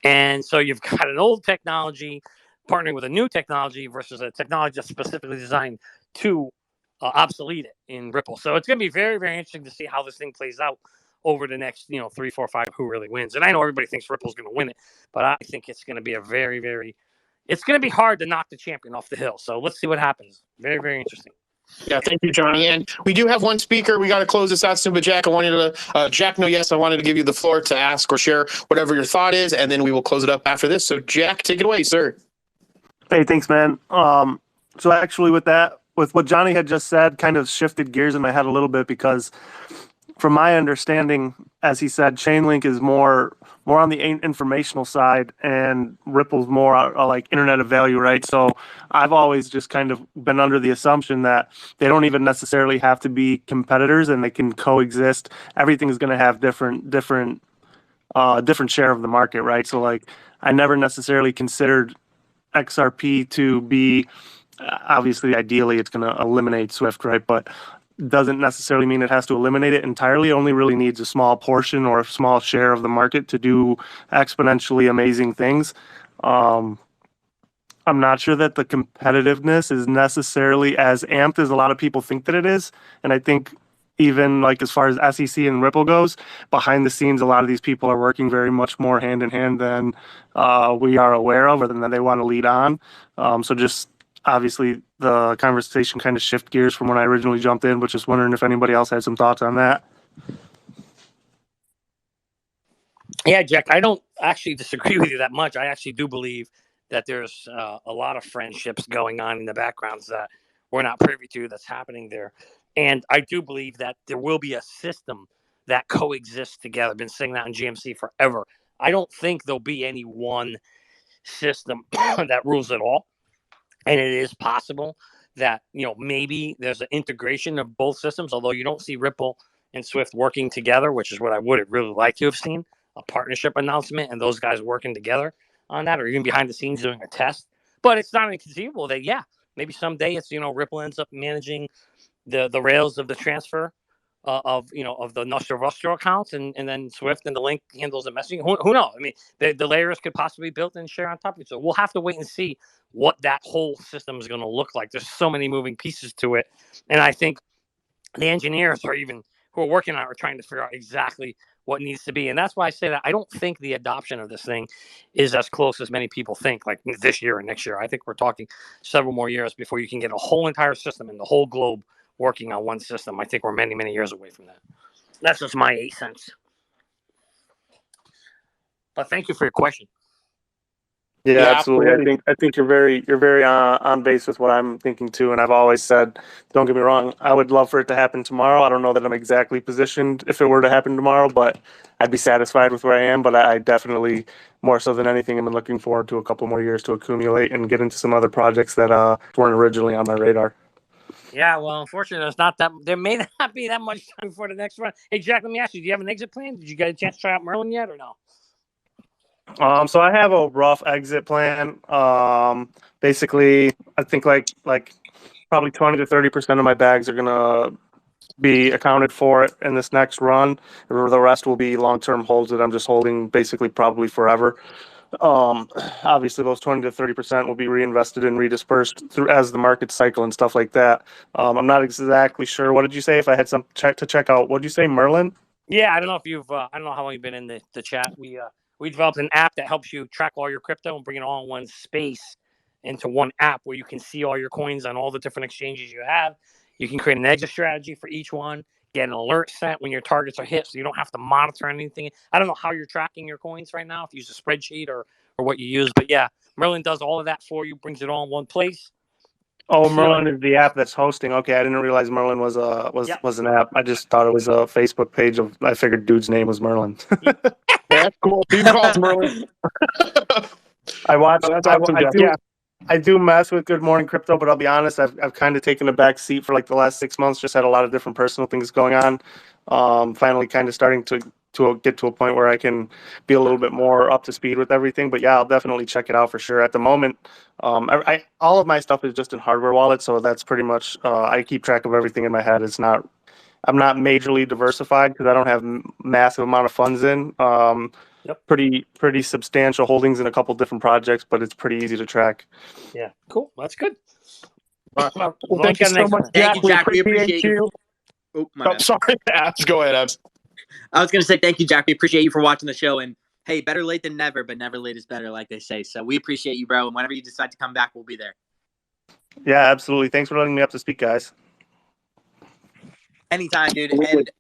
And so you've got an old technology partnering with a new technology versus a technology that's specifically designed to obsolete it in Ripple. So it's going to be very, very interesting to see how this thing plays out over the next 3, 4, 5, who really wins. And I know everybody thinks Ripple's going to win it, but I think it's going to be it's going to be hard to knock the champion off the hill. So let's see what happens. Very, very interesting. Yeah, thank you, Johnny. And we do have one speaker. We got to close this out soon, but Jack, I wanted to give you the floor to ask or share whatever your thought is, and then we will close it up after this. So, Jack, take it away, sir. Hey, thanks, man. So actually with what Johnny had just said, kind of shifted gears in my head a little bit, because from my understanding, as he said, Chainlink is more on the informational side, and Ripple's more like Internet of Value, right? So I've always just kind of been under the assumption that they don't even necessarily have to be competitors, and they can coexist. Everything's going to have different share of the market, right? So like, I never necessarily considered XRP to be, obviously, ideally, it's going to eliminate Swift, right? But doesn't necessarily mean it has to eliminate it entirely. It only really needs a small portion or a small share of the market to do exponentially amazing things. I'm not sure that the competitiveness is necessarily as amped as a lot of people think that it is. And I think even like as far as SEC and Ripple goes, behind the scenes, a lot of these people are working very much more hand in hand than we are aware of, or than they want to lead on. So just obviously the conversation kind of shift gears from when I originally jumped in, but just wondering if anybody else had some thoughts on that. Yeah, Jack, I don't actually disagree with you that much. I actually do believe that there's a lot of friendships going on in the backgrounds that we're not privy to that's happening there. And I do believe that there will be a system that coexists together. I've been saying that in GMC forever. I don't think there'll be any one system that rules it all. And it is possible that, maybe there's an integration of both systems, although you don't see Ripple and Swift working together, which is what I would have really liked to have seen, a partnership announcement and those guys working together on that, or even behind the scenes doing a test. But it's not inconceivable that, maybe someday it's, Ripple ends up managing the rails of the transfer of the Nostro accounts, and then Swift and the Link handles the messaging. Who knows? I mean, the layers could possibly be built and share on top of it. So we'll have to wait and see what that whole system is going to look like. There's so many moving pieces to it, and I think the engineers who are working on it are trying to figure out exactly what needs to be. And that's why I say that I don't think the adoption of this thing is as close as many people think, like this year and next year. I think we're talking several more years before you can get a whole entire system in the whole globe working on one system. I think we're many, many years away from that. That's just my 8 cents. But thank you for your question. Yeah, absolutely. I think you're very on base with what I'm thinking too. And I've always said, don't get me wrong, I would love for it to happen tomorrow. I don't know that I'm exactly positioned if it were to happen tomorrow, but I'd be satisfied with where I am. But I definitely, more so than anything, I'm looking forward to a couple more years to accumulate and get into some other projects that weren't originally on my radar. Yeah, well, unfortunately, there may not be that much time before the next run. Hey, Jack, let me ask you, do you have an exit plan? Did you get a chance to try out Merlin yet or no? So I have a rough exit plan. Basically, I think like probably 20 to 30% of my bags are gonna be accounted for in this next run. The rest will be long-term holds that I'm just holding basically probably forever. Obviously those 20 to 30% will be reinvested and redispersed through as the market cycle and stuff like that. I'm not exactly sure. What did you say? If I had some check out, what did you say, Merlin? Yeah, I don't know if you've, I don't know how long you've been in the chat. We developed an app that helps you track all your crypto and bring it all in one space into one app where you can see all your coins on all the different exchanges you have. You can create an exit strategy for each one, get an alert sent when your targets are hit, so you don't have to monitor anything. I don't know how you're tracking your coins right now, if you use a spreadsheet or what you use, but yeah, Merlin does all of that for you, brings it all in one place. Oh, Merlin is the app that's hosting. Okay, I didn't realize Merlin was an app. I just thought it was a Facebook page of. I figured dude's name was Merlin. That's cool. Dude calls Merlin. I do mess with Good Morning Crypto, but I'll be honest, I've kind of taken a back seat for like the last 6 months. Just had a lot of different personal things going on. Finally, kind of starting to to get to a point where I can be a little bit more up to speed with everything. But yeah, I'll definitely check it out for sure. At the moment, I all of my stuff is just in hardware wallet, so that's pretty much I keep track of everything in my head. I'm not majorly diversified because I don't have massive amount of funds in. Yep. Pretty substantial holdings in a couple different projects, but it's pretty easy to track. Yeah, cool. That's good. Well, thank you so much, Thank Jack. you, Jack. We appreciate you. Oh, sorry, Abs. Go ahead, Abs. I was going to say thank you, Jack. We appreciate you for watching the show. And hey, better late than never, but never late is better, like they say. So we appreciate you, bro. And whenever you decide to come back, we'll be there. Yeah, absolutely. Thanks for letting me up to speak, guys. Anytime, dude. And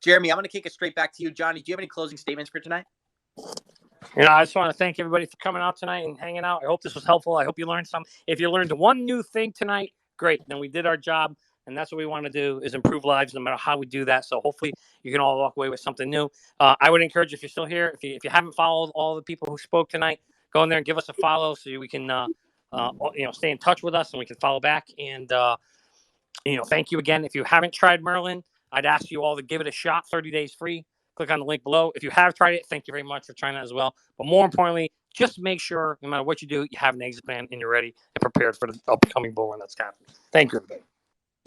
Jeremy, I'm going to kick it straight back to you. Johnny, do you have any closing statements for tonight? I just want to thank everybody for coming out tonight and hanging out. I hope this was helpful. I hope you learned something. If you learned one new thing tonight, great. Then we did our job, and that's what we want to do is improve lives no matter how we do that. So hopefully you can all walk away with something new. I would encourage, if you're still here, if you haven't followed all the people who spoke tonight, go in there and give us a follow so we can stay in touch with us and we can follow back. And thank you again. If you haven't tried Merlin, I'd ask you all to give it a shot. 30 days free. Click on the link below. If you have tried it, thank you very much for trying that as well. But more importantly, just make sure, no matter what you do, you have an exit plan and you're ready and prepared for the upcoming bull run that's happening. Thank you, everybody.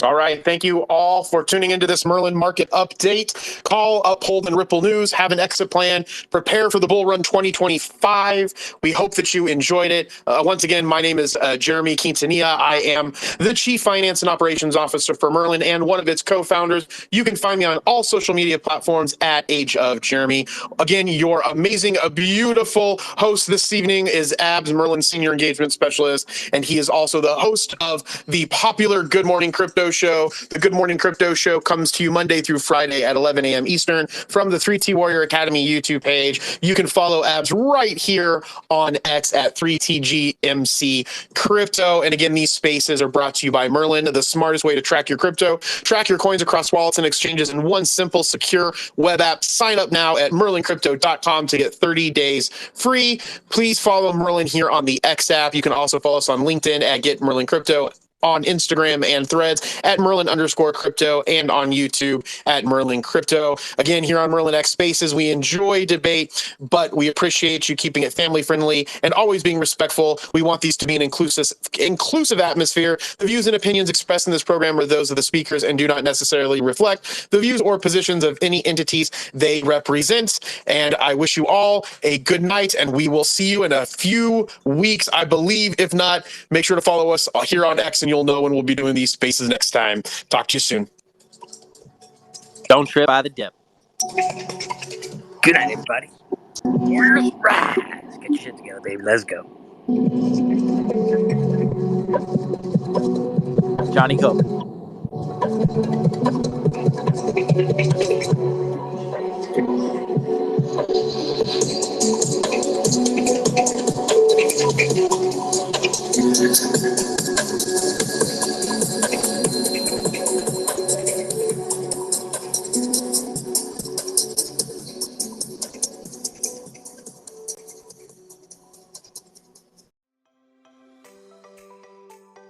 All right. Thank you all for tuning into this Merlin market update. Call, Uphold, and Ripple News. Have an exit plan. Prepare for the bull run 2025. We hope that you enjoyed it. Once again, my name is Jeremy Quintanilla. I am the Chief Finance and Operations Officer for Merlin and one of its co-founders. You can find me on all social media platforms at Age of Jeremy. Again, your amazing, beautiful host this evening is Abs, Merlin Senior Engagement Specialist, and he is also the host of the popular Good Morning Crypto Show. The Good Morning Crypto Show comes to you Monday through Friday at 11 a.m. Eastern from the 3T Warrior Academy YouTube page. You can follow Abs right here on X at 3TGMC Crypto. And again, these spaces are brought to you by Merlin, the smartest way to track your crypto. Track your coins across wallets and exchanges in one simple, secure web app. Sign up now at merlincrypto.com to get 30 days free. Please follow Merlin here on the X app. You can also follow us on LinkedIn at Get Merlin Crypto, on Instagram and Threads at Merlin_crypto, and on YouTube at Merlin Crypto. Again, here on Merlin X Spaces, we enjoy debate, but we appreciate you keeping it family friendly and always being respectful. We want these to be an inclusive atmosphere. The views and opinions expressed in this program are those of the speakers and do not necessarily reflect the views or positions of any entities they represent. And I wish you all a good night, and we will see you in a few weeks, I believe. If not, make sure to follow us here on X, and you'll know when we'll be doing these spaces next time. Talk to you soon. Don't trip by the dip. Good night, everybody. Warriors rise. Get your shit together, baby. Let's go. Johnny, go.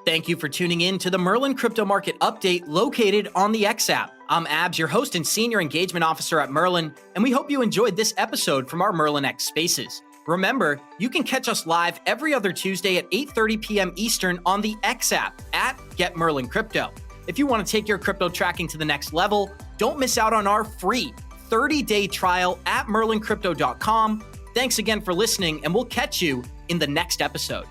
Thank you for tuning in to the Merlin Crypto Market Update located on the X app. I'm Abs, your host and Senior Engagement Officer at Merlin, and we hope you enjoyed this episode from our Merlin X Spaces. Remember, you can catch us live every other Tuesday at 8:30 p.m. Eastern on the X app at Get Merlin Crypto. If you want to take your crypto tracking to the next level, don't miss out on our free 30-day trial at merlincrypto.com. Thanks again for listening, and we'll catch you in the next episode.